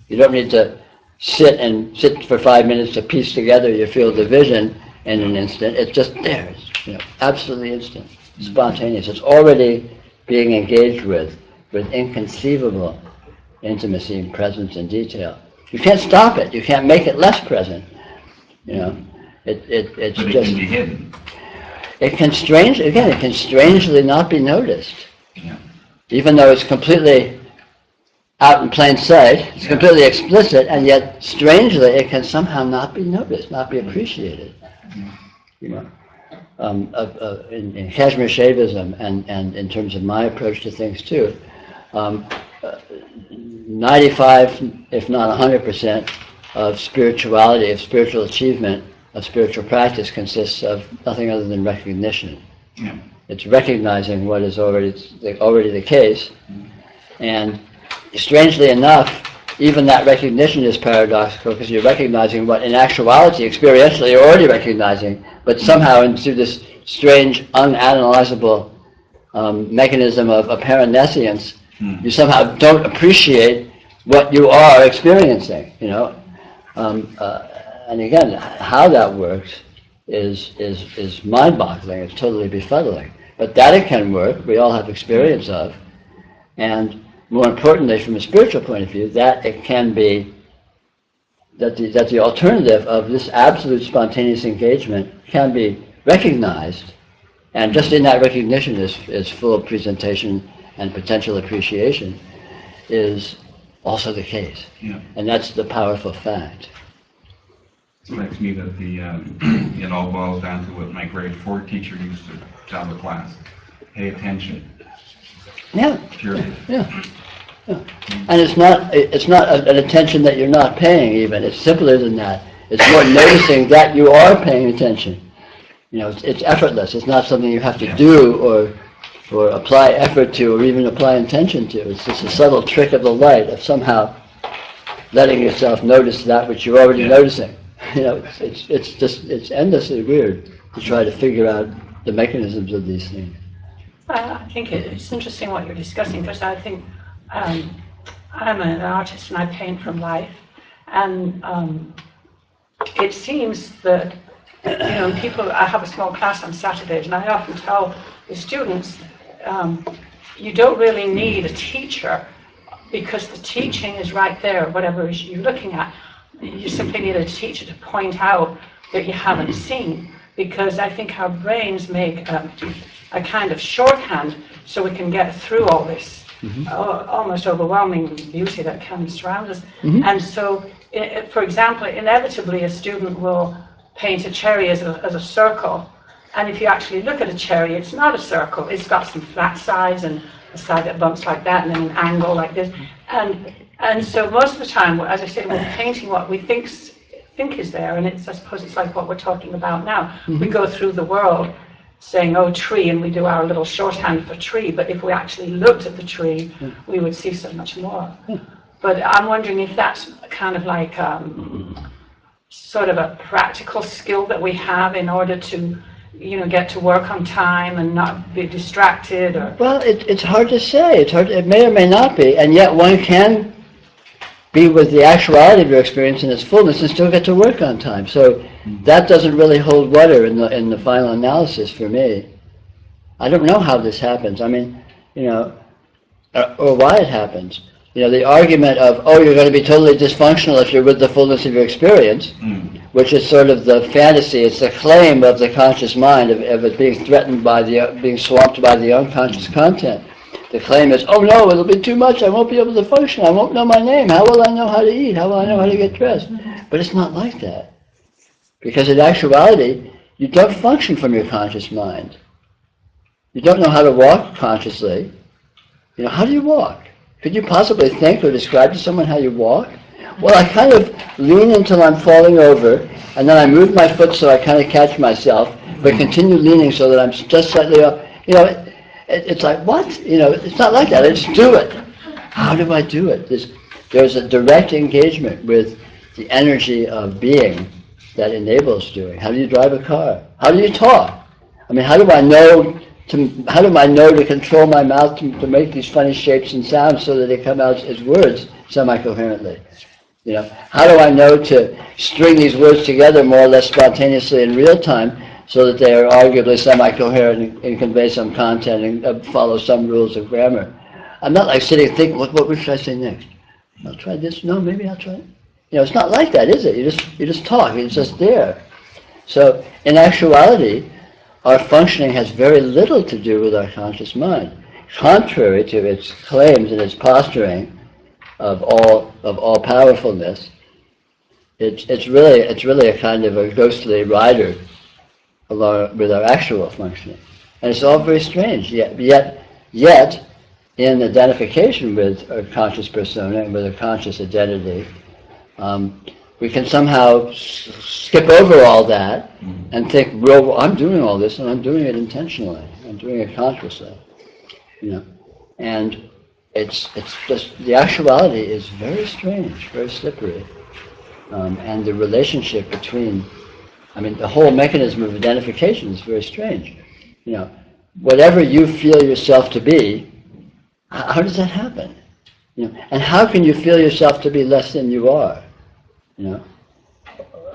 You don't need to sit for 5 minutes to piece together your field of vision in an instant. It's just there. It's, you know, absolutely instant, spontaneous. It's already being engaged with inconceivable intimacy and presence and detail. You can't stop it. You can't make it less present. You know, it's but it just. Can be hidden. It can strangely not be noticed. Yeah. Even though it's completely out in plain sight, it's completely explicit, and yet strangely it can somehow not be noticed, not be appreciated. You know, in Kashmir Shaivism and in terms of my approach to things too. 95, if not 100%, of spirituality, of spiritual achievement, of spiritual practice consists of nothing other than recognition. Yeah. It's recognizing what is already the case, and strangely enough, even that recognition is paradoxical because you're recognizing what in actuality, experientially, you're already recognizing, but somehow through this strange, unanalyzable mechanism of apparent nescience, you somehow don't appreciate what you are experiencing, you know. And again, how that works is mind-boggling. It's totally befuddling. But that it can work, we all have experience of. And more importantly, from a spiritual point of view, that it can be, that the alternative of this absolute spontaneous engagement can be recognized, and just in that recognition is full presentation and potential appreciation, is also the case. Yeah. And that's the powerful fact. It strikes me that it all boils down to what my grade 4 teacher used to tell the class: pay attention. Yeah. Period. Yeah. Yeah. And it's not an attention that you're not paying even. It's simpler than that. It's more noticing that you are paying attention. You know, it's effortless. It's not something you have to do or apply effort to or even apply intention to. It's just a subtle trick of the light of somehow letting yourself notice that which you're already noticing. You know, it's endlessly weird to try to figure out the mechanisms of these things. I think it's interesting what you're discussing, because I think I'm an artist and I paint from life, and it seems that, you know, I have a small class on Saturdays, and I often tell the students, you don't really need a teacher, because the teaching is right there, whatever you're looking at. You simply need a teacher to point out that you haven't seen, because I think our brains make a kind of shorthand so we can get through all this almost overwhelming beauty that can surround us. And so, for example, inevitably a student will paint a cherry as a circle, and if you actually look at a cherry, it's not a circle. It's got some flat sides and a side that bumps like that, and then an angle like this. And so most of the time, as I say, we're painting what we think is there, and I suppose it's like what we're talking about now. We go through the world saying, oh, tree, and we do our little shorthand for tree, but if we actually looked at the tree, we would see so much more. But I'm wondering if that's kind of like sort of a practical skill that we have in order to, you know, get to work on time and not be distracted, or... Well, it's hard to say. It may or may not be, and yet one can be with the actuality of your experience in its fullness and still get to work on time. So that doesn't really hold water in the final analysis for me. I don't know how this happens. I mean, you know, or why it happens. You know, the argument of, oh, you're going to be totally dysfunctional if you're with the fullness of your experience, which is sort of the fantasy, it's the claim of the conscious mind of it being threatened by being swamped by the unconscious content. The claim is, oh no, it'll be too much, I won't be able to function, I won't know my name, how will I know how to eat, how will I know how to get dressed? But it's not like that. Because in actuality, you don't function from your conscious mind. You don't know how to walk consciously. You know, how do you walk? Could you possibly think or describe to someone how you walk? Well, I kind of lean until I'm falling over, and then I move my foot so I kind of catch myself, but continue leaning so that I'm just slightly up. You know, it's like, what? You know, it's not like that. I just do it. How do I do it? There's a direct engagement with the energy of being that enables doing. How do you drive a car? How do you talk? I mean, how do I know to control my mouth to make these funny shapes and sounds so that they come out as words semi-coherently? You know, how do I know to string these words together more or less spontaneously in real time so that they are arguably semi-coherent and convey some content and follow some rules of grammar? I'm not like sitting and thinking, what should I say next? I'll try this. No, maybe I'll try it. You know, it's not like that, is it? You just talk. It's just there. So in actuality, our functioning has very little to do with our conscious mind, contrary to its claims and its posturing of all powerfulness. It's really a kind of a ghostly rider along with our actual functioning, and it's all very strange. Yet in identification with a conscious persona and with a conscious identity, we can somehow skip over all that and think, well, I'm doing all this and I'm doing it intentionally. I'm doing it consciously, you know, and it's just, the actuality is very strange, very slippery. And the relationship between, I mean, the whole mechanism of identification is very strange. You know, whatever you feel yourself to be, how does that happen? You know, and how can you feel yourself to be less than you are? You know,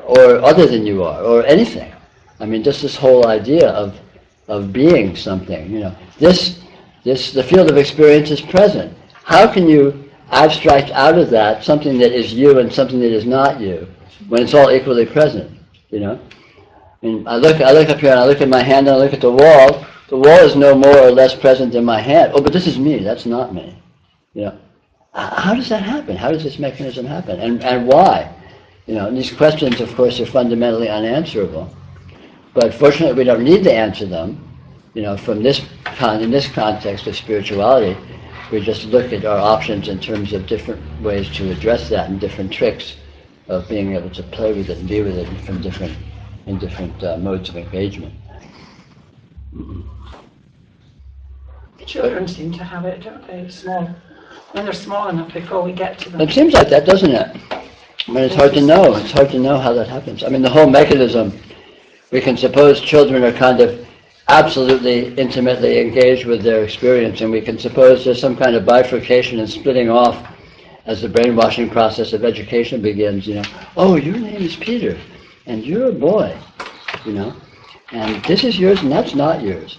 or other than you are, or anything. I mean, just this whole idea of being something. You know, the field of experience is present. How can you abstract out of that something that is you and something that is not you, when it's all equally present? You know, I mean, I look up here and I look at my hand and I look at the wall. The wall is no more or less present than my hand. Oh, but this is me. That's not me. You know, how does that happen? How does this mechanism happen? And why? You know, and these questions, of course, are fundamentally unanswerable. But fortunately, we don't need to answer them. You know, from in this context of spirituality, we just look at our options in terms of different ways to address that and different tricks of being able to play with it and be with it from different modes of engagement. Children seem to have it, don't they? When they're small enough before we get to them. It seems like that, doesn't it? I mean, it's hard to know. It's hard to know how that happens. I mean, the whole mechanism, we can suppose children are kind of absolutely intimately engaged with their experience, and we can suppose there's some kind of bifurcation and splitting off as the brainwashing process of education begins, you know. Oh, your name is Peter, and you're a boy, you know, and this is yours and that's not yours,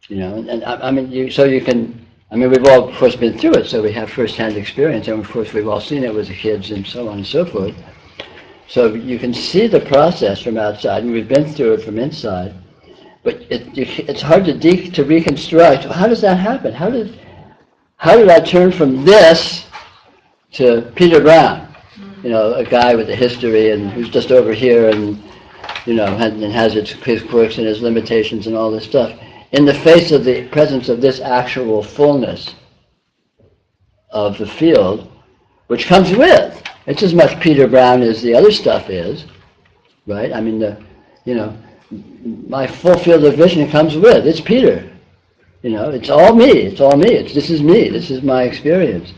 you know. And I mean, we've all, of course, been through it, so we have first-hand experience, and of course we've all seen it with the kids and so on and so forth. So you can see the process from outside, and we've been through it from inside, but it's hard to reconstruct. How does that happen? How did I turn from this to Peter Brown? You know, a guy with a history and who's just over here and, you know, and has his quirks and his limitations and all this stuff, in the face of the presence of this actual fullness of the field, which comes with. It's as much Peter Brown as the other stuff is, right? I mean, my full field of vision comes with. It's Peter. You know, it's all me. It's all me. This is me. This is my experience.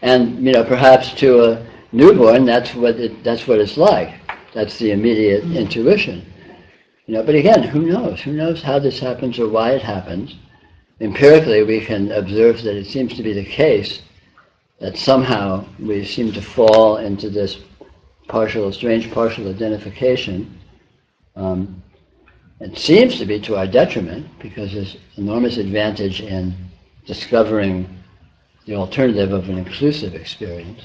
And, you know, perhaps to a newborn, that's what it's like. That's the immediate intuition. You know, but again, who knows? Who knows how this happens or why it happens? Empirically, we can observe that it seems to be the case that somehow we seem to fall into this strange partial identification. It seems to be to our detriment, because there's enormous advantage in discovering the alternative of an inclusive experience.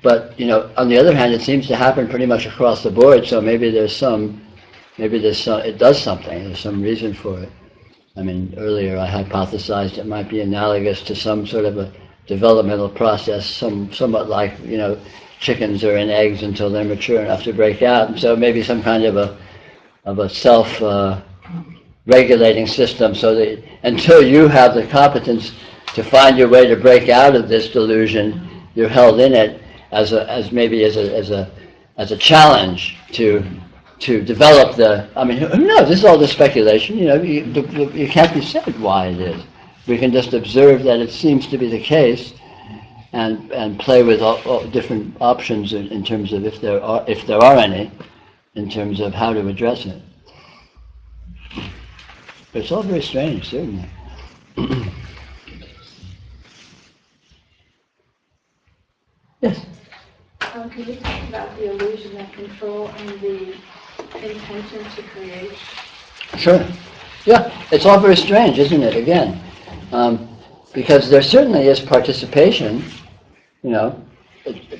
But, you know, on the other hand, it seems to happen pretty much across the board, so maybe it does something, there's some reason for it. I mean, earlier I hypothesized it might be analogous to some sort of a developmental process, somewhat like, you know, chickens are in eggs until they're mature enough to break out, and so maybe some kind of a self-regulating system, so that until you have the competence to find your way to break out of this delusion, you're held in it as a challenge to develop the. I mean, who knows? This is all the speculation. You know, you can't be said why it is. We can just observe that it seems to be the case, and play with all different options in terms of if there are any, in terms of how to address it. But it's all very strange, certainly. Yes. Can you talk about the illusion of control and the intention to create? Sure. Yeah, it's all very strange, isn't it, again? Because there certainly is participation, you know.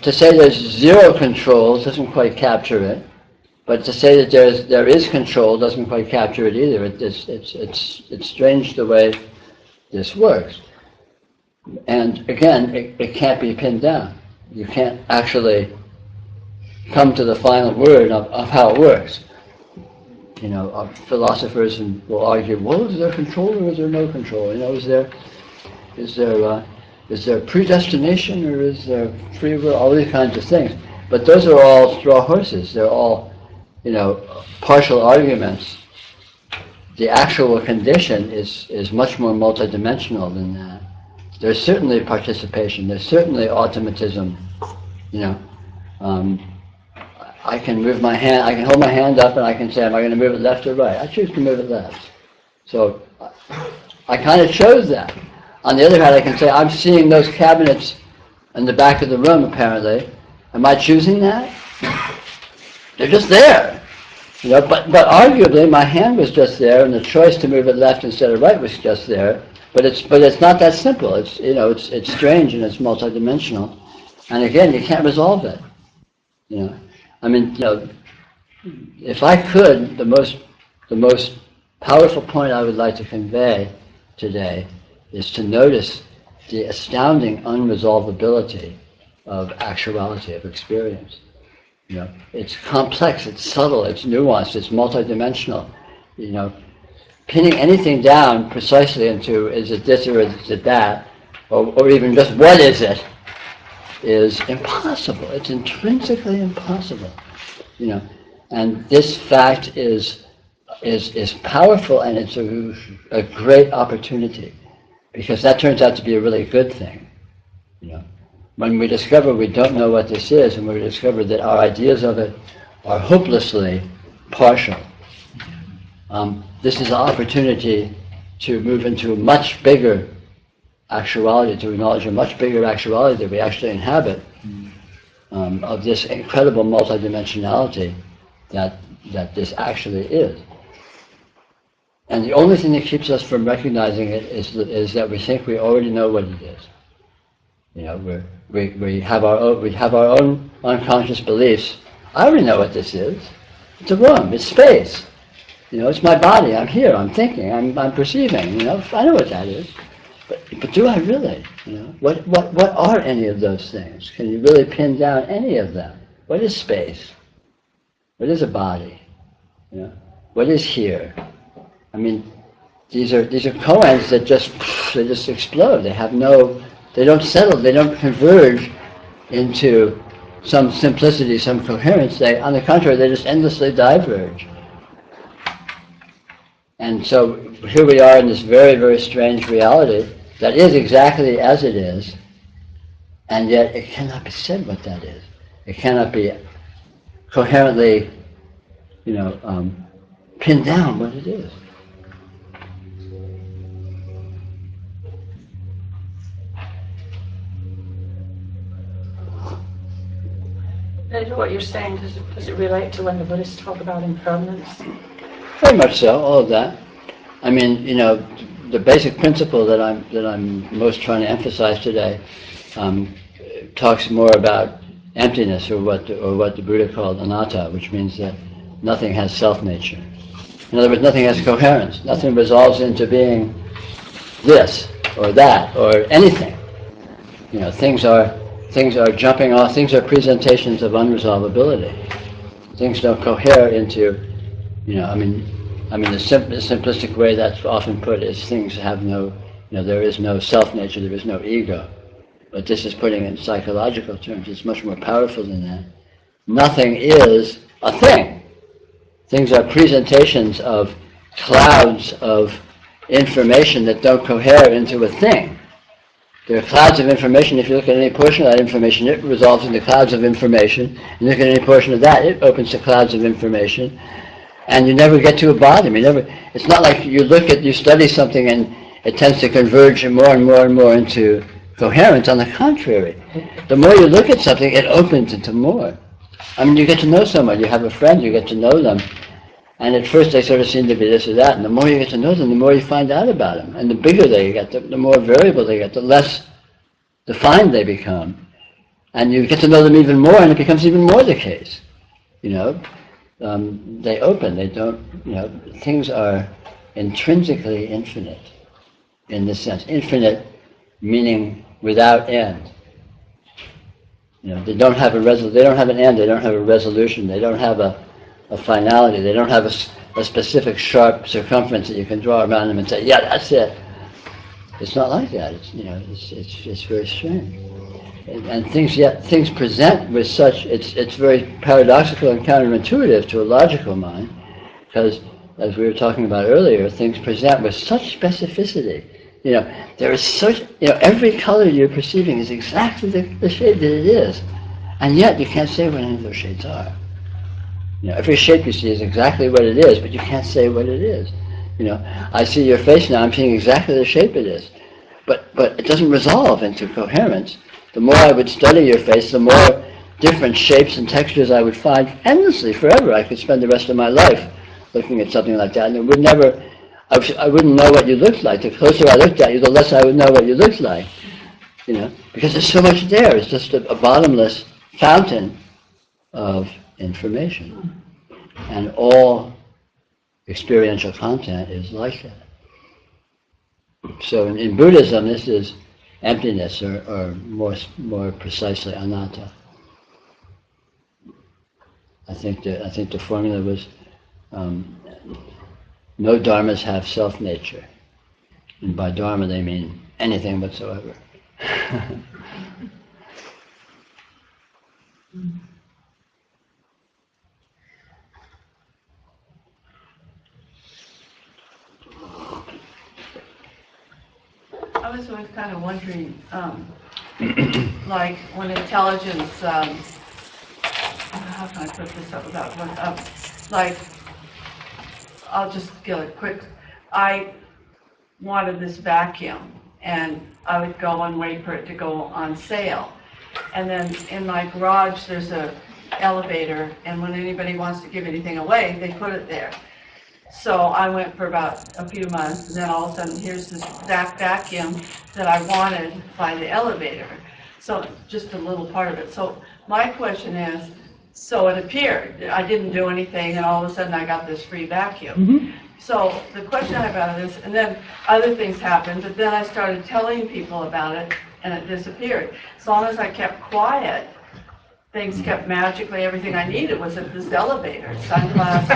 To say there's zero control doesn't quite capture it, but to say that there is control doesn't quite capture it either. It's strange the way this works. And again, it can't be pinned down. You can't actually come to the final word of how it works. You know, philosophers will argue, well, is there control or is there no control? You know, is there predestination or is there free will? All these kinds of things. But those are all straw horses. They're all, you know, partial arguments. The actual condition is much more multidimensional than that. There's certainly participation. There's certainly automatism. You know, I can move my hand. I can hold my hand up, and I can say, "Am I going to move it left or right?" I choose to move it left. So I kind of chose that. On the other hand, I can say, "I'm seeing those cabinets in the back of the room. Apparently, am I choosing that?" They're just there. You know, but arguably, my hand was just there, and the choice to move it left instead of right was just there. But it's not that simple. It's, you know, it's strange and it's multidimensional, and again, you can't resolve it. You know, I mean, you know, if I could, the most powerful point I would like to convey today is to notice the astounding unresolvability of actuality, of experience. You know, it's complex, it's subtle, it's nuanced, it's multidimensional. You know, pinning anything down precisely into is it this or is it that, or even just what is it, is impossible. It's intrinsically impossible. You know, and this fact is powerful, and it's a great opportunity, because that turns out to be a really good thing. You know, when we discover we don't know what this is, and we discover that our ideas of it are hopelessly partial, this is an opportunity to move into a much bigger actuality, to acknowledge a much bigger actuality that we actually inhabit, of this incredible multidimensionality that this actually is. And the only thing that keeps us from recognizing it is that we think we already know what it is. You know, we have our own unconscious beliefs. I already know what this is. It's a room. It's space. You know, it's my body. I'm here. I'm thinking. I'm perceiving. You know, I know what that is. But do I really? You know, what are any of those things? Can you really pin down any of them? What is space? What is a body? You know, what is here? I mean, these are koans that just explode. They don't settle. They don't converge into some simplicity, some coherence. On the contrary, they just endlessly diverge. And so here we are in this very, very strange reality that is exactly as it is, and yet it cannot be said what that is. It cannot be coherently, you know, pinned down what it is. What you're saying, does it relate to when the Buddhists talk about impermanence? Very much so, all of that. I mean, you know, the basic principle that I'm most trying to emphasize today talks more about emptiness, or what the Buddha called anatta, which means that nothing has self-nature. In other words, nothing has coherence. Nothing resolves into being this or that or anything. You know, things are jumping off. Things are presentations of unresolvability. Things don't cohere into, you know. I mean, the simplistic way that's often put is things have no, you know, there is no self-nature. There is no ego. But this is putting it in psychological terms. It's much more powerful than that. Nothing is a thing. Things are presentations of clouds of information that don't cohere into a thing. There are clouds of information. If you look at any portion of that information, it resolves into clouds of information. You look at any portion of that, it opens to clouds of information. And you never get to a bottom. It's not like you study something and it tends to converge more and more and more into coherence. On the contrary, the more you look at something, it opens into more. I mean, you get to know someone, you have a friend, you get to know them, and at first they sort of seem to be this or that, and the more you get to know them, the more you find out about them. And the bigger they get, the more variable they get, the less defined they become. And you get to know them even more, and it becomes even more the case. You know, they open, they don't, you know, things are intrinsically infinite in this sense. Infinite meaning without end. You know, they don't have an end, they don't have a resolution, they don't have a finality, they don't have a specific sharp circumference that you can draw around them and say, yeah, that's it. It's not like that. It's, you know, it's very strange. And things present with such, it's very paradoxical and counterintuitive to a logical mind, because as we were talking about earlier, things present with such specificity. You know, there is such, you know, every color you're perceiving is exactly the shade that it is. And yet you can't say what any of those shades are. You know, every shape you see is exactly what it is, but you can't say what it is. You know, I see your face now, I'm seeing exactly the shape it is. But it doesn't resolve into coherence. The more I would study your face, the more different shapes and textures I would find endlessly, forever. I could spend the rest of my life looking at something like that, and it would never, I wouldn't know what you looked like. The closer I looked at you, the less I would know what you looked like. You know, because there's so much there. It's just a bottomless fountain of information. And all experiential content is like that. So in Buddhism, this is emptiness, or more precisely, anatta. I think the formula was no dharmas have self-nature, and by dharma they mean anything whatsoever. I was always kind of wondering, like when intelligence, how can I put this up without one? Like, I'll just give it quick. I wanted this vacuum, and I would go and wait for it to go on sale. And then in my garage, there's a elevator, and when anybody wants to give anything away, they put it there. So I went for about a few months, and then all of a sudden, here's this vacuum that I wanted by the elevator. So just a little part of it. So my question is, so it appeared. I didn't do anything, and all of a sudden, I got this free vacuum. Mm-hmm. So the question I have about it is, and then other things happened, but then I started telling people about it, and it disappeared. As long as I kept quiet, things kept magically, everything I needed was at this elevator, sunglasses,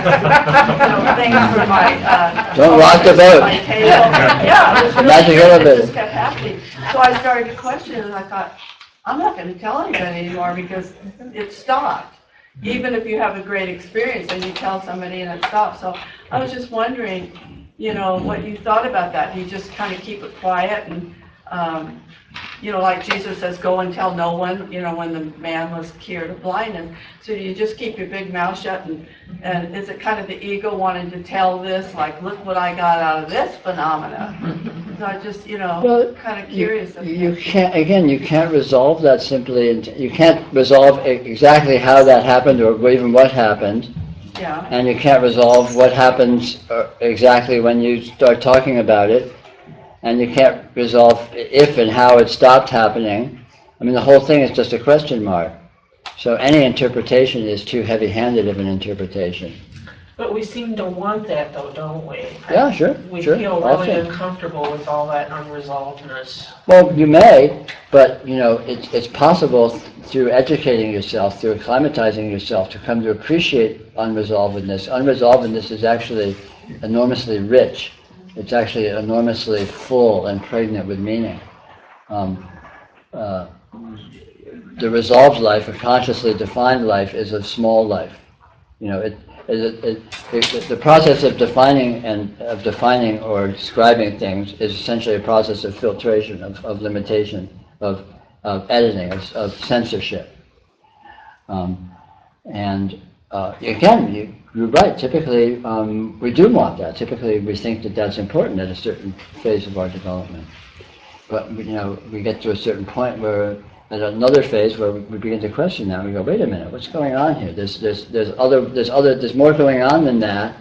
things for my, don't rock the boat. My table. Yeah, it was really Magic weird. elevator. It just kept happening. So I started to question it, and I thought, I'm not going to tell anybody anymore because it stopped. Even if you have a great experience and you tell somebody and it stops. So I was just wondering, you know, what you thought about that. You just kind of keep it quiet and, you know, like Jesus says, go and tell no one, you know, when the man was cured of blindness. So you just keep your big mouth shut, and is it kind of the ego wanting to tell this, like, look what I got out of this phenomena? So I just, you know, kind of curious. You can't resolve that simply, and you can't resolve exactly how that happened or even what happened. Yeah. And you can't resolve what happens exactly when you start talking about it. And you can't resolve if and how it stopped happening. I mean, the whole thing is just a question mark. So any interpretation is too heavy-handed of an interpretation. But we seem to want that though, don't we? Yeah, sure, We sure, feel all really things. uncomfortable with all that unresolvedness. Well, you may, but you know, it's possible through educating yourself, through acclimatizing yourself, to come to appreciate unresolvedness. Unresolvedness is actually enormously rich. It's actually enormously full and pregnant with meaning. The resolved life, a consciously defined life, is a small life. You know, the process of defining or describing things is essentially a process of filtration, of limitation, of editing, of censorship. Again, you're right. Typically, we do want that. Typically, we think that that's important at a certain phase of our development. But you know, we get to a certain point where, at another phase, where we begin to question that. We go, wait a minute, what's going on here? There's more going on than that,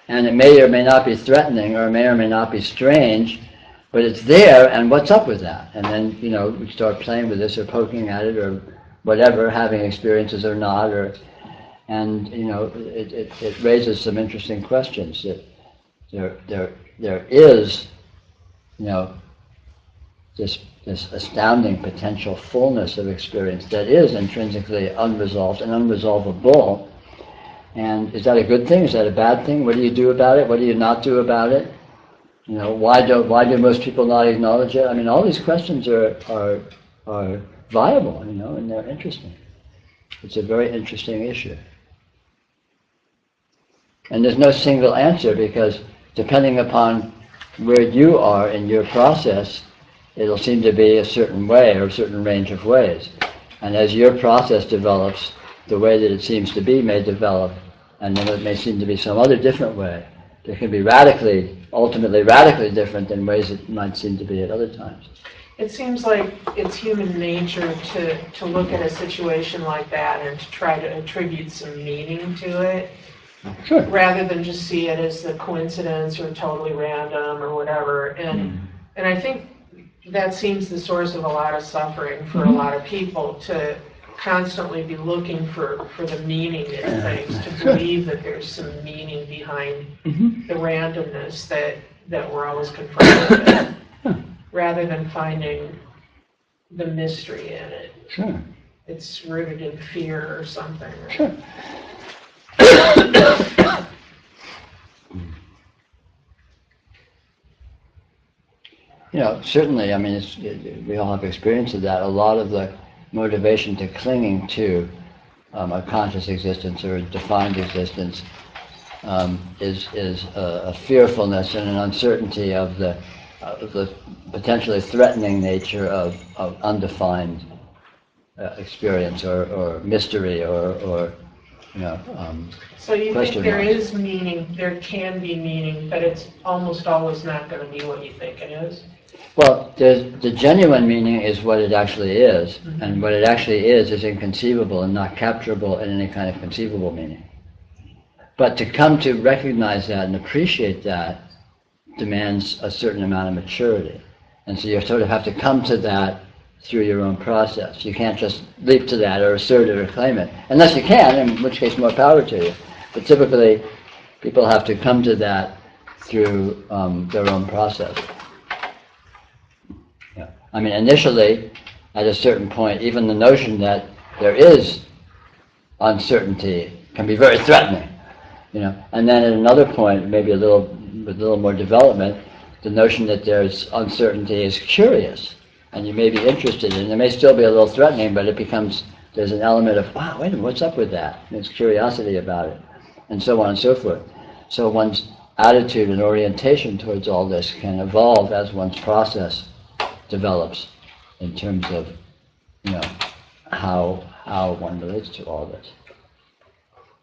and it may or may not be threatening, or may not be strange, but it's there, and what's up with that? And then, you know, we start playing with this, or poking at it, or whatever, having experiences or not, and you know, it raises some interesting questions. That there is, you know, this astounding potential fullness of experience that is intrinsically unresolved and unresolvable. And is that a good thing? Is that a bad thing? What do you do about it? What do you not do about it? You know, why do most people not acknowledge it? I mean, all these questions are viable, you know, and they're interesting. It's a very interesting issue. And there's no single answer, because depending upon where you are in your process, it'll seem to be a certain way or a certain range of ways. And as your process develops, the way that it seems to be may develop, and then it may seem to be some other different way. It can be ultimately radically different than ways it might seem to be at other times. It seems like it's human nature to look at a situation like that and to try to attribute some meaning to it. Sure. Rather than just see it as a coincidence or totally random or whatever. And I think that seems the source of a lot of suffering for a lot of people, to constantly be looking for the meaning in things, to believe that there's some meaning behind the randomness that we're always confronted with, rather than finding the mystery in it. Sure. It's rooted in fear or something. Sure. You know, certainly, I mean, we all have experience of that. A lot of the motivation to clinging to a conscious existence or a defined existence is a fearfulness and an uncertainty of the potentially threatening nature of undefined experience or mystery or you know. So you think there is meaning, there can be meaning, but it's almost always not going to be what you think it is? Well, the genuine meaning is what it actually is, and what it actually is inconceivable and not capturable in any kind of conceivable meaning. But to come to recognize that and appreciate that demands a certain amount of maturity. And so you sort of have to come to that through your own process. You can't just leap to that or assert it or claim it. Unless you can, in which case more power to you. But typically, people have to come to that through their own process. Yeah. I mean, initially, at a certain point, even the notion that there is uncertainty can be very threatening. You know, and then at another point, maybe with a little more development, the notion that there's uncertainty is curious, and you may be interested in it. It may still be a little threatening, but there's an element of, wow, wait a minute, what's up with that? And there's curiosity about it, and so on and so forth. So one's attitude and orientation towards all this can evolve as one's process develops in terms of, you know, how one relates to all this.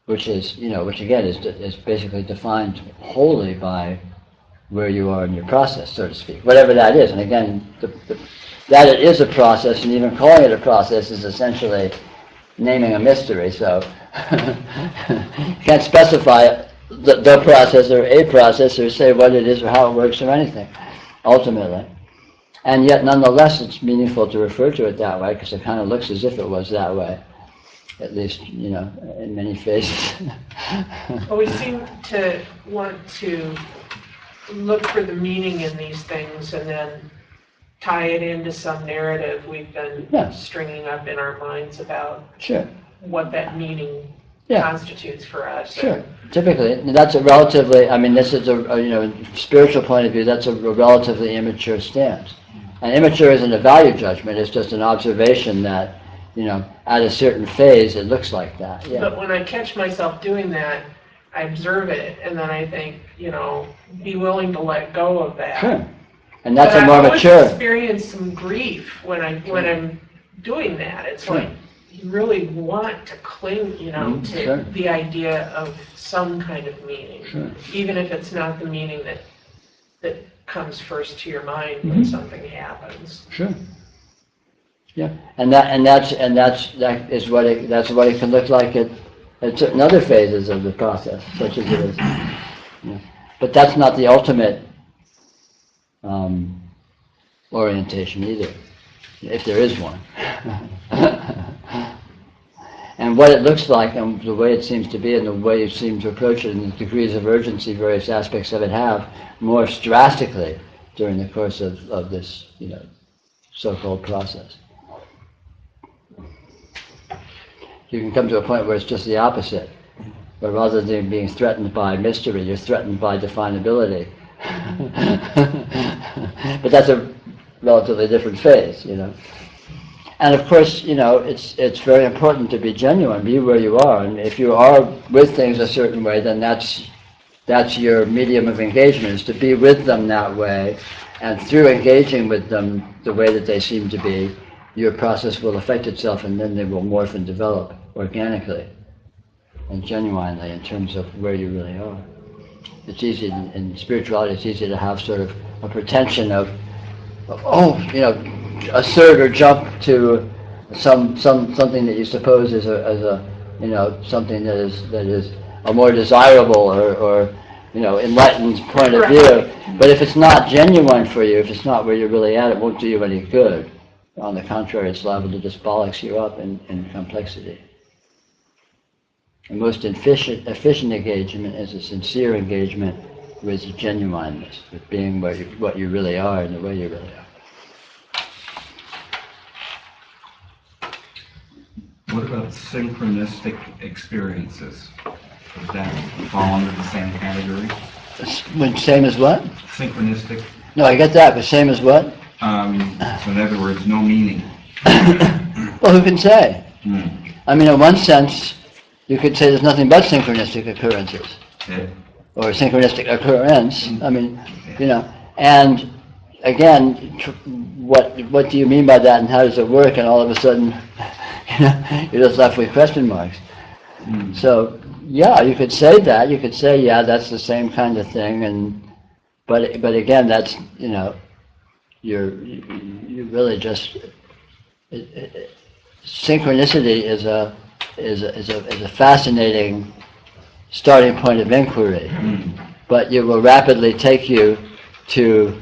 Which is, you know, which again is basically defined wholly by where you are in your process, so to speak, whatever that is. And again, that it is a process, and even calling it a process is essentially naming a mystery. So you can't specify the process or a process or say what it is or how it works or anything, ultimately. And yet, nonetheless, it's meaningful to refer to it that way because it kind of looks as if it was that way. at least, you know, in many phases. Well, we seem to want to look for the meaning in these things and then tie it into some narrative we've been stringing up in our minds about what that meaning constitutes for us. Sure. Typically, that's a relatively, I mean, this is you know, spiritual point of view, that's a relatively immature stance. And immature isn't a value judgment, it's just an observation that, you know, at a certain phase, it looks like that. Yeah. But when I catch myself doing that, I observe it, and then I think, you know, be willing to let go of that. Sure. And that's but a more I mature. always experience some grief when I'm doing that. It's like you really want to cling, you know, to the idea of some kind of meaning, even if it's not the meaning that comes first to your mind when something happens. Sure. Yeah, that's what it can look like at certain other phases of the process, such as it is. Yeah. But that's not the ultimate orientation either, if there is one. And what it looks like, and the way it seems to be, and the way you seem to approach it, and the degrees of urgency various aspects of it have, morphs drastically during the course of this, you know, so-called process. You can come to a point where it's just the opposite, where rather than being threatened by mystery, you're threatened by definability. But that's a relatively different phase, you know. And of course, you know, it's very important to be genuine, be where you are, and if you are with things a certain way, then that's your medium of engagement, is to be with them that way, and through engaging with them the way that they seem to be, your process will affect itself, and then they will morph and develop organically and genuinely in terms of where you really are. It's easy in spirituality, it's easy to have sort of a pretension of oh, you know, assert or jump to something that you suppose is a you know, something that is a more desirable or you know, enlightened point of view. But if it's not genuine for you, if it's not where you're really at, it won't do you any good. On the contrary, it's liable to just bollocks you up in complexity. The most efficient engagement is a sincere engagement with genuineness, with being what you really are and the way you really are. What about synchronistic experiences? Does that fall under the same category? Same as what? Synchronistic. No, I get that, but same as what? So in other words, no meaning. Well, who can say? I mean, in one sense, you could say there's nothing but synchronistic occurrences. Or synchronistic occurrence. I mean, you know, and again, what do you mean by that and how does it work? And all of a sudden, you know, you're just left with question marks. So, yeah, you could say that. You could say, yeah, that's the same kind of thing. But again, that's, you know, you really just synchronicity is a fascinating starting point of inquiry, but it will rapidly take you to,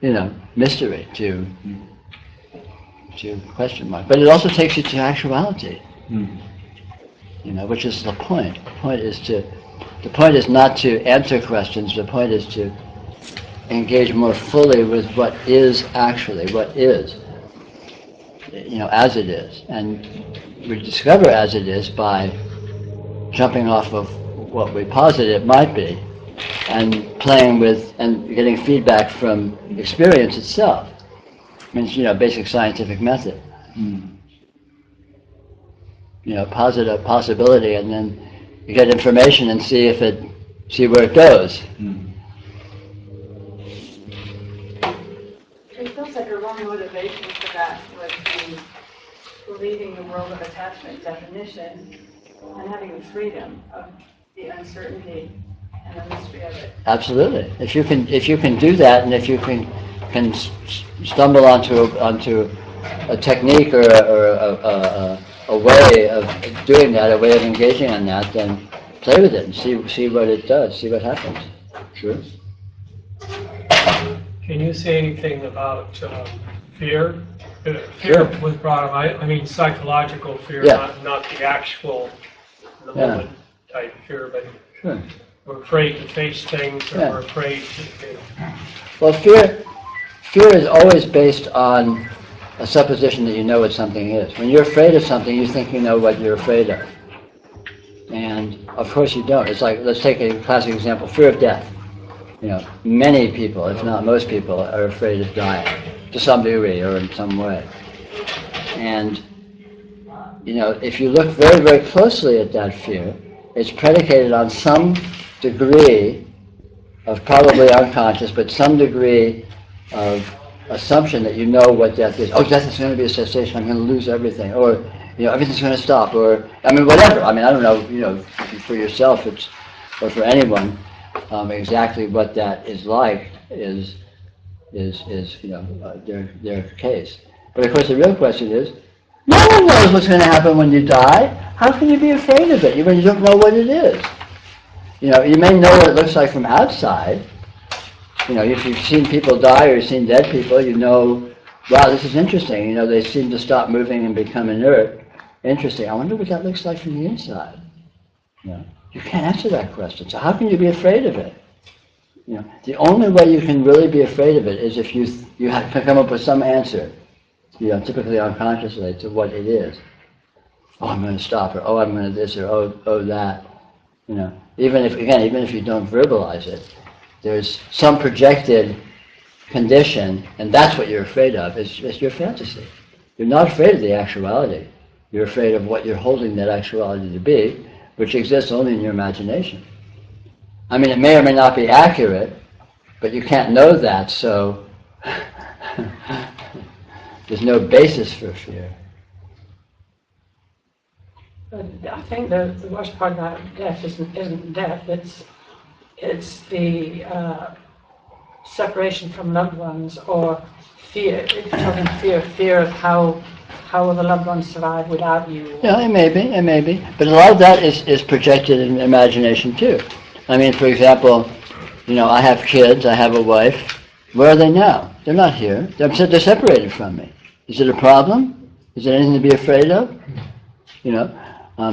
you know, mystery, to question mark. But it also takes you to actuality, you know, which is the point. The point is not to answer questions. The point is to engage more fully with what is actually, what is, you know, as it is. And we discover as it is by jumping off of what we posit it might be and playing with and getting feedback from experience itself. It means, you know, basic scientific method. You know, posit a possibility and then you get information and see where it goes. It feels like a wrong motivation for that would be leaving the world of attachment definition and having the freedom of the uncertainty and the mystery of it. Absolutely. If you can do that, and if you can stumble onto a technique or a way of doing that, a way of engaging on that, then play with it and see what it does, see what happens. Sure. Can you say anything about fear Fear was brought up, I mean psychological fear, Yeah. not the actual, the Yeah. moment type fear, but Sure. we're afraid to face things, or Yeah. we're afraid to, Well, fear is always based on a supposition that you know what something is. When you're afraid of something, you think you know what you're afraid of. And of course you don't. It's like, let's take a classic example, fear of death. You know, many people, if not most people, are afraid of dying to some degree or in some way. And, you know, if you look very, very closely at that fear, it's predicated on some degree of probably unconscious, but some degree of assumption that you know what death is. Oh, death is going to be a cessation, I'm going to lose everything. Or, you know, everything's going to stop. Or, I mean, whatever. I mean, I don't know, you know, for yourself it's, or for anyone, exactly what that is like is you know, their case. But of course the real question is, no one knows what's going to happen when you die. How can you be afraid of it when you don't know what it is? You know, you may know what it looks like from outside. You know, if you've seen people die or you've seen dead people, you know, wow, this is interesting. You know, they seem to stop moving and become inert. Interesting. I wonder what that looks like from the inside. You know, you can't answer that question. So how can you be afraid of it? You know, the only way you can really be afraid of it is if you have to come up with some answer, you know, typically unconsciously, to what it is. Oh, I'm going to stop, or oh, I'm going to this, or oh, that. You know, even if you don't verbalize it, there's some projected condition, and that's what you're afraid of, is your fantasy. You're not afraid of the actuality. You're afraid of what you're holding that actuality to be, which exists only in your imagination. I mean, it may or may not be accurate, but you can't know that, so there's no basis for fear. I think the worst part about death isn't death, it's the separation from loved ones, or fear. If you're talking fear of how will the loved ones survive without you? Yeah, it may be. But a lot of that is projected in imagination too. I mean, for example, you know, I have kids, I have a wife. Where are they now? They're not here. They're separated from me. Is it a problem? Is there anything to be afraid of? You know,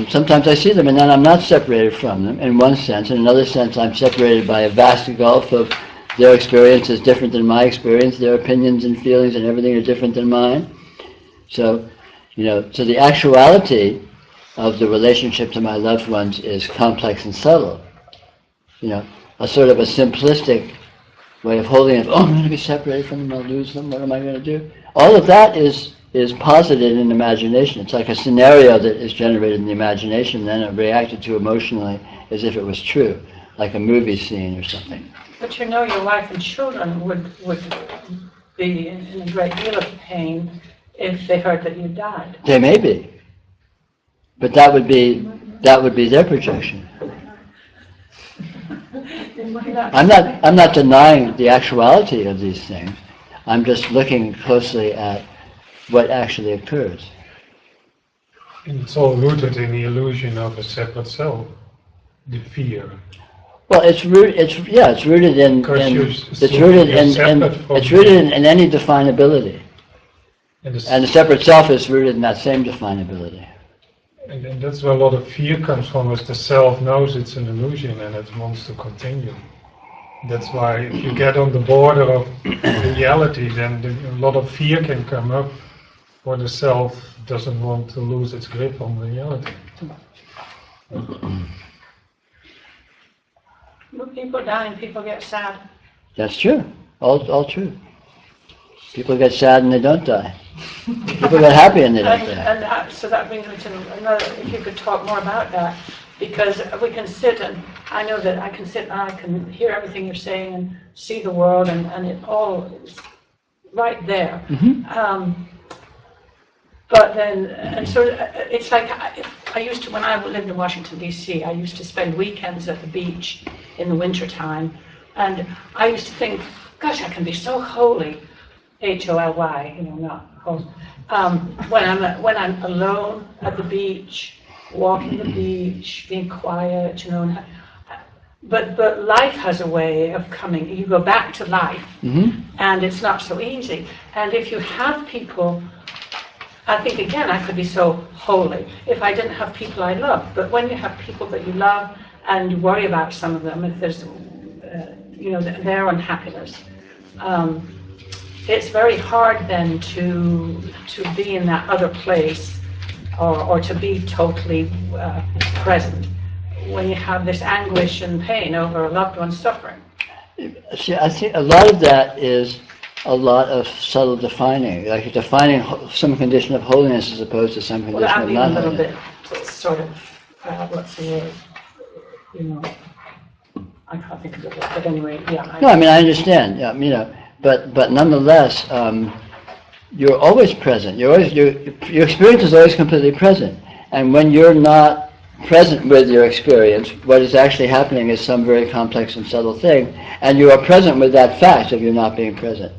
sometimes I see them and then I'm not separated from them in one sense. In another sense, I'm separated by a vast gulf of their experience is different than my experience. Their opinions and feelings and everything are different than mine. So, you know, so the actuality of the relationship to my loved ones is complex and subtle. You know, a sort of a simplistic way of holding it. Oh, I'm going to be separated from them, I'll lose them, what am I going to do? All of that is posited in imagination. It's like a scenario that is generated in the imagination, then it reacted to emotionally as if it was true, like a movie scene or something. But you know, your wife and children would be in a great deal of pain if they heard that you died. They may be, but that would be their projection. I'm not denying the actuality of these things. I'm just looking closely at what actually occurs. And it's all rooted in the illusion of a separate self, the fear. Well, it's rooted in any definability. And the separate self is rooted in that same definability. And that's where a lot of fear comes from, is the self knows it's an illusion and it wants to continue. That's why if you get on the border of reality, then a lot of fear can come up, for the self doesn't want to lose its grip on reality. When people die and people get sad. That's true. All true. People get sad and they don't die. People get happy and they don't die. So that brings me to another, if you could talk more about that, because we can sit and, I know that I can sit and I can hear everything you're saying and see the world and it all is right there. Mm-hmm. But then, and so it's like, I used to, when I lived in Washington, D.C., I used to spend weekends at the beach in the wintertime, and I used to think, gosh, I can be so holy, H-O-L-Y, you know, not holy, when I'm alone at the beach, walking the beach, being quiet, you know, But life has a way of coming. You go back to life, and it's not so easy. And if you have people, I think again, I could be so holy if I didn't have people I love. But when you have people that you love and you worry about some of them, if there's, their unhappiness, it's very hard then to be in that other place or to be totally present when you have this anguish and pain over a loved one suffering. See, I think a lot of that is a lot of subtle defining, like defining some condition of holiness as opposed to some condition of Well, not a little holiness. bit sort of, what's the word, I can't think of it, but anyway, yeah. No, I mean, I understand, but nonetheless, you're always present. Your experience is always completely present. And when you're not present with your experience, what is actually happening is some very complex and subtle thing, and you are present with that fact of you not being present.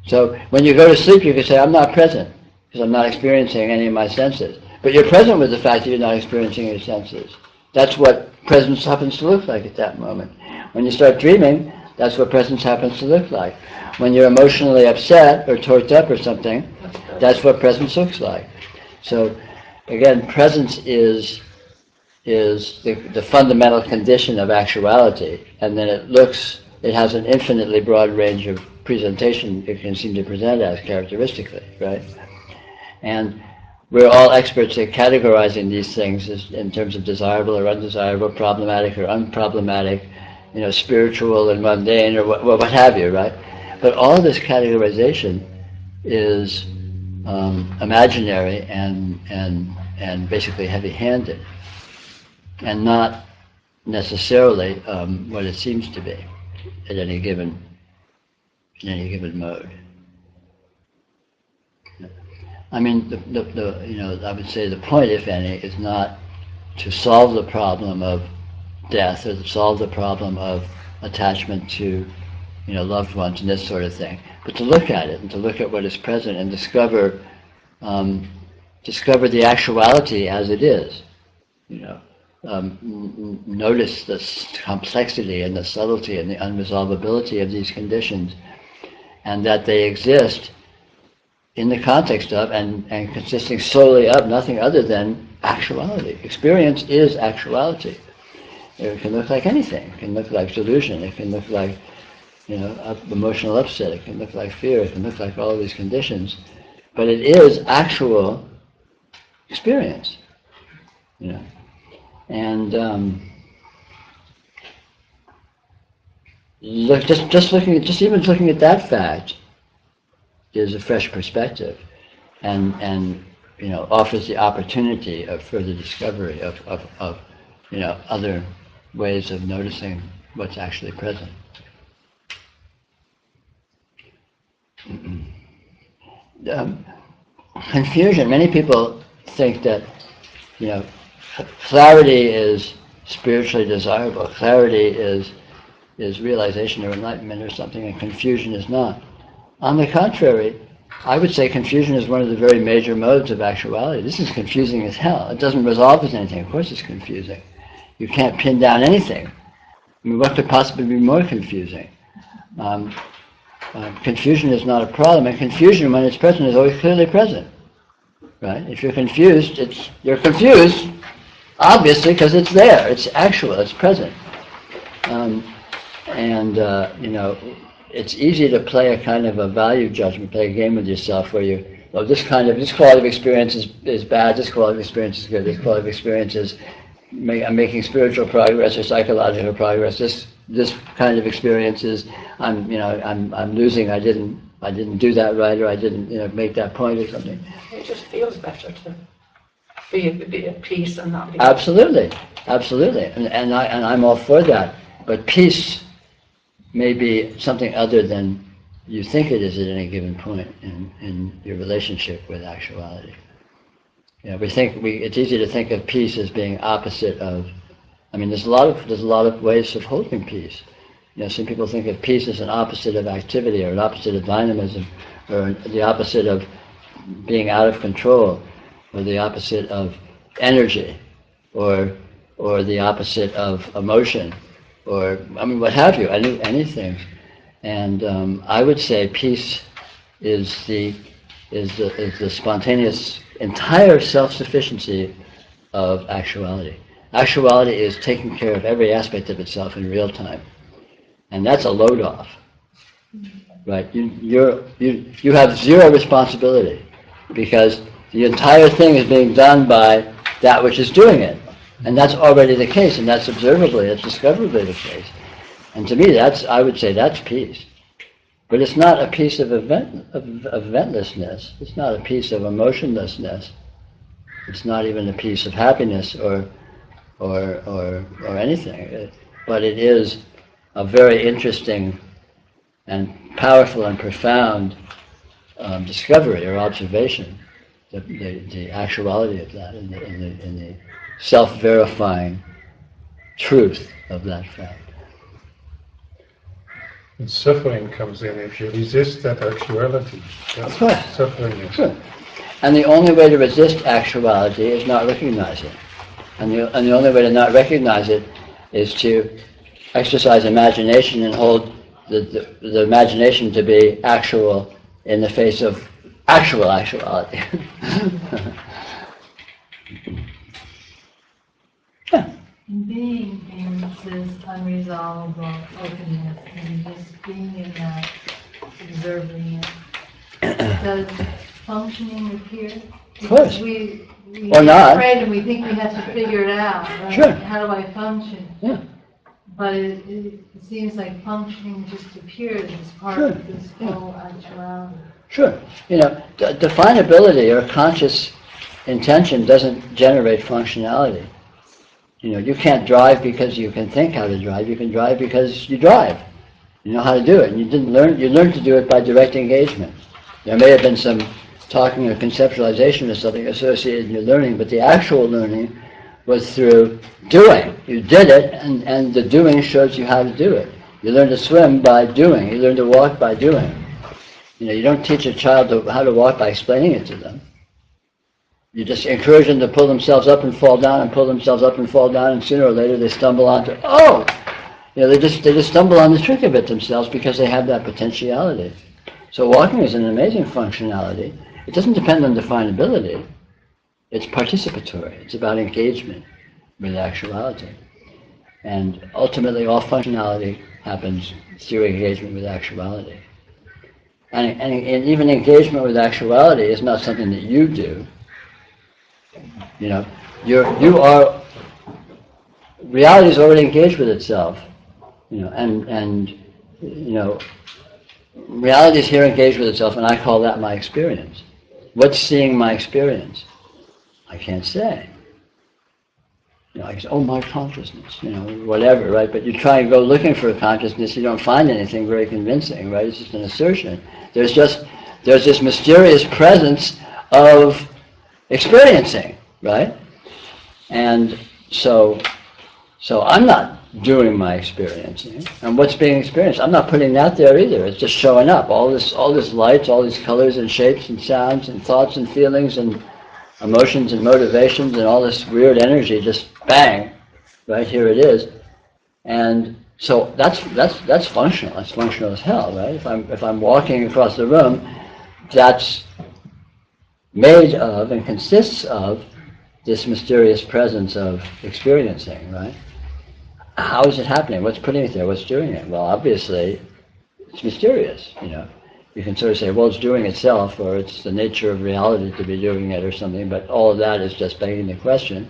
So when you go to sleep, you can say, I'm not present, because I'm not experiencing any of my senses. But you're present with the fact that you're not experiencing your senses. That's what presence happens to look like at that moment. When you start dreaming, that's what presence happens to look like. When you're emotionally upset or torqued up or something, that's what presence looks like. So again, presence is the fundamental condition of actuality, and then it has an infinitely broad range of presentation it can seem to present as characteristically, right? And we're all experts at categorizing these things in terms of desirable or undesirable, problematic or unproblematic, spiritual and mundane, or what have you, right? But all this categorization is imaginary and basically heavy-handed, and not necessarily what it seems to be at any given mode. I mean, I would say the point, if any, is not to solve the problem of death or to solve the problem of attachment to, loved ones and this sort of thing, but to look at it and to look at what is present and discover the actuality as it is. Notice the complexity and the subtlety and the unresolvability of these conditions, and that they exist in the context of and consisting solely of nothing other than actuality. Experience is actuality. It can look like anything. It can look like delusion. It can look like, emotional upset. It can look like fear. It can look like all of these conditions. But it is actual experience. And even looking at that fact is a fresh perspective, and offers the opportunity of further discovery of other ways of noticing what's actually present. Confusion. Many people think that clarity is spiritually desirable. Clarity is realization or enlightenment or something, and confusion is not. On the contrary, I would say confusion is one of the very major modes of actuality. This is confusing as hell. It doesn't resolve with anything. Of course it's confusing. You can't pin down anything. I mean, what could possibly be more confusing? Confusion is not a problem, and confusion, when it's present, is always clearly present. Right? If you're confused, you're confused, obviously, because it's there. It's actual. It's present. It's easy to play a kind of a value judgment, play a game with yourself where this quality of experience is bad, this quality of experience is good, this quality of experience is I'm making spiritual progress or psychological progress. This kind of experience is I'm losing. I didn't do that right, or I didn't make that point or something. It just feels better to be at peace and not be. Absolutely, and I'm all for that. But peace may be something other than you think it is at any given point in your relationship with actuality. It's easy to think of peace as being opposite of. I mean, there's a lot of ways of holding peace. Some people think of peace as an opposite of activity, or an opposite of dynamism, or the opposite of being out of control, or the opposite of energy, or the opposite of emotion. I mean, what have you, anything. And I would say peace is the spontaneous, entire self-sufficiency of actuality. Actuality is taking care of every aspect of itself in real time, and that's a load off, right? You have zero responsibility because the entire thing is being done by that which is doing it, and that's already the case, and that's observably, it's discoverably the case. And to me, I would say that's peace. But it's not a piece of eventlessness. It's not a piece of emotionlessness. It's not even a piece of happiness or anything. But it is a very interesting and powerful and profound discovery or observation, the actuality of that, in the self-verifying truth of that fact. And suffering comes in if you resist that actuality. That's of course. Suffering is. Sure. And the only way to resist actuality is not recognize it. And the only way to not recognize it is to exercise imagination and hold the imagination to be actual in the face of actuality. Yeah. Being in this unresolvable openness and just being in that, observing it, does functioning appear? Of course. We Or not. afraid and we think we have to figure it out, right? Sure. How do I function? Yeah. But it seems like functioning just appears as part Sure. of this whole actuality. Sure. Definability or conscious intention doesn't generate functionality. You can't drive because you can think how to drive. You can drive because you drive. You know how to do it. And you learned to do it by direct engagement. There may have been some talking or conceptualization or something associated in your learning, but the actual learning was through doing. You did it, and the doing shows you how to do it. You learn to swim by doing. You learn to walk by doing. You don't teach a child how to walk by explaining it to them. You just encourage them to pull themselves up and fall down and pull themselves up and fall down, and sooner or later they stumble onto, they just stumble on the trick of it themselves because they have that potentiality. So walking is an amazing functionality. It doesn't depend on definability. It's participatory. It's about engagement with actuality. And ultimately all functionality happens through engagement with actuality. And even engagement with actuality is not something that you do. Reality is already engaged with itself, and reality is here engaged with itself, and I call that my experience. What's seeing my experience? I can't say. I can say, my consciousness, whatever, right? But you try and go looking for a consciousness, you don't find anything very convincing, right? It's just an assertion. There's this mysterious presence of experiencing, right? And so I'm not doing my experiencing. And what's being experienced, I'm not putting that there either. It's just showing up. All this lights, all these colors and shapes and sounds and thoughts and feelings and emotions and motivations and all this weird energy, just bang, right here it is. And so that's functional. That's functional as hell, right? If I'm walking across the room, that's made of and consists of this mysterious presence of experiencing, right? How is it happening? What's putting it there? What's doing it? Well, obviously, it's mysterious, You can sort of say, well, it's doing itself, or it's the nature of reality to be doing it or something, but all of that is just begging the question.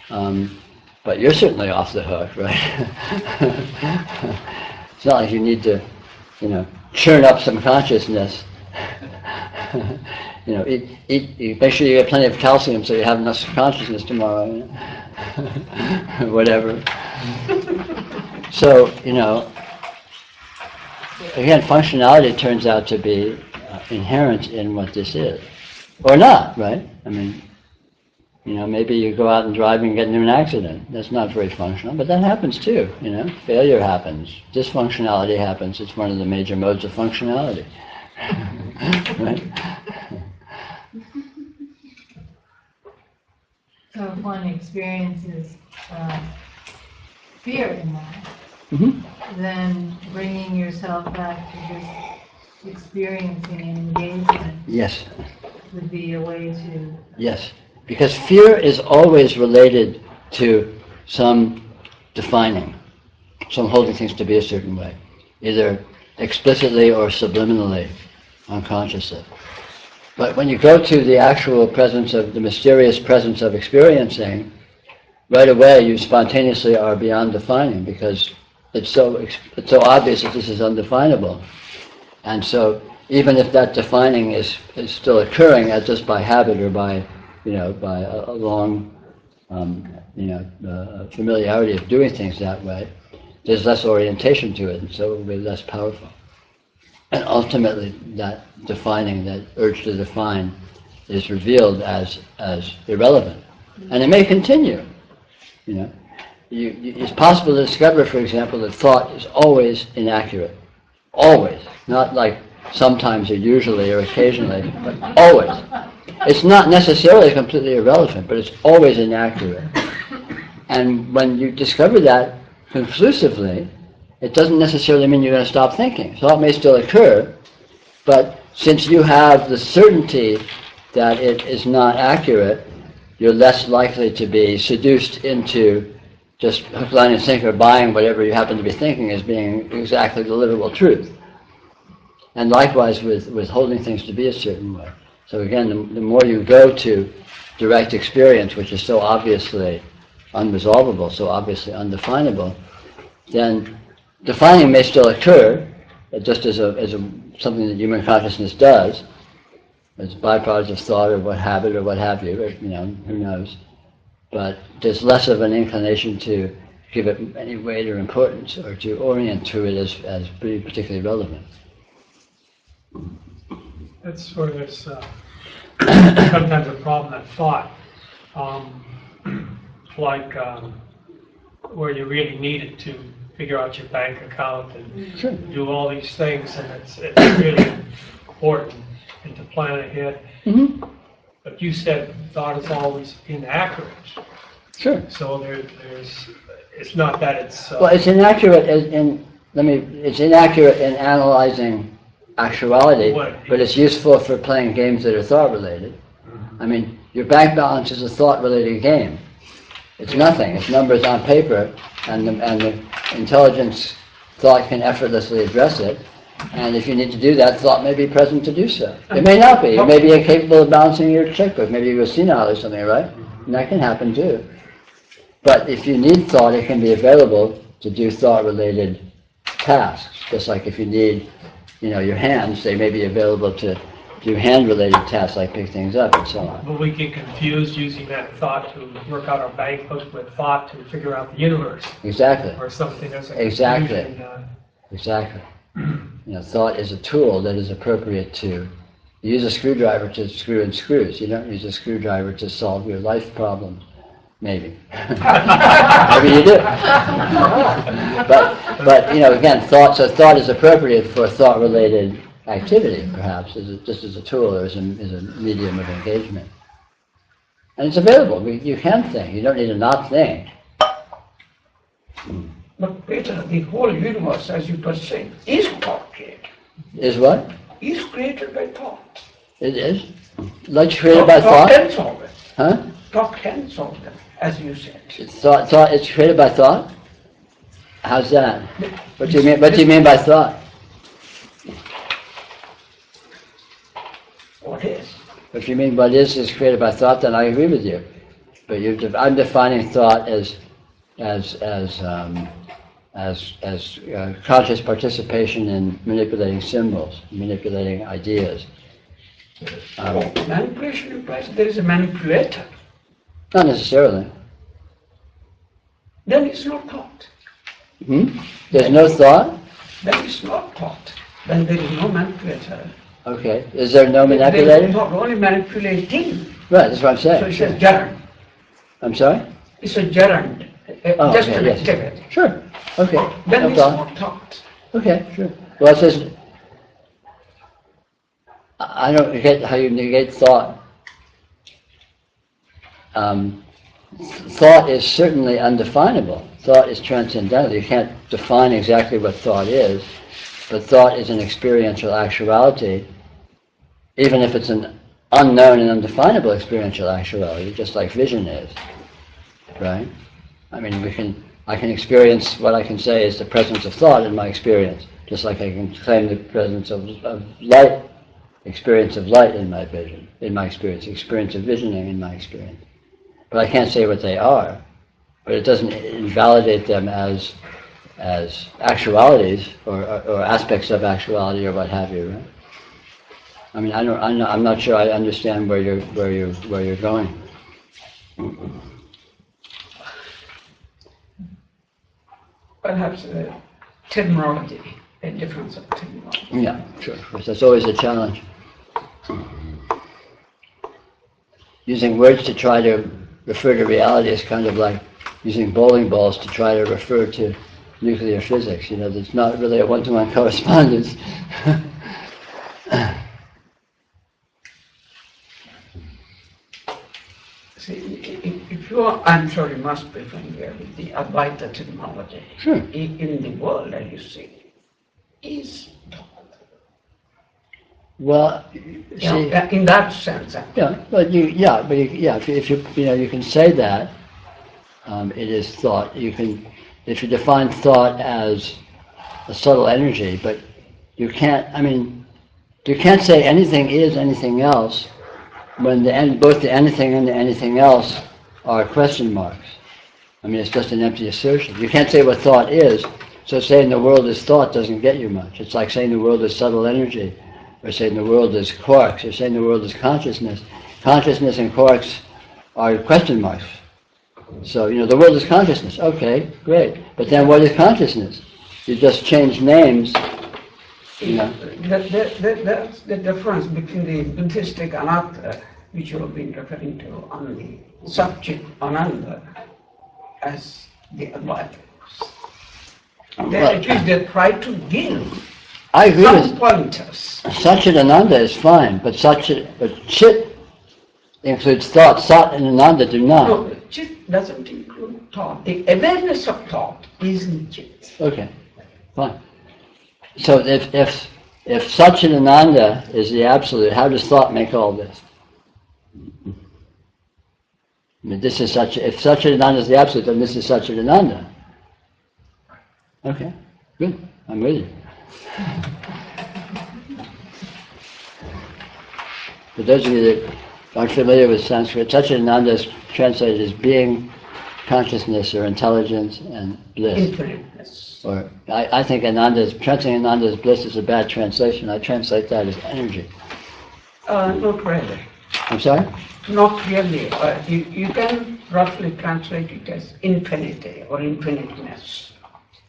But you're certainly off the hook, right? It's not like you need to, churn up some consciousness. Make sure you get plenty of calcium so you have enough consciousness tomorrow, whatever. So, again, functionality turns out to be inherent in what this is. Or not, right? I mean, maybe you go out and drive and get into an accident. That's not very functional, but that happens too, Failure happens. Dysfunctionality happens. It's one of the major modes of functionality. Right? So if one experiences fear in that, then bringing yourself back to just experiencing and engagement Yes. would be a way to... Yes. Because fear is always related to some defining, some holding things to be a certain way, either explicitly or subliminally, unconsciously. But when you go to the actual presence of, the mysterious presence of experiencing, right away you spontaneously are beyond defining, because it's so obvious that this is undefinable. And so even if that defining is still occurring as just by habit or by, by a long, familiarity of doing things that way, there's less orientation to it, and so it will be less powerful. And ultimately, that defining, that urge to define, is revealed as irrelevant. And it may continue. It's possible to discover, for example, that thought is always inaccurate. Always. Not like sometimes or usually or occasionally, but always. It's not necessarily completely irrelevant, but it's always inaccurate. And when you discover that conclusively, it doesn't necessarily mean you're going to stop thinking. Thought may still occur, but since you have the certainty that it is not accurate, you're less likely to be seduced into just hook, line, and sinker buying whatever you happen to be thinking as being exactly the literal truth. And likewise with holding things to be a certain way. So again, the more you go to direct experience, which is so obviously unresolvable, so obviously undefinable, then defining may still occur, just as something that human consciousness does, as byproducts of thought or what habit or what have you, or, who knows. But there's less of an inclination to give it any weight or importance, or to orient to it as being particularly relevant. That's where there's sometimes a problem that thought, where you really need it to figure out your bank account and do all these things, and it's really important, and to plan ahead. But you said thought is always inaccurate. Sure. So it's not that it's... well, it's inaccurate it's inaccurate in analyzing actuality, but it's useful for playing games that are thought-related. I mean, your bank balance is a thought-related game. It's nothing. It's numbers on paper, and the intelligence thought can effortlessly address it. And if you need to do that, thought may be present to do so. It may not be. You may be incapable of balancing your checkbook. Maybe you go senile or something, right? And that can happen too. But if you need thought, it can be available to do thought-related tasks. Just like if you need, your hands, they may be available to do hand-related tasks like pick things up and so on. But we get confused using that thought to work out our bank book with thought to figure out the universe. Exactly. Or something that's Exactly. Exactly. Thought is a tool that is appropriate to use a screwdriver to screw in screws. You don't use a screwdriver to solve your life problems. Maybe. Maybe you do. But again, thought is appropriate for thought-related activity, perhaps, just as a tool or as a medium of engagement. And it's available. You can think. You don't need to not think. But Peter, the whole universe, as you were saying, is thought created. Is what? Is created by thought. It is? Like created by thought? Thought can solve it. Huh? Thought can solve them, as you said. Thought is created by thought? How's that? What do you mean by thought? What is? If you mean what is created by thought, then I agree with you. But I'm defining thought as conscious participation in manipulating symbols, manipulating ideas. Manipulation implies there is a manipulator. Not necessarily. Then it's not thought. There's no thought? Then it's not thought. Then there is no manipulator. Okay. Is there no manipulator? There is not only manipulating. Right, that's what I'm saying. So it's a gerund. I'm sorry? It's a gerund. Just an activity. Sure. Okay. Then No it's problem. not thought. Okay, sure. Well, it says, I don't get how you negate thought thought is certainly undefinable. Thought is transcendental. You can't define exactly what thought is, but thought is an experiential actuality, even if it's an unknown and undefinable experiential actuality, just like vision is, right? I mean, I can experience what I can say is the presence of thought in my experience, just like I can claim the presence of light, experience of light in my vision, in my experience of visioning in my experience. But I can't say what they are. But it doesn't invalidate them as actualities or aspects of actuality or what have you, right? I mean, I'm not sure I understand where you're going. Perhaps terminology, a difference of terminology. Yeah, sure. That's always a challenge. Using words to try to refer to reality is kind of like using bowling balls to try to refer to nuclear physics. You know, there's not really a one-to-one correspondence. See, if you are, I'm sure you must be familiar with the Advaita terminology. Sure. In the world, as you see, is well, see, in that sense. Yeah, but if you can say that it is thought. If you define thought as a subtle energy, but you can't. I mean, you can't say anything is anything else when both the anything and the anything else are question marks. I mean, it's just an empty assertion. You can't say what thought is. So saying the world is thought doesn't get you much. It's like saying the world is subtle energy, or saying the world is quarks, or saying the world is consciousness. Consciousness and quarks are question marks. So, the world is consciousness. Okay, great. But then what is consciousness? You just change names. That's the difference between the Buddhistic anatta, which you have been referring to, on the subject ananda as the Advaita. At least they try to give I agree some pointers. Satchit Ananda is fine, but Chit includes thought. Sat and Ananda do not. No, Chit doesn't include thought. The awareness of thought is in Chit. Okay, fine. So if Satchit Ananda is the absolute, how does thought make all this? I mean, this is if Satchit Ananda is the absolute, then this is Satchit Ananda. Okay, good. I'm with you. For those of you that aren't familiar with Sanskrit, Satchit Ananda is translated as being, consciousness, or intelligence, and bliss. Infiniteness. Or I think translating Ananda as bliss is a bad translation. I translate that as energy. Not really. I'm sorry? Not really. You can roughly translate it as infinity or infiniteness.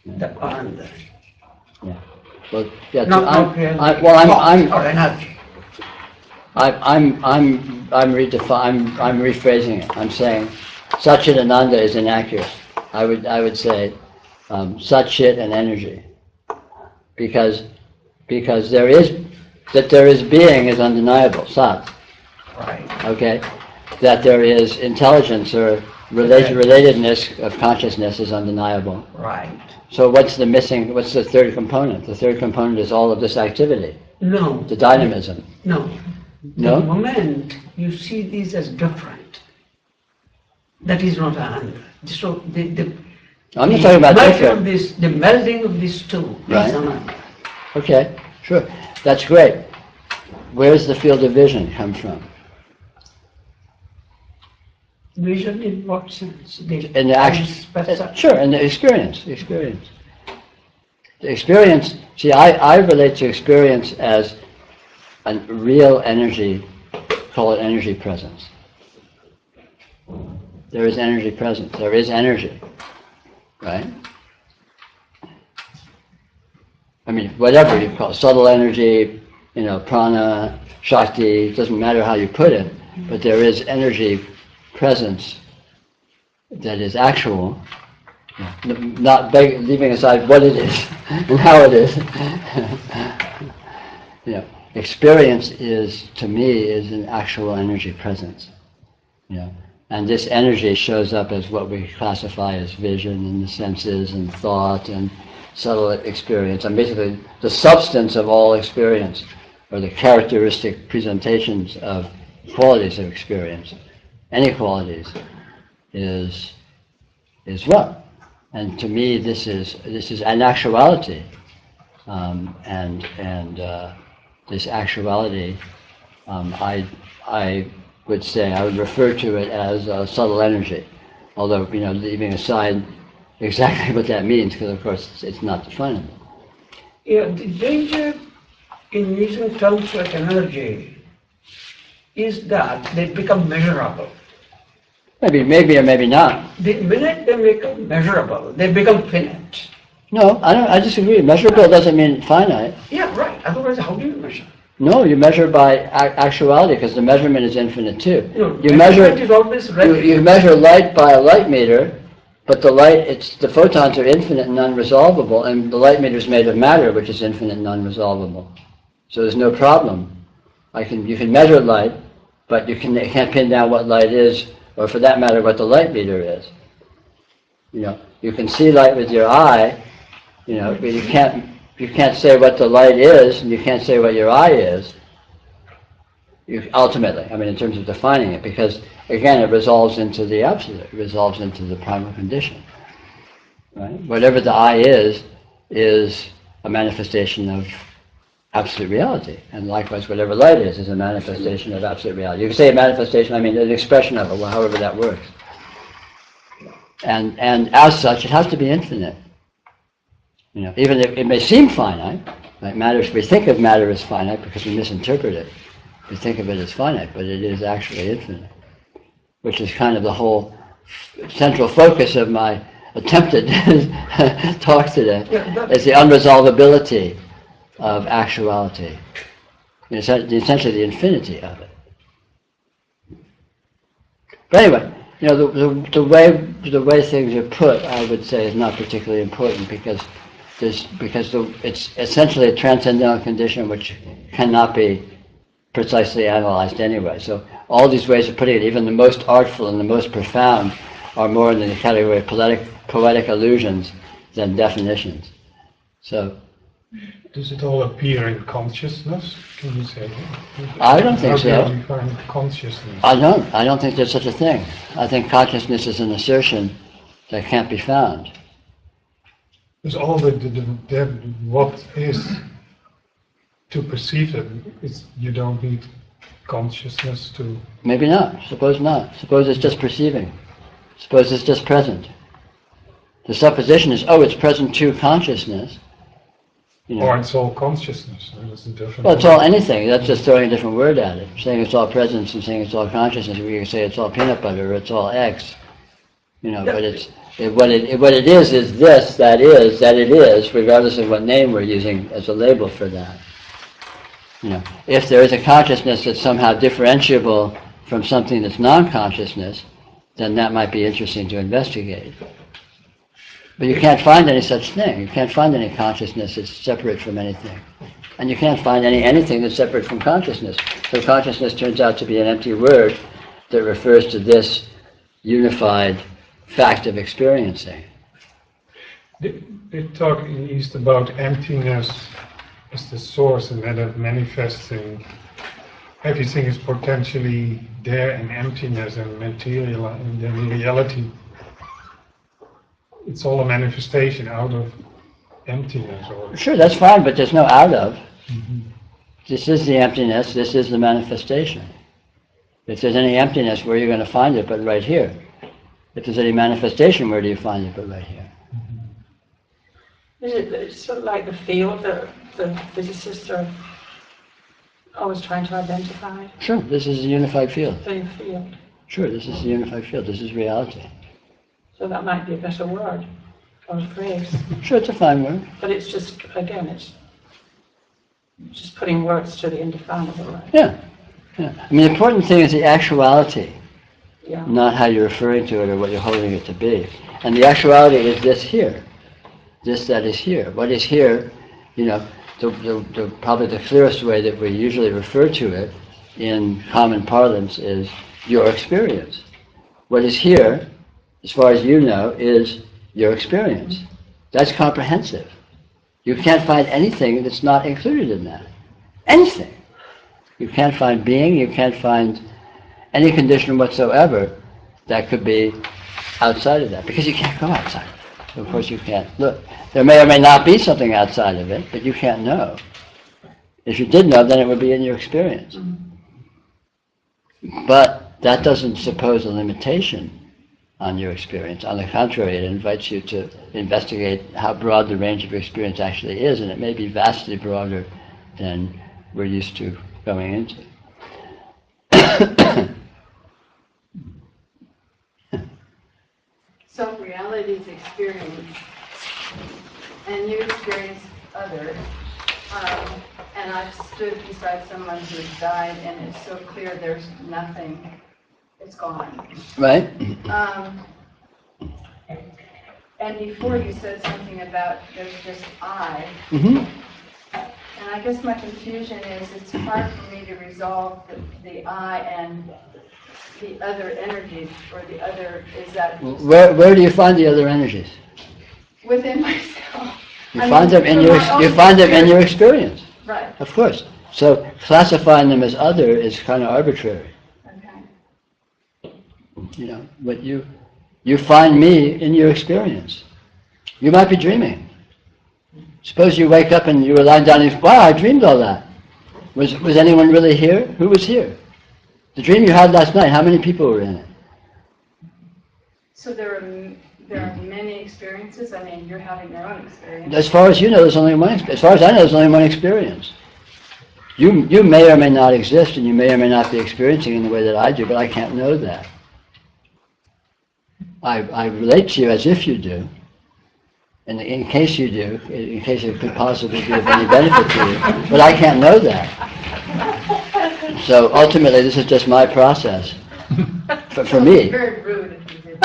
The Ananda. Yeah. Well, yeah. Not really. I'm or energy. I'm rephrasing it. I'm saying Satchit Ananda is inaccurate. I would say Satchit and energy, because there is being is undeniable. Sat. Right. Okay. That there is intelligence or relatedness of consciousness is undeniable. Right. So what's the third component? The third component is all of this activity. No. The dynamism. No. No? The moment you see these as different, that is not Ananda. So I'm not talking about different. The melding of these two Right. is Ananda. Okay, sure. That's great. Where does the field of vision come from? Vision in what sense? In the action. Sure, in the experience. The experience, see, I relate to experience as a real energy, call it energy presence. There is energy presence. There is energy, right? I mean, whatever you call it, subtle energy, prana, shakti, it doesn't matter how you put it, but there is energy presence that is actual, not leaving aside what it is and how it is. Experience is, to me, is an actual energy presence. And this energy shows up as what we classify as vision and the senses and thought and subtle experience. And basically the substance of all experience, or the characteristic presentations of qualities of experience, any qualities, is what? And to me, this is an actuality, this actuality, I would say I would refer to it as a subtle energy, although leaving aside exactly what that means, because of course it's not definable. Yeah, the danger in using terms like energy is that they become measurable. Maybe or maybe not. The minute they become measurable, they become finite. No, I disagree. Measurable doesn't mean finite. Yeah, right. Otherwise, how do you measure? No, you measure by actuality, because the measurement is infinite too. No, you measure is always you measure light by a light meter, but the photons are infinite and non-resolvable, and the light meter is made of matter, which is infinite and non-resolvable. So there's no problem. You can measure light, but you can't pin down what light is, or for that matter, what the light meter is. You can see light with your eye, but you can't say what the light is, and you can't say what your eye is. Ultimately, in terms of defining it, because again, it resolves into the absolute. It resolves into the primal condition. Right? Whatever the eye is a manifestation of absolute reality, and likewise, whatever light is a manifestation of absolute reality. You can say a manifestation, an expression of it, however that works. And as such, it has to be infinite. Even if it may seem finite, like we think of matter as finite because we misinterpret it. We think of it as finite, but it is actually infinite, which is kind of the whole central focus of my attempted talk today, is the unresolvability of actuality, essentially the infinity of it. But anyway, the way things are put, I would say, is not particularly important, because it's essentially a transcendental condition which cannot be precisely analyzed anyway. So all these ways of putting it, even the most artful and the most profound, are more in the category of poetic allusions than definitions. So, does it all appear in consciousness? Can you say that? I don't think so. How do you define consciousness? I don't think there's such a thing. I think consciousness is an assertion that can't be found. Because all what is to perceive it, you don't need consciousness to... Maybe not. Suppose not. Suppose it's just perceiving. Suppose it's just present. The supposition is, it's present to consciousness. Or it's all consciousness. That's a different it's all anything. That's just throwing a different word at it. Saying it's all presence and saying it's all consciousness. We can say it's all peanut butter or it's all eggs. But what it is this, that it is, regardless of what name we're using as a label for that. If there is a consciousness that's somehow differentiable from something that's non-consciousness, then that might be interesting to investigate. But you can't find any such thing. You can't find any consciousness that's separate from anything. And you can't find anything that's separate from consciousness. So consciousness turns out to be an empty word that refers to this unified fact of experiencing. They talk in the East about emptiness as the source, and that of manifesting. Everything is potentially there in emptiness and material, and then in reality it's all a manifestation out of emptiness. Sure, that's fine, but there's no out of. Mm-hmm. This is the emptiness, this is the manifestation. If there's any emptiness, where are you going to find it but right here? If there's any manifestation, where do you find it but right here? Is it sort of like the field that the physicists are always trying to identify? Sure, this is a unified field. The field. Sure, this is a unified field. This is reality. So that might be a better word or phrase. Sure, it's a fine word. But it's just, again, it's just putting words to the indefinable, right? Yeah. The important thing is the actuality, yeah. Not how you're referring to it or what you're holding it to be. And the actuality is this here. This that is here. What is here, probably the clearest way that we usually refer to it in common parlance is your experience. What is here, as far as you know, is your experience. That's comprehensive. You can't find anything that's not included in that. Anything. You can't find being, you can't find any condition whatsoever that could be outside of that, because you can't go outside of it. Of course you can't look. There may or may not be something outside of it, but you can't know. If you did know, then it would be in your experience. But that doesn't suppose a limitation on your experience. On the contrary, it invites you to investigate how broad the range of your experience actually is, and it may be vastly broader than we're used to going into. So reality is experience, and you experience others. And I've stood beside someone who's died, and it's so clear there's nothing. It's gone. Right? And before you said something about there's just I. Mm-hmm. And I guess my confusion is it's hard for me to resolve the I and the other energies, or the other, is that Where do you find the other energies? within myself? You find them in your experience. Right. Of course. So classifying them as other is kind of arbitrary. Okay. You know, what you find me in your experience. You might be dreaming. Suppose you wake up and you were lying down and you, wow, I dreamed all that. Was anyone really here? Who was here? The dream you had last night, how many people were in it? So there are many experiences. I mean, you're having your own experience. As far as you know, there's only one. As far as I know, there's only one experience. You may or may not exist, and you may or may not be experiencing in the way that I do, but I can't know that. I relate to you as if you do, and in case you do, in case it could possibly be of any benefit to you, but I can't know that. So ultimately, this is just my process. For me. Very rude if you did.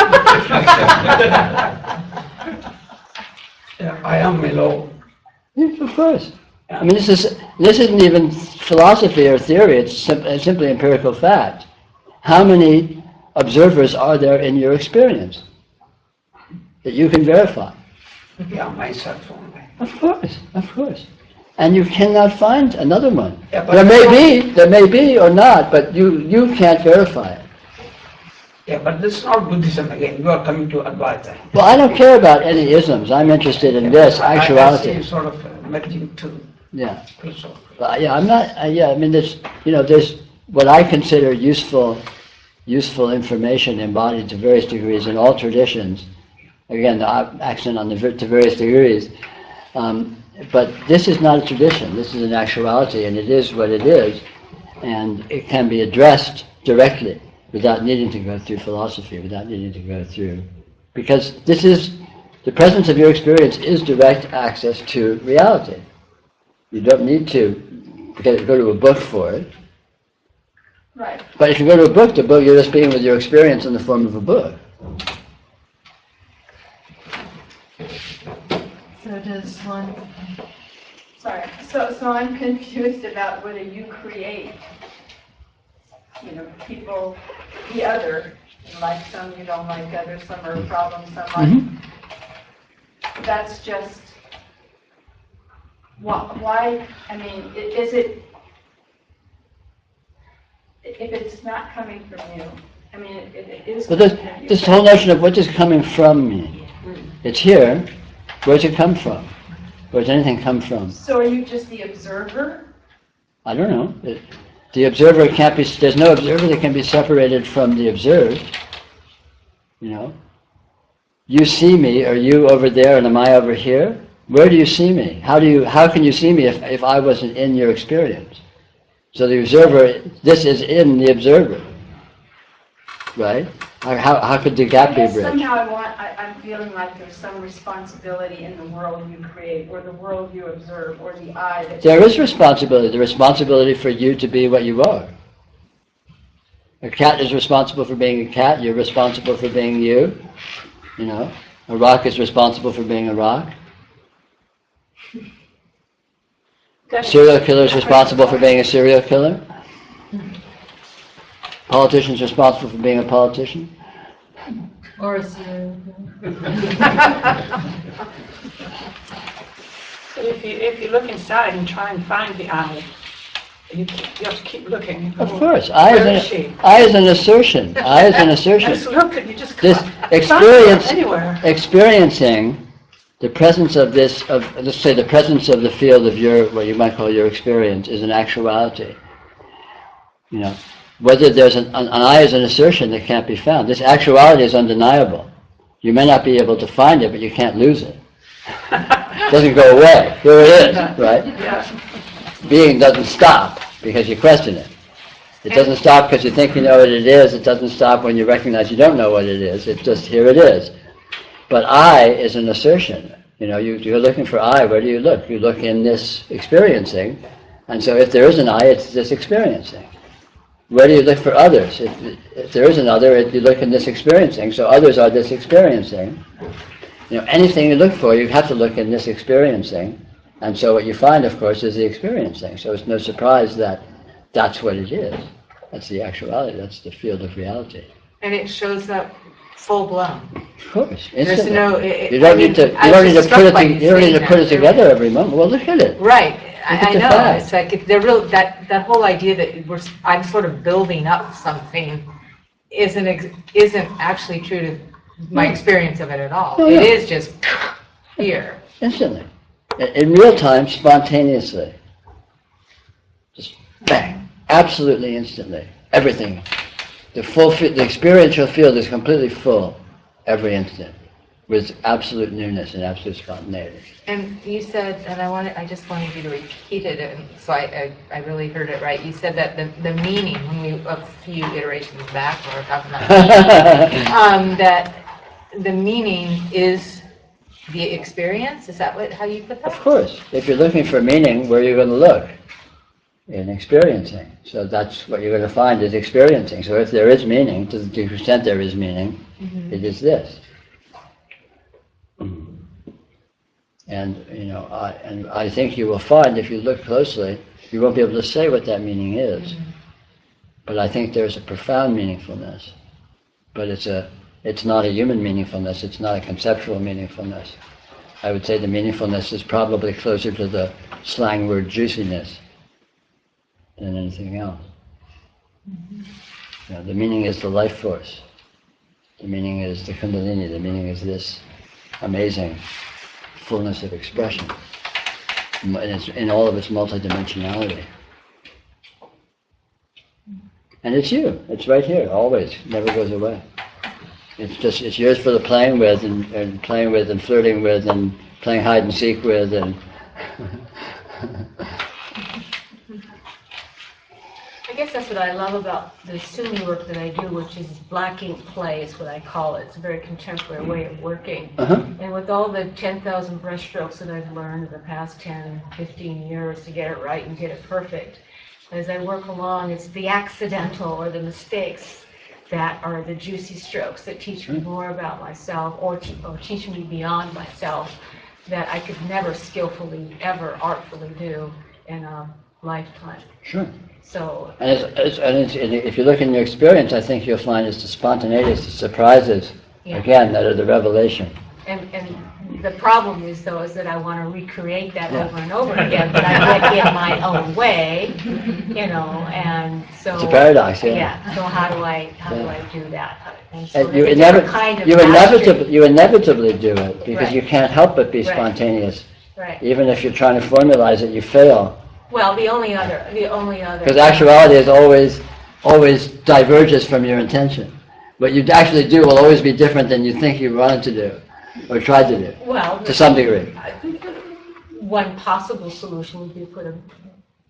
I am alone. Yes, of course. I mean, this isn't even philosophy or theory. It's simply empirical fact. How many observers are there in your experience that you can verify? Yeah, myself only. Of course, of course. And you cannot find another one. Yeah, there may be or not, but you can't verify it. Yeah, but this is not Buddhism again. You are coming to Advaita. Well, I don't care about any isms. I'm interested in this actuality. I see you sort of merging two. Yeah. Also. Yeah, I'm not. I mean, there's what I consider useful information embodied to various degrees in all traditions. Again, the accent on to various degrees. But this is not a tradition. This is an actuality, and it is what it is, and it can be addressed directly without needing to go through philosophy, without needing to go through, because this is the presence of your experience is direct access to reality. You don't need to go to a book for it. Right. But if you go to a book, you're just being with your experience in the form of a book. So does one... Sorry. So I'm confused about whether you create, people, the other, like some you don't like others, some are a problem, some are. That's just, why, I mean, is it, if it's not coming from you, I mean, it is. But this whole notion of what is coming from me, it's here. Where does it come from? Where does anything come from? So are you just the observer? I don't know. The observer can't be. There's no observer that can be separated from the observed. You see me. Are you over there, and am I over here? Where do you see me? How can you see me if I wasn't in your experience? So the observer, this is in the observer, right? How could the gap be bridged? Somehow I'm feeling like there's some responsibility in the world you create, or the world you observe, or the I that There is responsibility. The responsibility for you to be what you are. A cat is responsible for being a cat. You're responsible for being you. A rock is responsible for being a rock. A serial killer is responsible for being a serial killer. Politician is responsible for being a politician. Or a serial So if you look inside and try and find the I, you have to keep looking. Of course, I Where is is she? an, I is an assertion. I is an assertion. Just look and you just This can't experience, find her anywhere. experiencing the presence of this, of let's say the presence of the field of your, what you might call your experience, is an actuality. You know, whether there's an I is an assertion that can't be found. This actuality is undeniable. You may not be able to find it, but you can't lose it. It doesn't go away. Here it is, right? Yeah. Being doesn't stop because you question it. It doesn't stop because you think you know what it is. It doesn't stop when you recognize you don't know what it is. It's just, here it is. But I is an assertion. You know, you're looking for I. Where do you look? You look in this experiencing. And so if there is an I, it's this experiencing. Where do you look for others? If there is an other, you look in this experiencing. So others are this experiencing. You know, anything you look for, you have to look in this experiencing. And so what you find, of course, is the experiencing. So it's no surprise that that's what it is. That's the actuality. That's the field of reality. And it shows up full blown. Of course, There's instantly. no. You don't need to. You don't need to put it. You don't need to put it together every moment. Well, look at it. Right. I the know. fact. It's like if they're real. That whole idea that I'm sort of building up something isn't actually true to my experience of it at all. No, It no. is just here. Instantly, in real time, spontaneously. Just bang, absolutely instantly. Everything. The experiential field is completely full every instant, with absolute newness and absolute spontaneity. And you said, and I just wanted you to repeat it, and so I really heard it right. You said that the meaning, when we, a few iterations back, when we were talking about meaning, that the meaning is the experience. Is that how you put that? Of course, if you're looking for meaning, where are you going to look? In experiencing. So that's what you're going to find is experiencing. So if there is meaning, to the extent there is meaning, it is this. And you know, I think you will find if you look closely, you won't be able to say what that meaning is. But I think there's a profound meaningfulness. But it's not a human meaningfulness. It's not a conceptual meaningfulness. I would say the meaningfulness is probably closer to the slang word juiciness than anything else. You know, the meaning is the life force. The meaning is the Kundalini. The meaning is this amazing fullness of expression, and it's in all of its multidimensionality. And it's you. It's right here, always. Never goes away. It's yours for the playing with and playing with and flirting with and playing hide and seek with and. I guess that's what I love about the Sumi work that I do, which is black ink play is what I call it. It's a very contemporary way of working. And with all the 10,000 brushstrokes that I've learned in the past 10, 15 years to get it right and get it perfect, as I work along, it's the accidental or the mistakes that are the juicy strokes that teach me more about myself or teach me beyond myself that I could never skillfully, ever artfully do in a lifetime. Sure. So, And if you look in your experience, I think you'll find it's the spontaneity, it's the surprises, again, that are the revelation. and the problem is though, is that I want to recreate that over and over again, but I get in my own way, you know, and so. It's a paradox, yeah. Yeah, so how do I do that? And so And you, there's a different kind of mastery. you inevitably do it, because Right. you can't help but be Right. spontaneous. Right. Even if you're trying to formalize it, you fail. Well, the only other. Because actuality is always diverges from your intention. What you actually do will always be different than you think you wanted to do, or tried to do, Well, to some degree. One possible solution would be to put a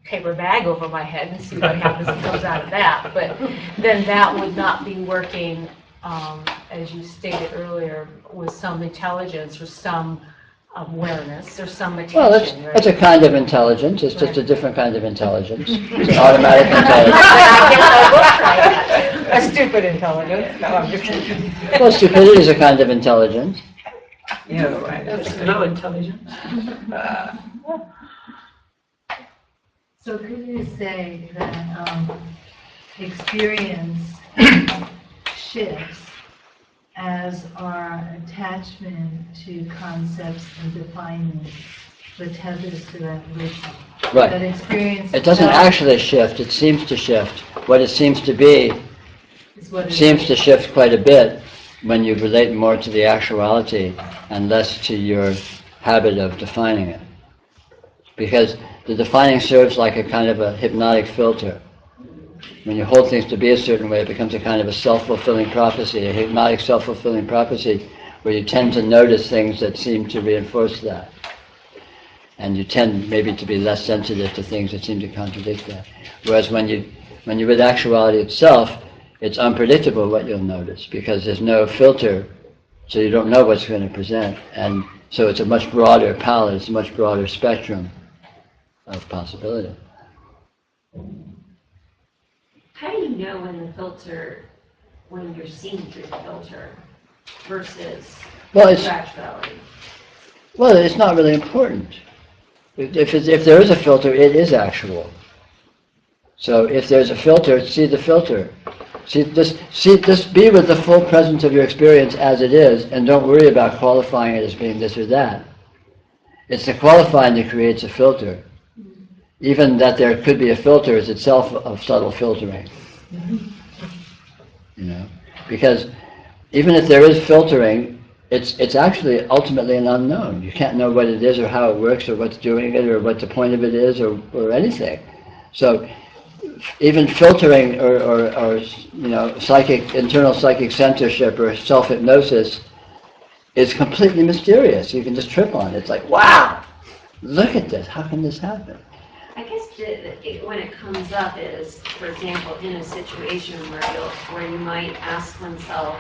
paper bag over my head and see what happens that comes out of that. But then that would not be working, as you stated earlier, with some intelligence or some awareness or some attention. Well, right? that's a kind of intelligence. It's just a different kind of intelligence. It's an automatic intelligence. A stupid intelligence. No, I'm just kidding. Well, stupidity is a kind of intelligence. Yeah, right. That's no intelligence. So could you say that experience shifts as our attachment to concepts and defining the tethers to that volition. Right. That experience. It doesn't actually shift, it seems to shift. What it seems to be seems to shift quite a bit when you relate more to the actuality and less to your habit of defining it. Because the defining serves like a kind of a hypnotic filter. When you hold things to be a certain way, it becomes a kind of a self-fulfilling prophecy, a hypnotic self-fulfilling prophecy, where you tend to notice things that seem to reinforce that. And you tend maybe to be less sensitive to things that seem to contradict that. Whereas when you're with actuality itself, it's unpredictable what you'll notice, because there's no filter, so you don't know what's going to present. And so it's a much broader palette, it's a much broader spectrum of possibility. How do you know when you're seeing through the filter versus actuality? Well, it's not really important. If there is a filter, it is actual. So if there's a filter, see the filter. Just be with the full presence of your experience as it is, and don't worry about qualifying it as being this or that. It's the qualifying that creates a filter. Even that there could be a filter is itself a subtle filtering. You know, because even if there is filtering, it's actually ultimately an unknown. You can't know what it is or how it works or what's doing it or what the point of it is or anything. So even filtering or you know, internal psychic censorship or self-hypnosis is completely mysterious. You can just trip on it. It's like, wow, look at this. How can this happen? I guess when it comes up is, for example, in a situation where you might ask oneself,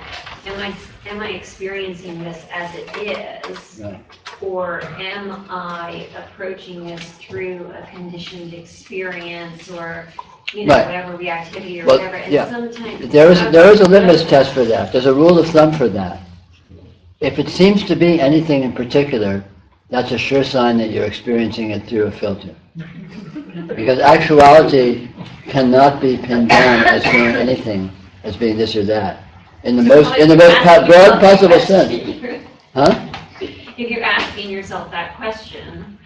am I experiencing this as it is, right, or am I approaching this through a conditioned experience, or you know, right, whatever reactivity or whatever? And sometimes there is a litmus test for that. There's a rule of thumb for that. If it seems to be anything in particular, that's a sure sign that you're experiencing it through a filter. Because actuality cannot be pinned down as being anything, as being this or that, in the most broad possible sense. Huh? If you're asking yourself that question,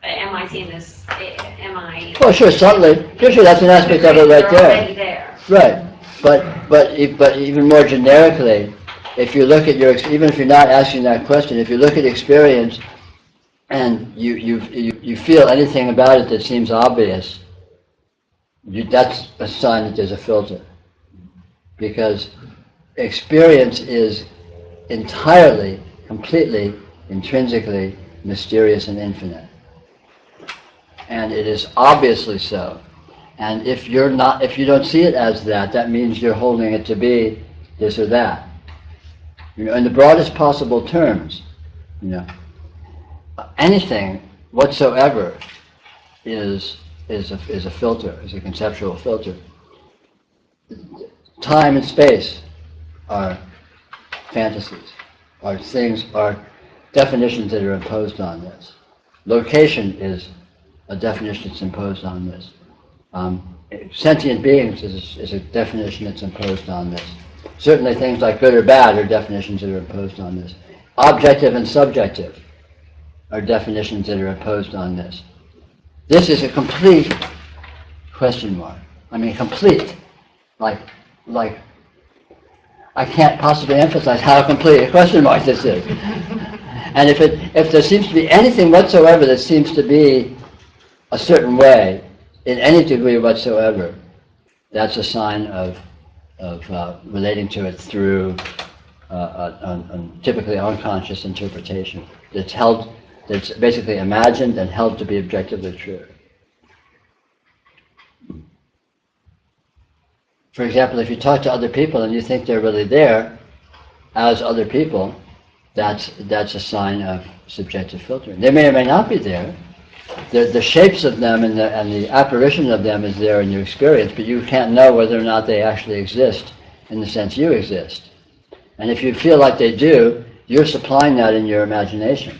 am I seeing this? Am I? Oh, sure, subtly. Sure, that's an aspect of it right there. Already there. Right, but even more generically, if you look at even if you're not asking that question, if you look at experience, and you feel anything about it that seems obvious, that's a sign that there's a filter. Because experience is entirely, completely, intrinsically mysterious and infinite. And it is obviously so. And if you don't see it as that, that means you're holding it to be this or that. You know, in the broadest possible terms, you know, anything whatsoever is a filter, is a conceptual filter. Time and space are fantasies, are definitions that are imposed on this. Location is a definition that's imposed on this. Sentient beings is a definition that's imposed on this. Certainly things like good or bad are definitions that are imposed on this. Objective and subjective are definitions that are imposed on this. This is a complete question mark. I mean, complete. Like, I can't possibly emphasize how complete a question mark this is. And if there seems to be anything whatsoever that seems to be a certain way, in any degree whatsoever, that's a sign of relating to it through typically unconscious interpretation. That's basically imagined and held to be objectively true. For example, if you talk to other people and you think they're really there as other people, that's a sign of subjective filtering. They may or may not be there. The shapes of them and the apparition of them is there in your experience, but you can't know whether or not they actually exist in the sense you exist. And if you feel like they do, you're supplying that in your imagination.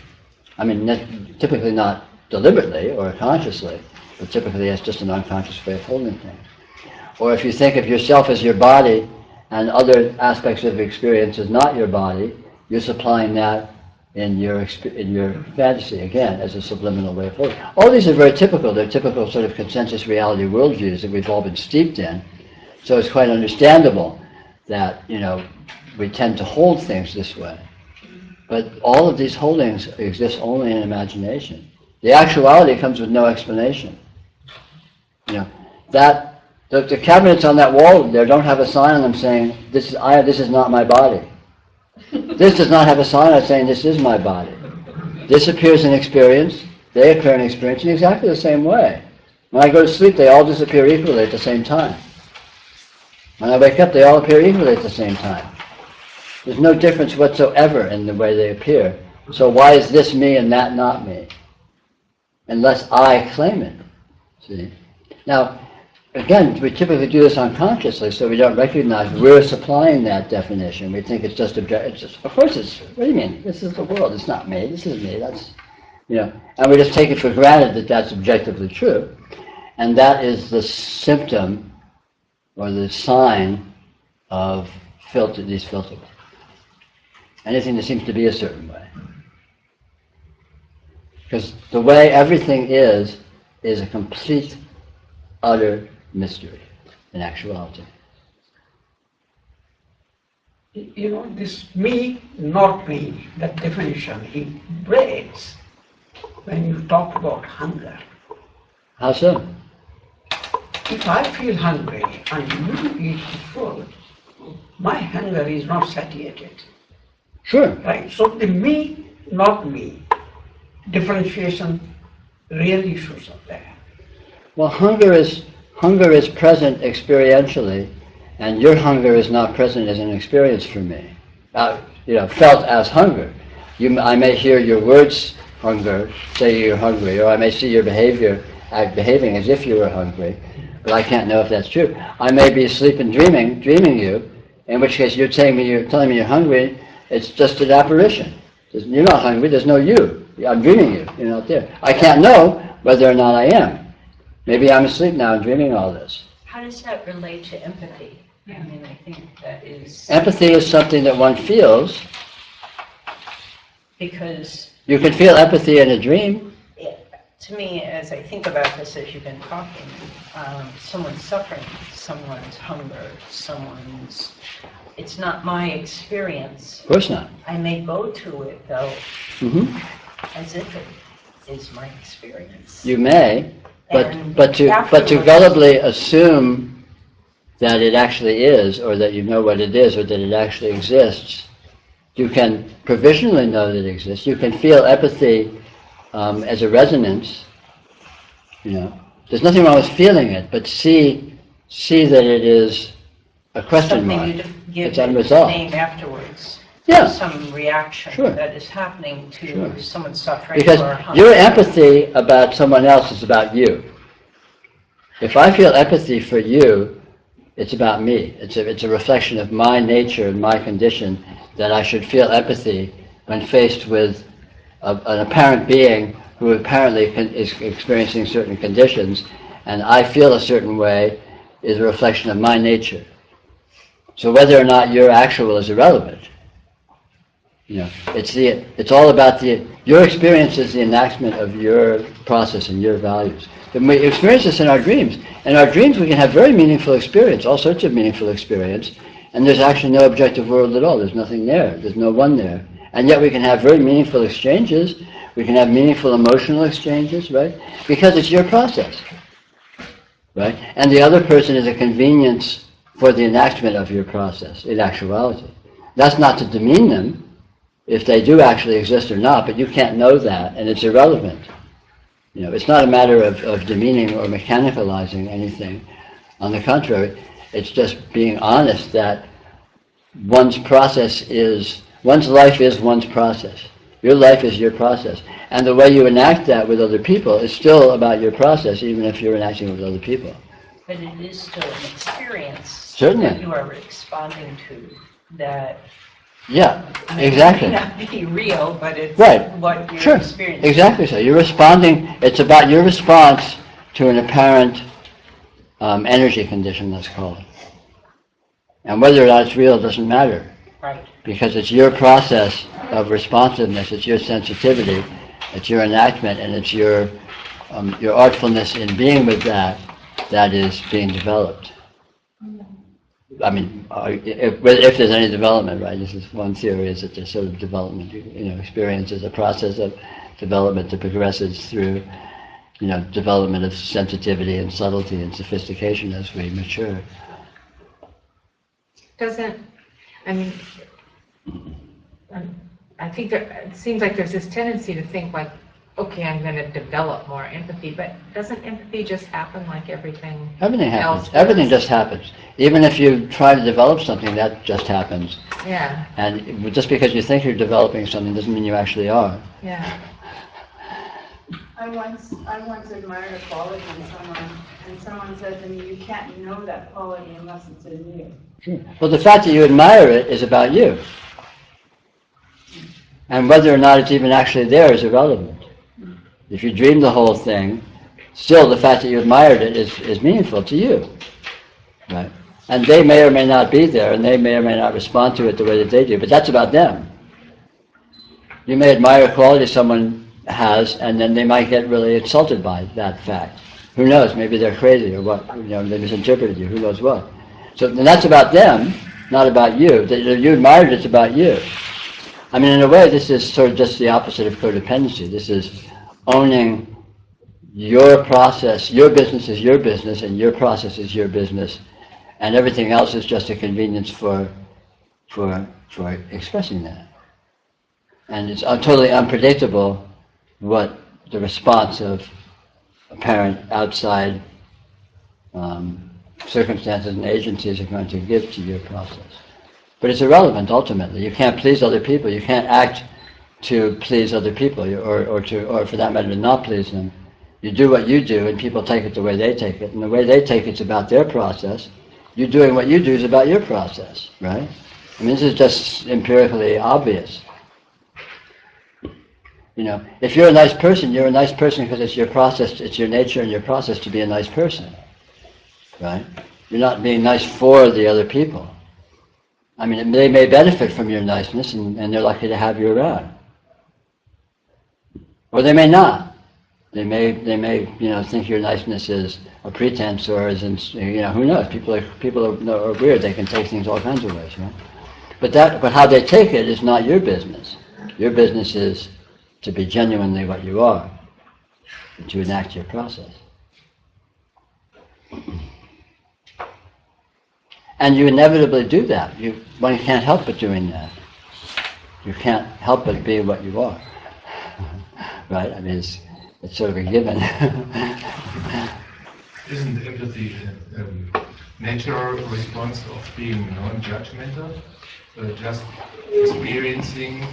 I mean, typically not deliberately or consciously, but typically it's just an unconscious way of holding things. Or if you think of yourself as your body and other aspects of experience is not your body, you're supplying that in your fantasy, again, as a subliminal way of holding. All these are very typical. They're typical sort of consensus reality worldviews that we've all been steeped in. So it's quite understandable that, we tend to hold things this way. But all of these holdings exist only in imagination. The actuality comes with no explanation. That the cabinets on that wall there don't have a sign on them saying, this is not my body. This does not have a sign on it saying, this is my body. This appears in experience, they appear in experience in exactly the same way. When I go to sleep, they all disappear equally at the same time. When I wake up, they all appear equally at the same time. There's no difference whatsoever in the way they appear. So why is this me and that not me? Unless I claim it. See? Now, again, we typically do this unconsciously, so we don't recognize we're supplying that definition. We think it's just objective. Of course it's, what do you mean? This is the world, it's not me, this is me, that's, and we just take it for granted that that's objectively true. And that is the symptom or the sign of these filters. Anything that seems to be a certain way. Because the way everything is a complete, utter mystery in actuality. This me, not me, that definition, it breaks when you talk about hunger. How so? If I feel hungry and you eat the food, my hunger is not satiated. Sure. Right? So the me, not me, differentiation really shows up there. Well, hunger is present experientially, and your hunger is not present as an experience for me. Felt as hunger. I may hear your words, hunger, say you're hungry, or I may see your behaving as if you were hungry, but I can't know if that's true. I may be asleep and dreaming you, in which case you're telling me you're hungry. It's just an apparition. You're not hungry, there's no you. I'm dreaming you, you're not there. I can't know whether or not I am. Maybe I'm asleep now and dreaming all this. How does that relate to empathy? I mean, I think that is... Empathy is something that one feels. Because... You can feel empathy in a dream. To me, as I think about this as you've been talking, someone's suffering, someone's hunger, it's not my experience. Of course not. I may go to it, though, as if it is my experience. You may, but to gullibly assume that it actually is, or that you know what it is, or that it actually exists, you can provisionally know that it exists. You can feel empathy as a resonance. There's nothing wrong with feeling it, but see that it is a question mark. It's unresolved. Name afterwards. Yeah. Some reaction that is happening to someone suffering. Because your empathy about someone else is about you. If I feel empathy for you, it's about me. It's a reflection of my nature and my condition that I should feel empathy when faced with an apparent being who apparently is experiencing certain conditions, and I feel a certain way is a reflection of my nature. So whether or not you're actual is irrelevant. It's all about your experience is the enactment of your process and your values. And we experience this in our dreams. In our dreams we can have very meaningful experience, all sorts of meaningful experience, and there's actually no objective world at all. There's nothing there. There's no one there. And yet we can have very meaningful exchanges. We can have meaningful emotional exchanges, right? Because it's your process, right? And the other person is a convenience for the enactment of your process in actuality. That's not to demean them, if they do actually exist or not, but you can't know that, and it's irrelevant. It's not a matter of demeaning or mechanicalizing anything. On the contrary, it's just being honest that one's life is one's process. Your life is your process. And the way you enact that with other people is still about your process, even if you're enacting it with other people. But it is still an experience Certainly. that you are responding to that. Yeah, exactly. It may not be real, but it's what you're Sure. experiencing. Exactly so. You're responding, it's about your response to an apparent energy condition, let's call it. And whether or not it's real doesn't matter. Right. Because it's your process of responsiveness, it's your sensitivity, it's your enactment, and it's your artfulness in being with that is being developed. I mean, if there's any development, right? This is one theory, is that there's sort of development. Experience is a process of development that progresses through, development of sensitivity and subtlety and sophistication as we mature. I think it seems like there's this tendency to think like, okay, I'm going to develop more empathy, but doesn't empathy just happen like everything? Everything happens. Else Everything just happens. Even if you try to develop something, that just happens. Yeah. And just because you think you're developing something doesn't mean you actually are. Yeah. I once admired a quality in someone, and someone said to me, "You can't know that quality unless it's in you." Sure. Well, the fact that you admire it is about you. And whether or not it's even actually there is irrelevant. If you dream the whole thing, still the fact that you admired it is meaningful to you. Right? And they may or may not be there, and they may or may not respond to it the way that they do, but that's about them. You may admire a quality someone has, and then they might get really insulted by that fact. Who knows? Maybe they're crazy or what. They misinterpreted you. Who knows what? So then that's about them, not about you. That you admired it's about you. I mean, in a way, this is sort of just the opposite of codependency. This is owning your process. Your business is your business, and your process is your business, and everything else is just a convenience for expressing that. And it's totally unpredictable what the response of apparent outside circumstances and agencies are going to give to your process. But it's irrelevant ultimately. You can't please other people. You can't act to please other people, or for that matter, to not please them. You do what you do, and people take it the way they take it. And the way they take it's about their process. You doing what you do is about your process, right? I mean, this is just empirically obvious. If you're a nice person, you're a nice person because it's your process, it's your nature and your process to be a nice person, right? You're not being nice for the other people. I mean, they may benefit from your niceness, and they're lucky to have you around. Or they may not. They may think your niceness is a pretense, or isn't. Who knows? People are weird. They can take things all kinds of ways, right? But how they take it is not your business. Your business is to be genuinely what you are, and to enact your process. And you inevitably do that. One can't help but doing that. You can't help but be what you are. Right? I mean, it's sort of a given. Isn't empathy a natural response of being non-judgmental? Just experiencing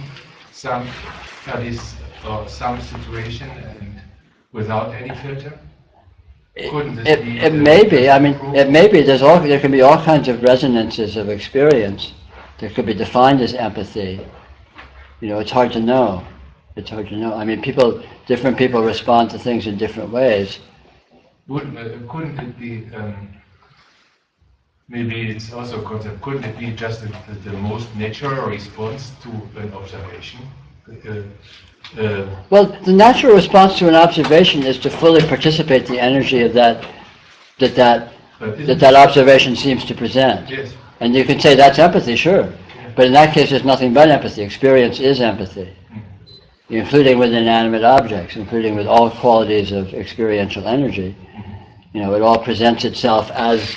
somebody's or some situation and without any filter? It may be. I mean, it may be. There can be all kinds of resonances of experience that could be defined as empathy. It's hard to know. It's hard to know. I mean, different people respond to things in different ways. Couldn't it be? Maybe it's also a concept. Couldn't it be just the most natural response to an observation? Well, the natural response to an observation is to fully participate the energy of that observation seems to present. Yes. And you can say that's empathy, sure. But in that case, there's nothing but empathy. Experience is empathy, including with inanimate objects, including with all qualities of experiential energy. It all presents itself as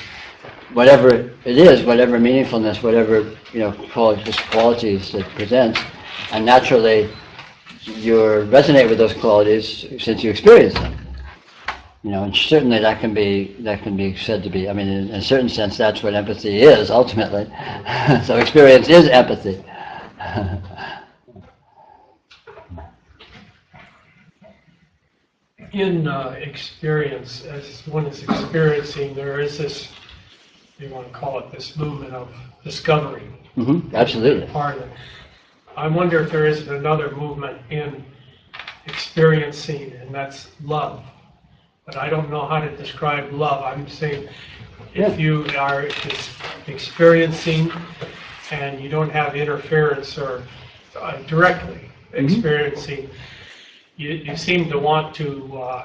whatever it is, whatever meaningfulness, whatever qualities it presents, and naturally you resonate with those qualities since you experience them. And certainly that can be said to be. I mean, in a certain sense, that's what empathy is ultimately. So experience is empathy. In experience, as one is experiencing, there is this, you want to call it this movement of discovery. Mm-hmm. Absolutely. Part of it. I wonder if there is another movement in experiencing, and that's love. but I don't know how to describe love. I'm saying if you are just experiencing and you don't have interference or directly experiencing, you seem to want to,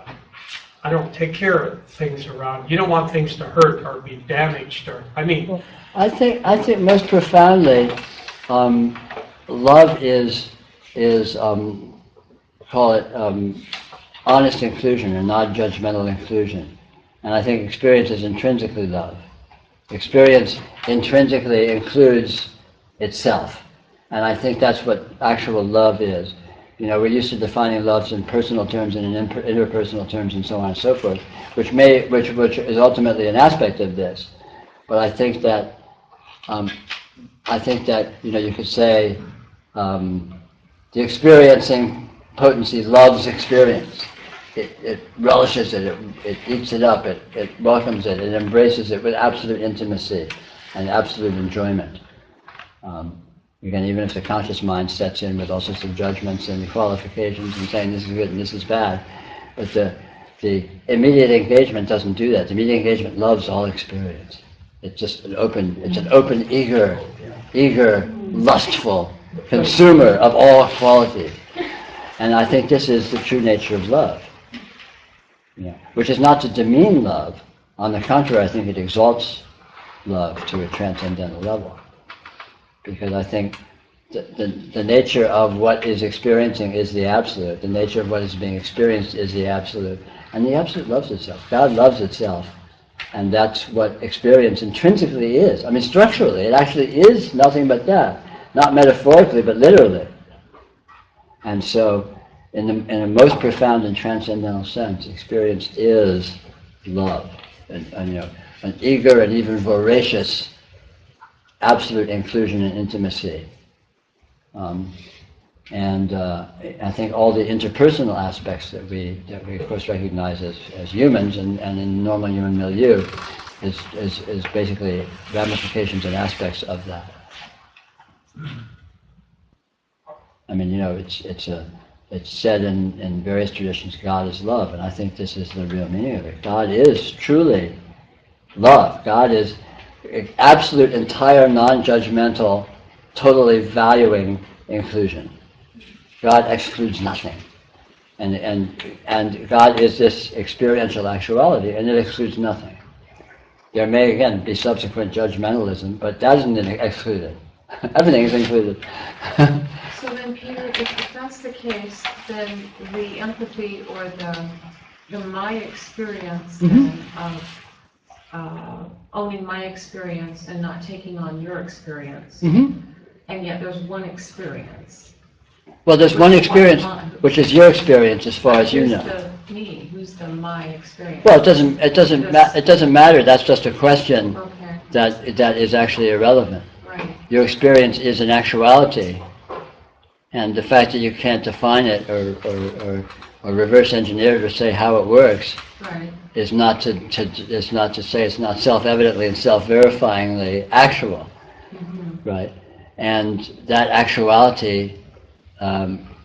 take care of things around. You don't want things to hurt or be damaged or, I think most profoundly, love is call it honest inclusion or non-judgmental inclusion. And I think experience is intrinsically love. Experience intrinsically includes itself. And I think that's what actual love is. You know, we're used to defining loves in personal terms and in interpersonal terms and so on and so forth, which is ultimately an aspect of this. But I think that you could say the experiencing potency loves experience. It relishes it, it eats it up, it welcomes it, it embraces it with absolute intimacy and absolute enjoyment. Again, even if the conscious mind sets in with all sorts of judgments and qualifications and saying this is good and this is bad, but the immediate engagement doesn't do that. The immediate engagement loves all experience. It's just an open, eager, lustful consumer of all quality. And I think this is the true nature of love. Yeah. Which is not to demean love. On the contrary, I think it exalts love to a transcendental level. Because I think the nature of what is experiencing is the absolute. The nature of what is being experienced is the absolute. And the absolute loves itself. God loves itself. And that's what experience intrinsically is. I mean, structurally, it actually is nothing but that. Not metaphorically, but literally. And so, in a most profound and transcendental sense, experience is love. An eager and even voracious absolute inclusion and intimacy. I think all the interpersonal aspects that we of course recognize as humans and in normal human milieu is basically ramifications and aspects of that. I mean, it's said in various traditions, God is love, and I think this is the real meaning of it. God is truly love. God is absolute, entire, non-judgmental, totally valuing inclusion. God excludes nothing. And God is this experiential actuality, and it excludes nothing. There may, again, be subsequent judgmentalism, but that isn't excluded. Everything is included. So then, Peter, if that's the case, then the empathy or the my experience then of owning my experience and not taking on your experience, and yet there's one experience. Well, there's one experience, which is your experience as far as you know. Who's the me? Who's the my experience? Well, it doesn't matter. That's just a question that is actually irrelevant. Right. Your experience is an actuality, and the fact that you can't define it or reverse engineer it or say how it works is not to say it's not self-evidently and self-verifyingly actual, right? And that actuality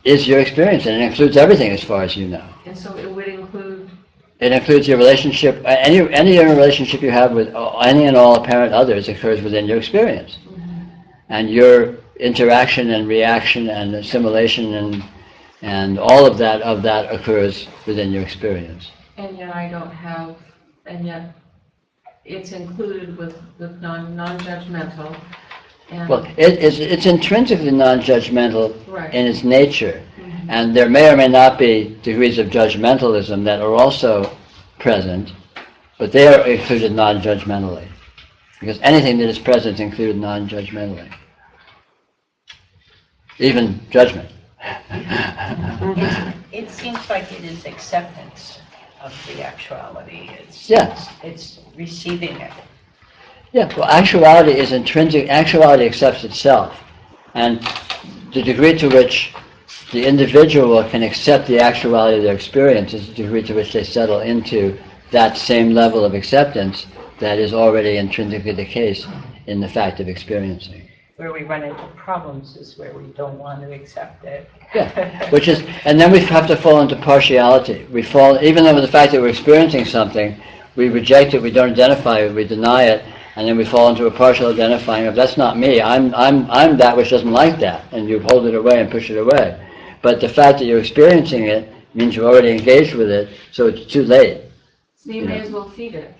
is your experience, and it includes everything as far as you know. And so it would include? It includes your relationship, any relationship you have with any and all apparent others occurs within your experience. And your interaction and reaction and assimilation and all of that occurs within your experience. And yet I don't have, and yet it's included with non-judgmental. Well, it's intrinsically non-judgmental in its nature, and there may or may not be degrees of judgmentalism that are also present, but they are included non-judgmentally, because anything that is present is included non-judgmentally, even judgment. It seems like it is acceptance of the actuality. It's receiving it. Yeah, well, actuality is intrinsic. Actuality accepts itself, and the degree to which the individual can accept the actuality of their experience is the degree to which they settle into that same level of acceptance that is already intrinsically the case in the fact of experiencing. where we run into problems is where we don't want to accept it. Yeah, which is, and then we have to fall into partiality. We fall, even though the fact that we're experiencing something, we reject it, we don't identify it, we deny it, and then we fall into a partial identifying of that's not me. I'm that which doesn't like that, and you hold it away and push it away. But the fact that you're experiencing it means you've already engaged with it, so it's too late. So you may as well feed it.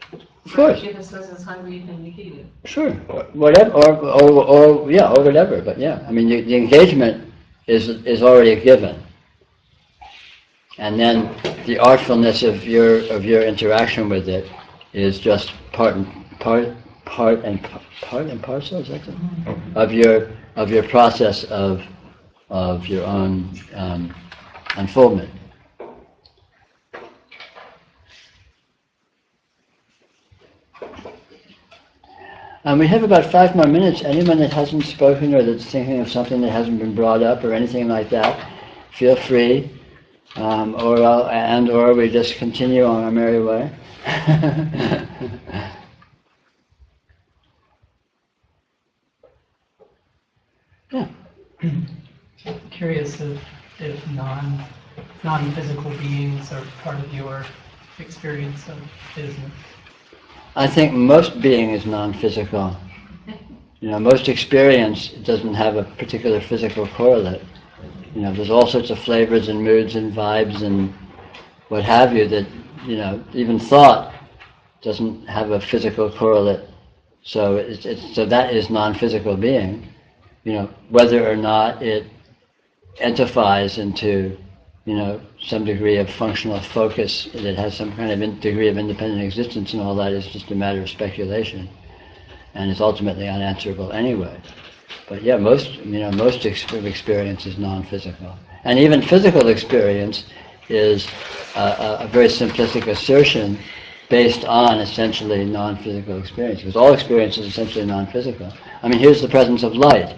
Of course. If it says it's hungry, then you feed it. Sure, whatever, or whatever. But yeah, I mean, the engagement is already a given, and then the artfulness of your interaction with it is just part and parcel. Is that it? Of your process of your own unfoldment. We have about 5 more minutes. Anyone that hasn't spoken or that's thinking of something that hasn't been brought up or anything like that, feel free. Or we just continue on our merry way. Yeah. Curious if non-physical beings are part of your experience of business. I think most being is non-physical. Most experience doesn't have a particular physical correlate. There's all sorts of flavors and moods and vibes and what have you that, even thought doesn't have a physical correlate. So so that is non-physical being. Whether or not it entifies into, some degree of functional focus that has some kind of degree of independent existence and all that is just a matter of speculation, and is ultimately unanswerable anyway. But yeah, most experience is non-physical, and even physical experience is a very simplistic assertion based on essentially non-physical experience, because all experience is essentially non-physical. I mean, here's the presence of light.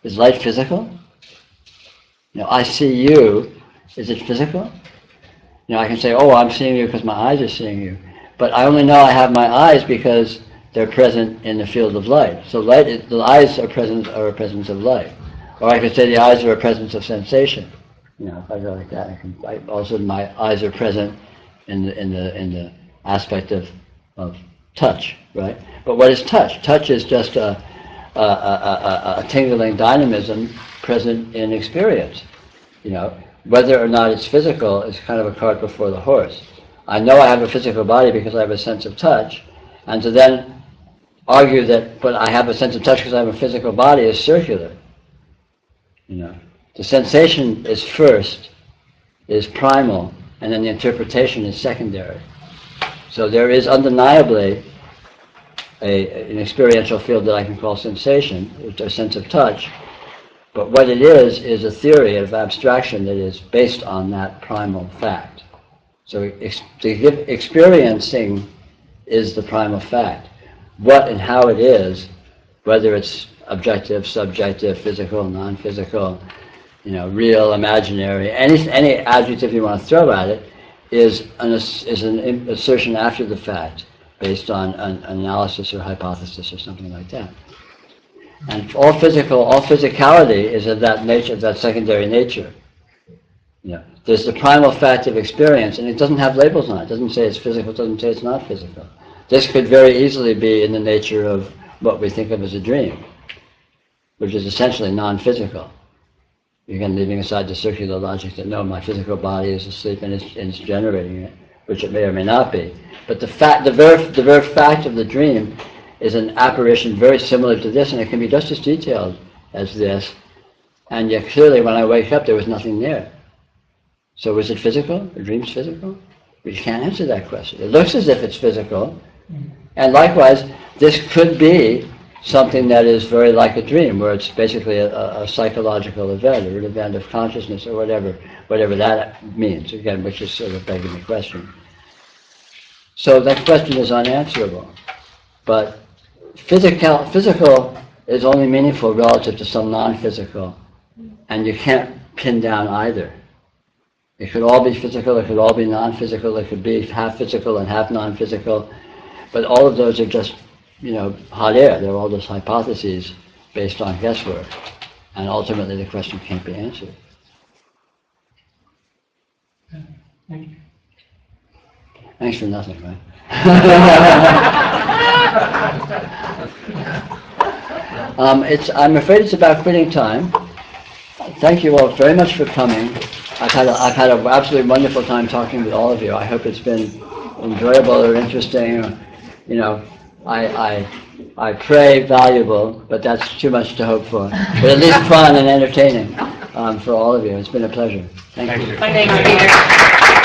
Is light physical? I see you. Is it physical? I can say, oh, I'm seeing you because my eyes are seeing you. But I only know I have my eyes because they're present in the field of light. So the eyes are a presence of light. Or I could say the eyes are a presence of sensation. If I go like that, all of a sudden my eyes are present in the aspect of touch, right? But what is touch? Touch is just a tingling dynamism present in experience. Whether or not it's physical is kind of a cart before the horse. I know I have a physical body because I have a sense of touch, and to then argue that, but I have a sense of touch because I have a physical body is circular. The sensation is first, is primal, and then the interpretation is secondary. So there is undeniably an experiential field that I can call sensation, which is a sense of touch, but what it is a theory of abstraction that is based on that primal fact. So experiencing is the primal fact. What and how it is, whether it's objective, subjective, physical, non-physical, real, imaginary, any adjective you want to throw at it, is an assertion after the fact, based on an analysis or hypothesis or something like that. And all physicality is of that nature, of that secondary nature. There's the primal fact of experience, and it doesn't have labels on it. It doesn't say it's physical, it doesn't say it's not physical. This could very easily be in the nature of what we think of as a dream, which is essentially non-physical. Again, leaving aside the circular logic that no, my physical body is asleep and it's generating it, which it may or may not be. But the very fact of the dream is an apparition very similar to this, and it can be just as detailed as this. And yet clearly when I wake up there was nothing there. So was it physical? The dream's physical? We can't answer that question. It looks as if it's physical. And likewise, this could be something that is very like a dream, where it's basically a psychological event, or an event of consciousness, or whatever that means, again, which is sort of begging the question. So that question is unanswerable. But physical is only meaningful relative to some non-physical, and you can't pin down either. It could all be physical, it could all be non-physical, it could be half physical and half non-physical, but all of those are just, hot air. They're all just hypotheses based on guesswork, and ultimately the question can't be answered. Thank you. Thanks for nothing, right? I'm afraid it's about quitting time. Thank you all very much for coming. I've had an absolutely wonderful time talking with all of you. I hope it's been enjoyable or interesting. Or, you know, I pray valuable, but that's too much to hope for. But at least fun and entertaining for all of you. It's been a pleasure. Thank you. Thanks, Peter.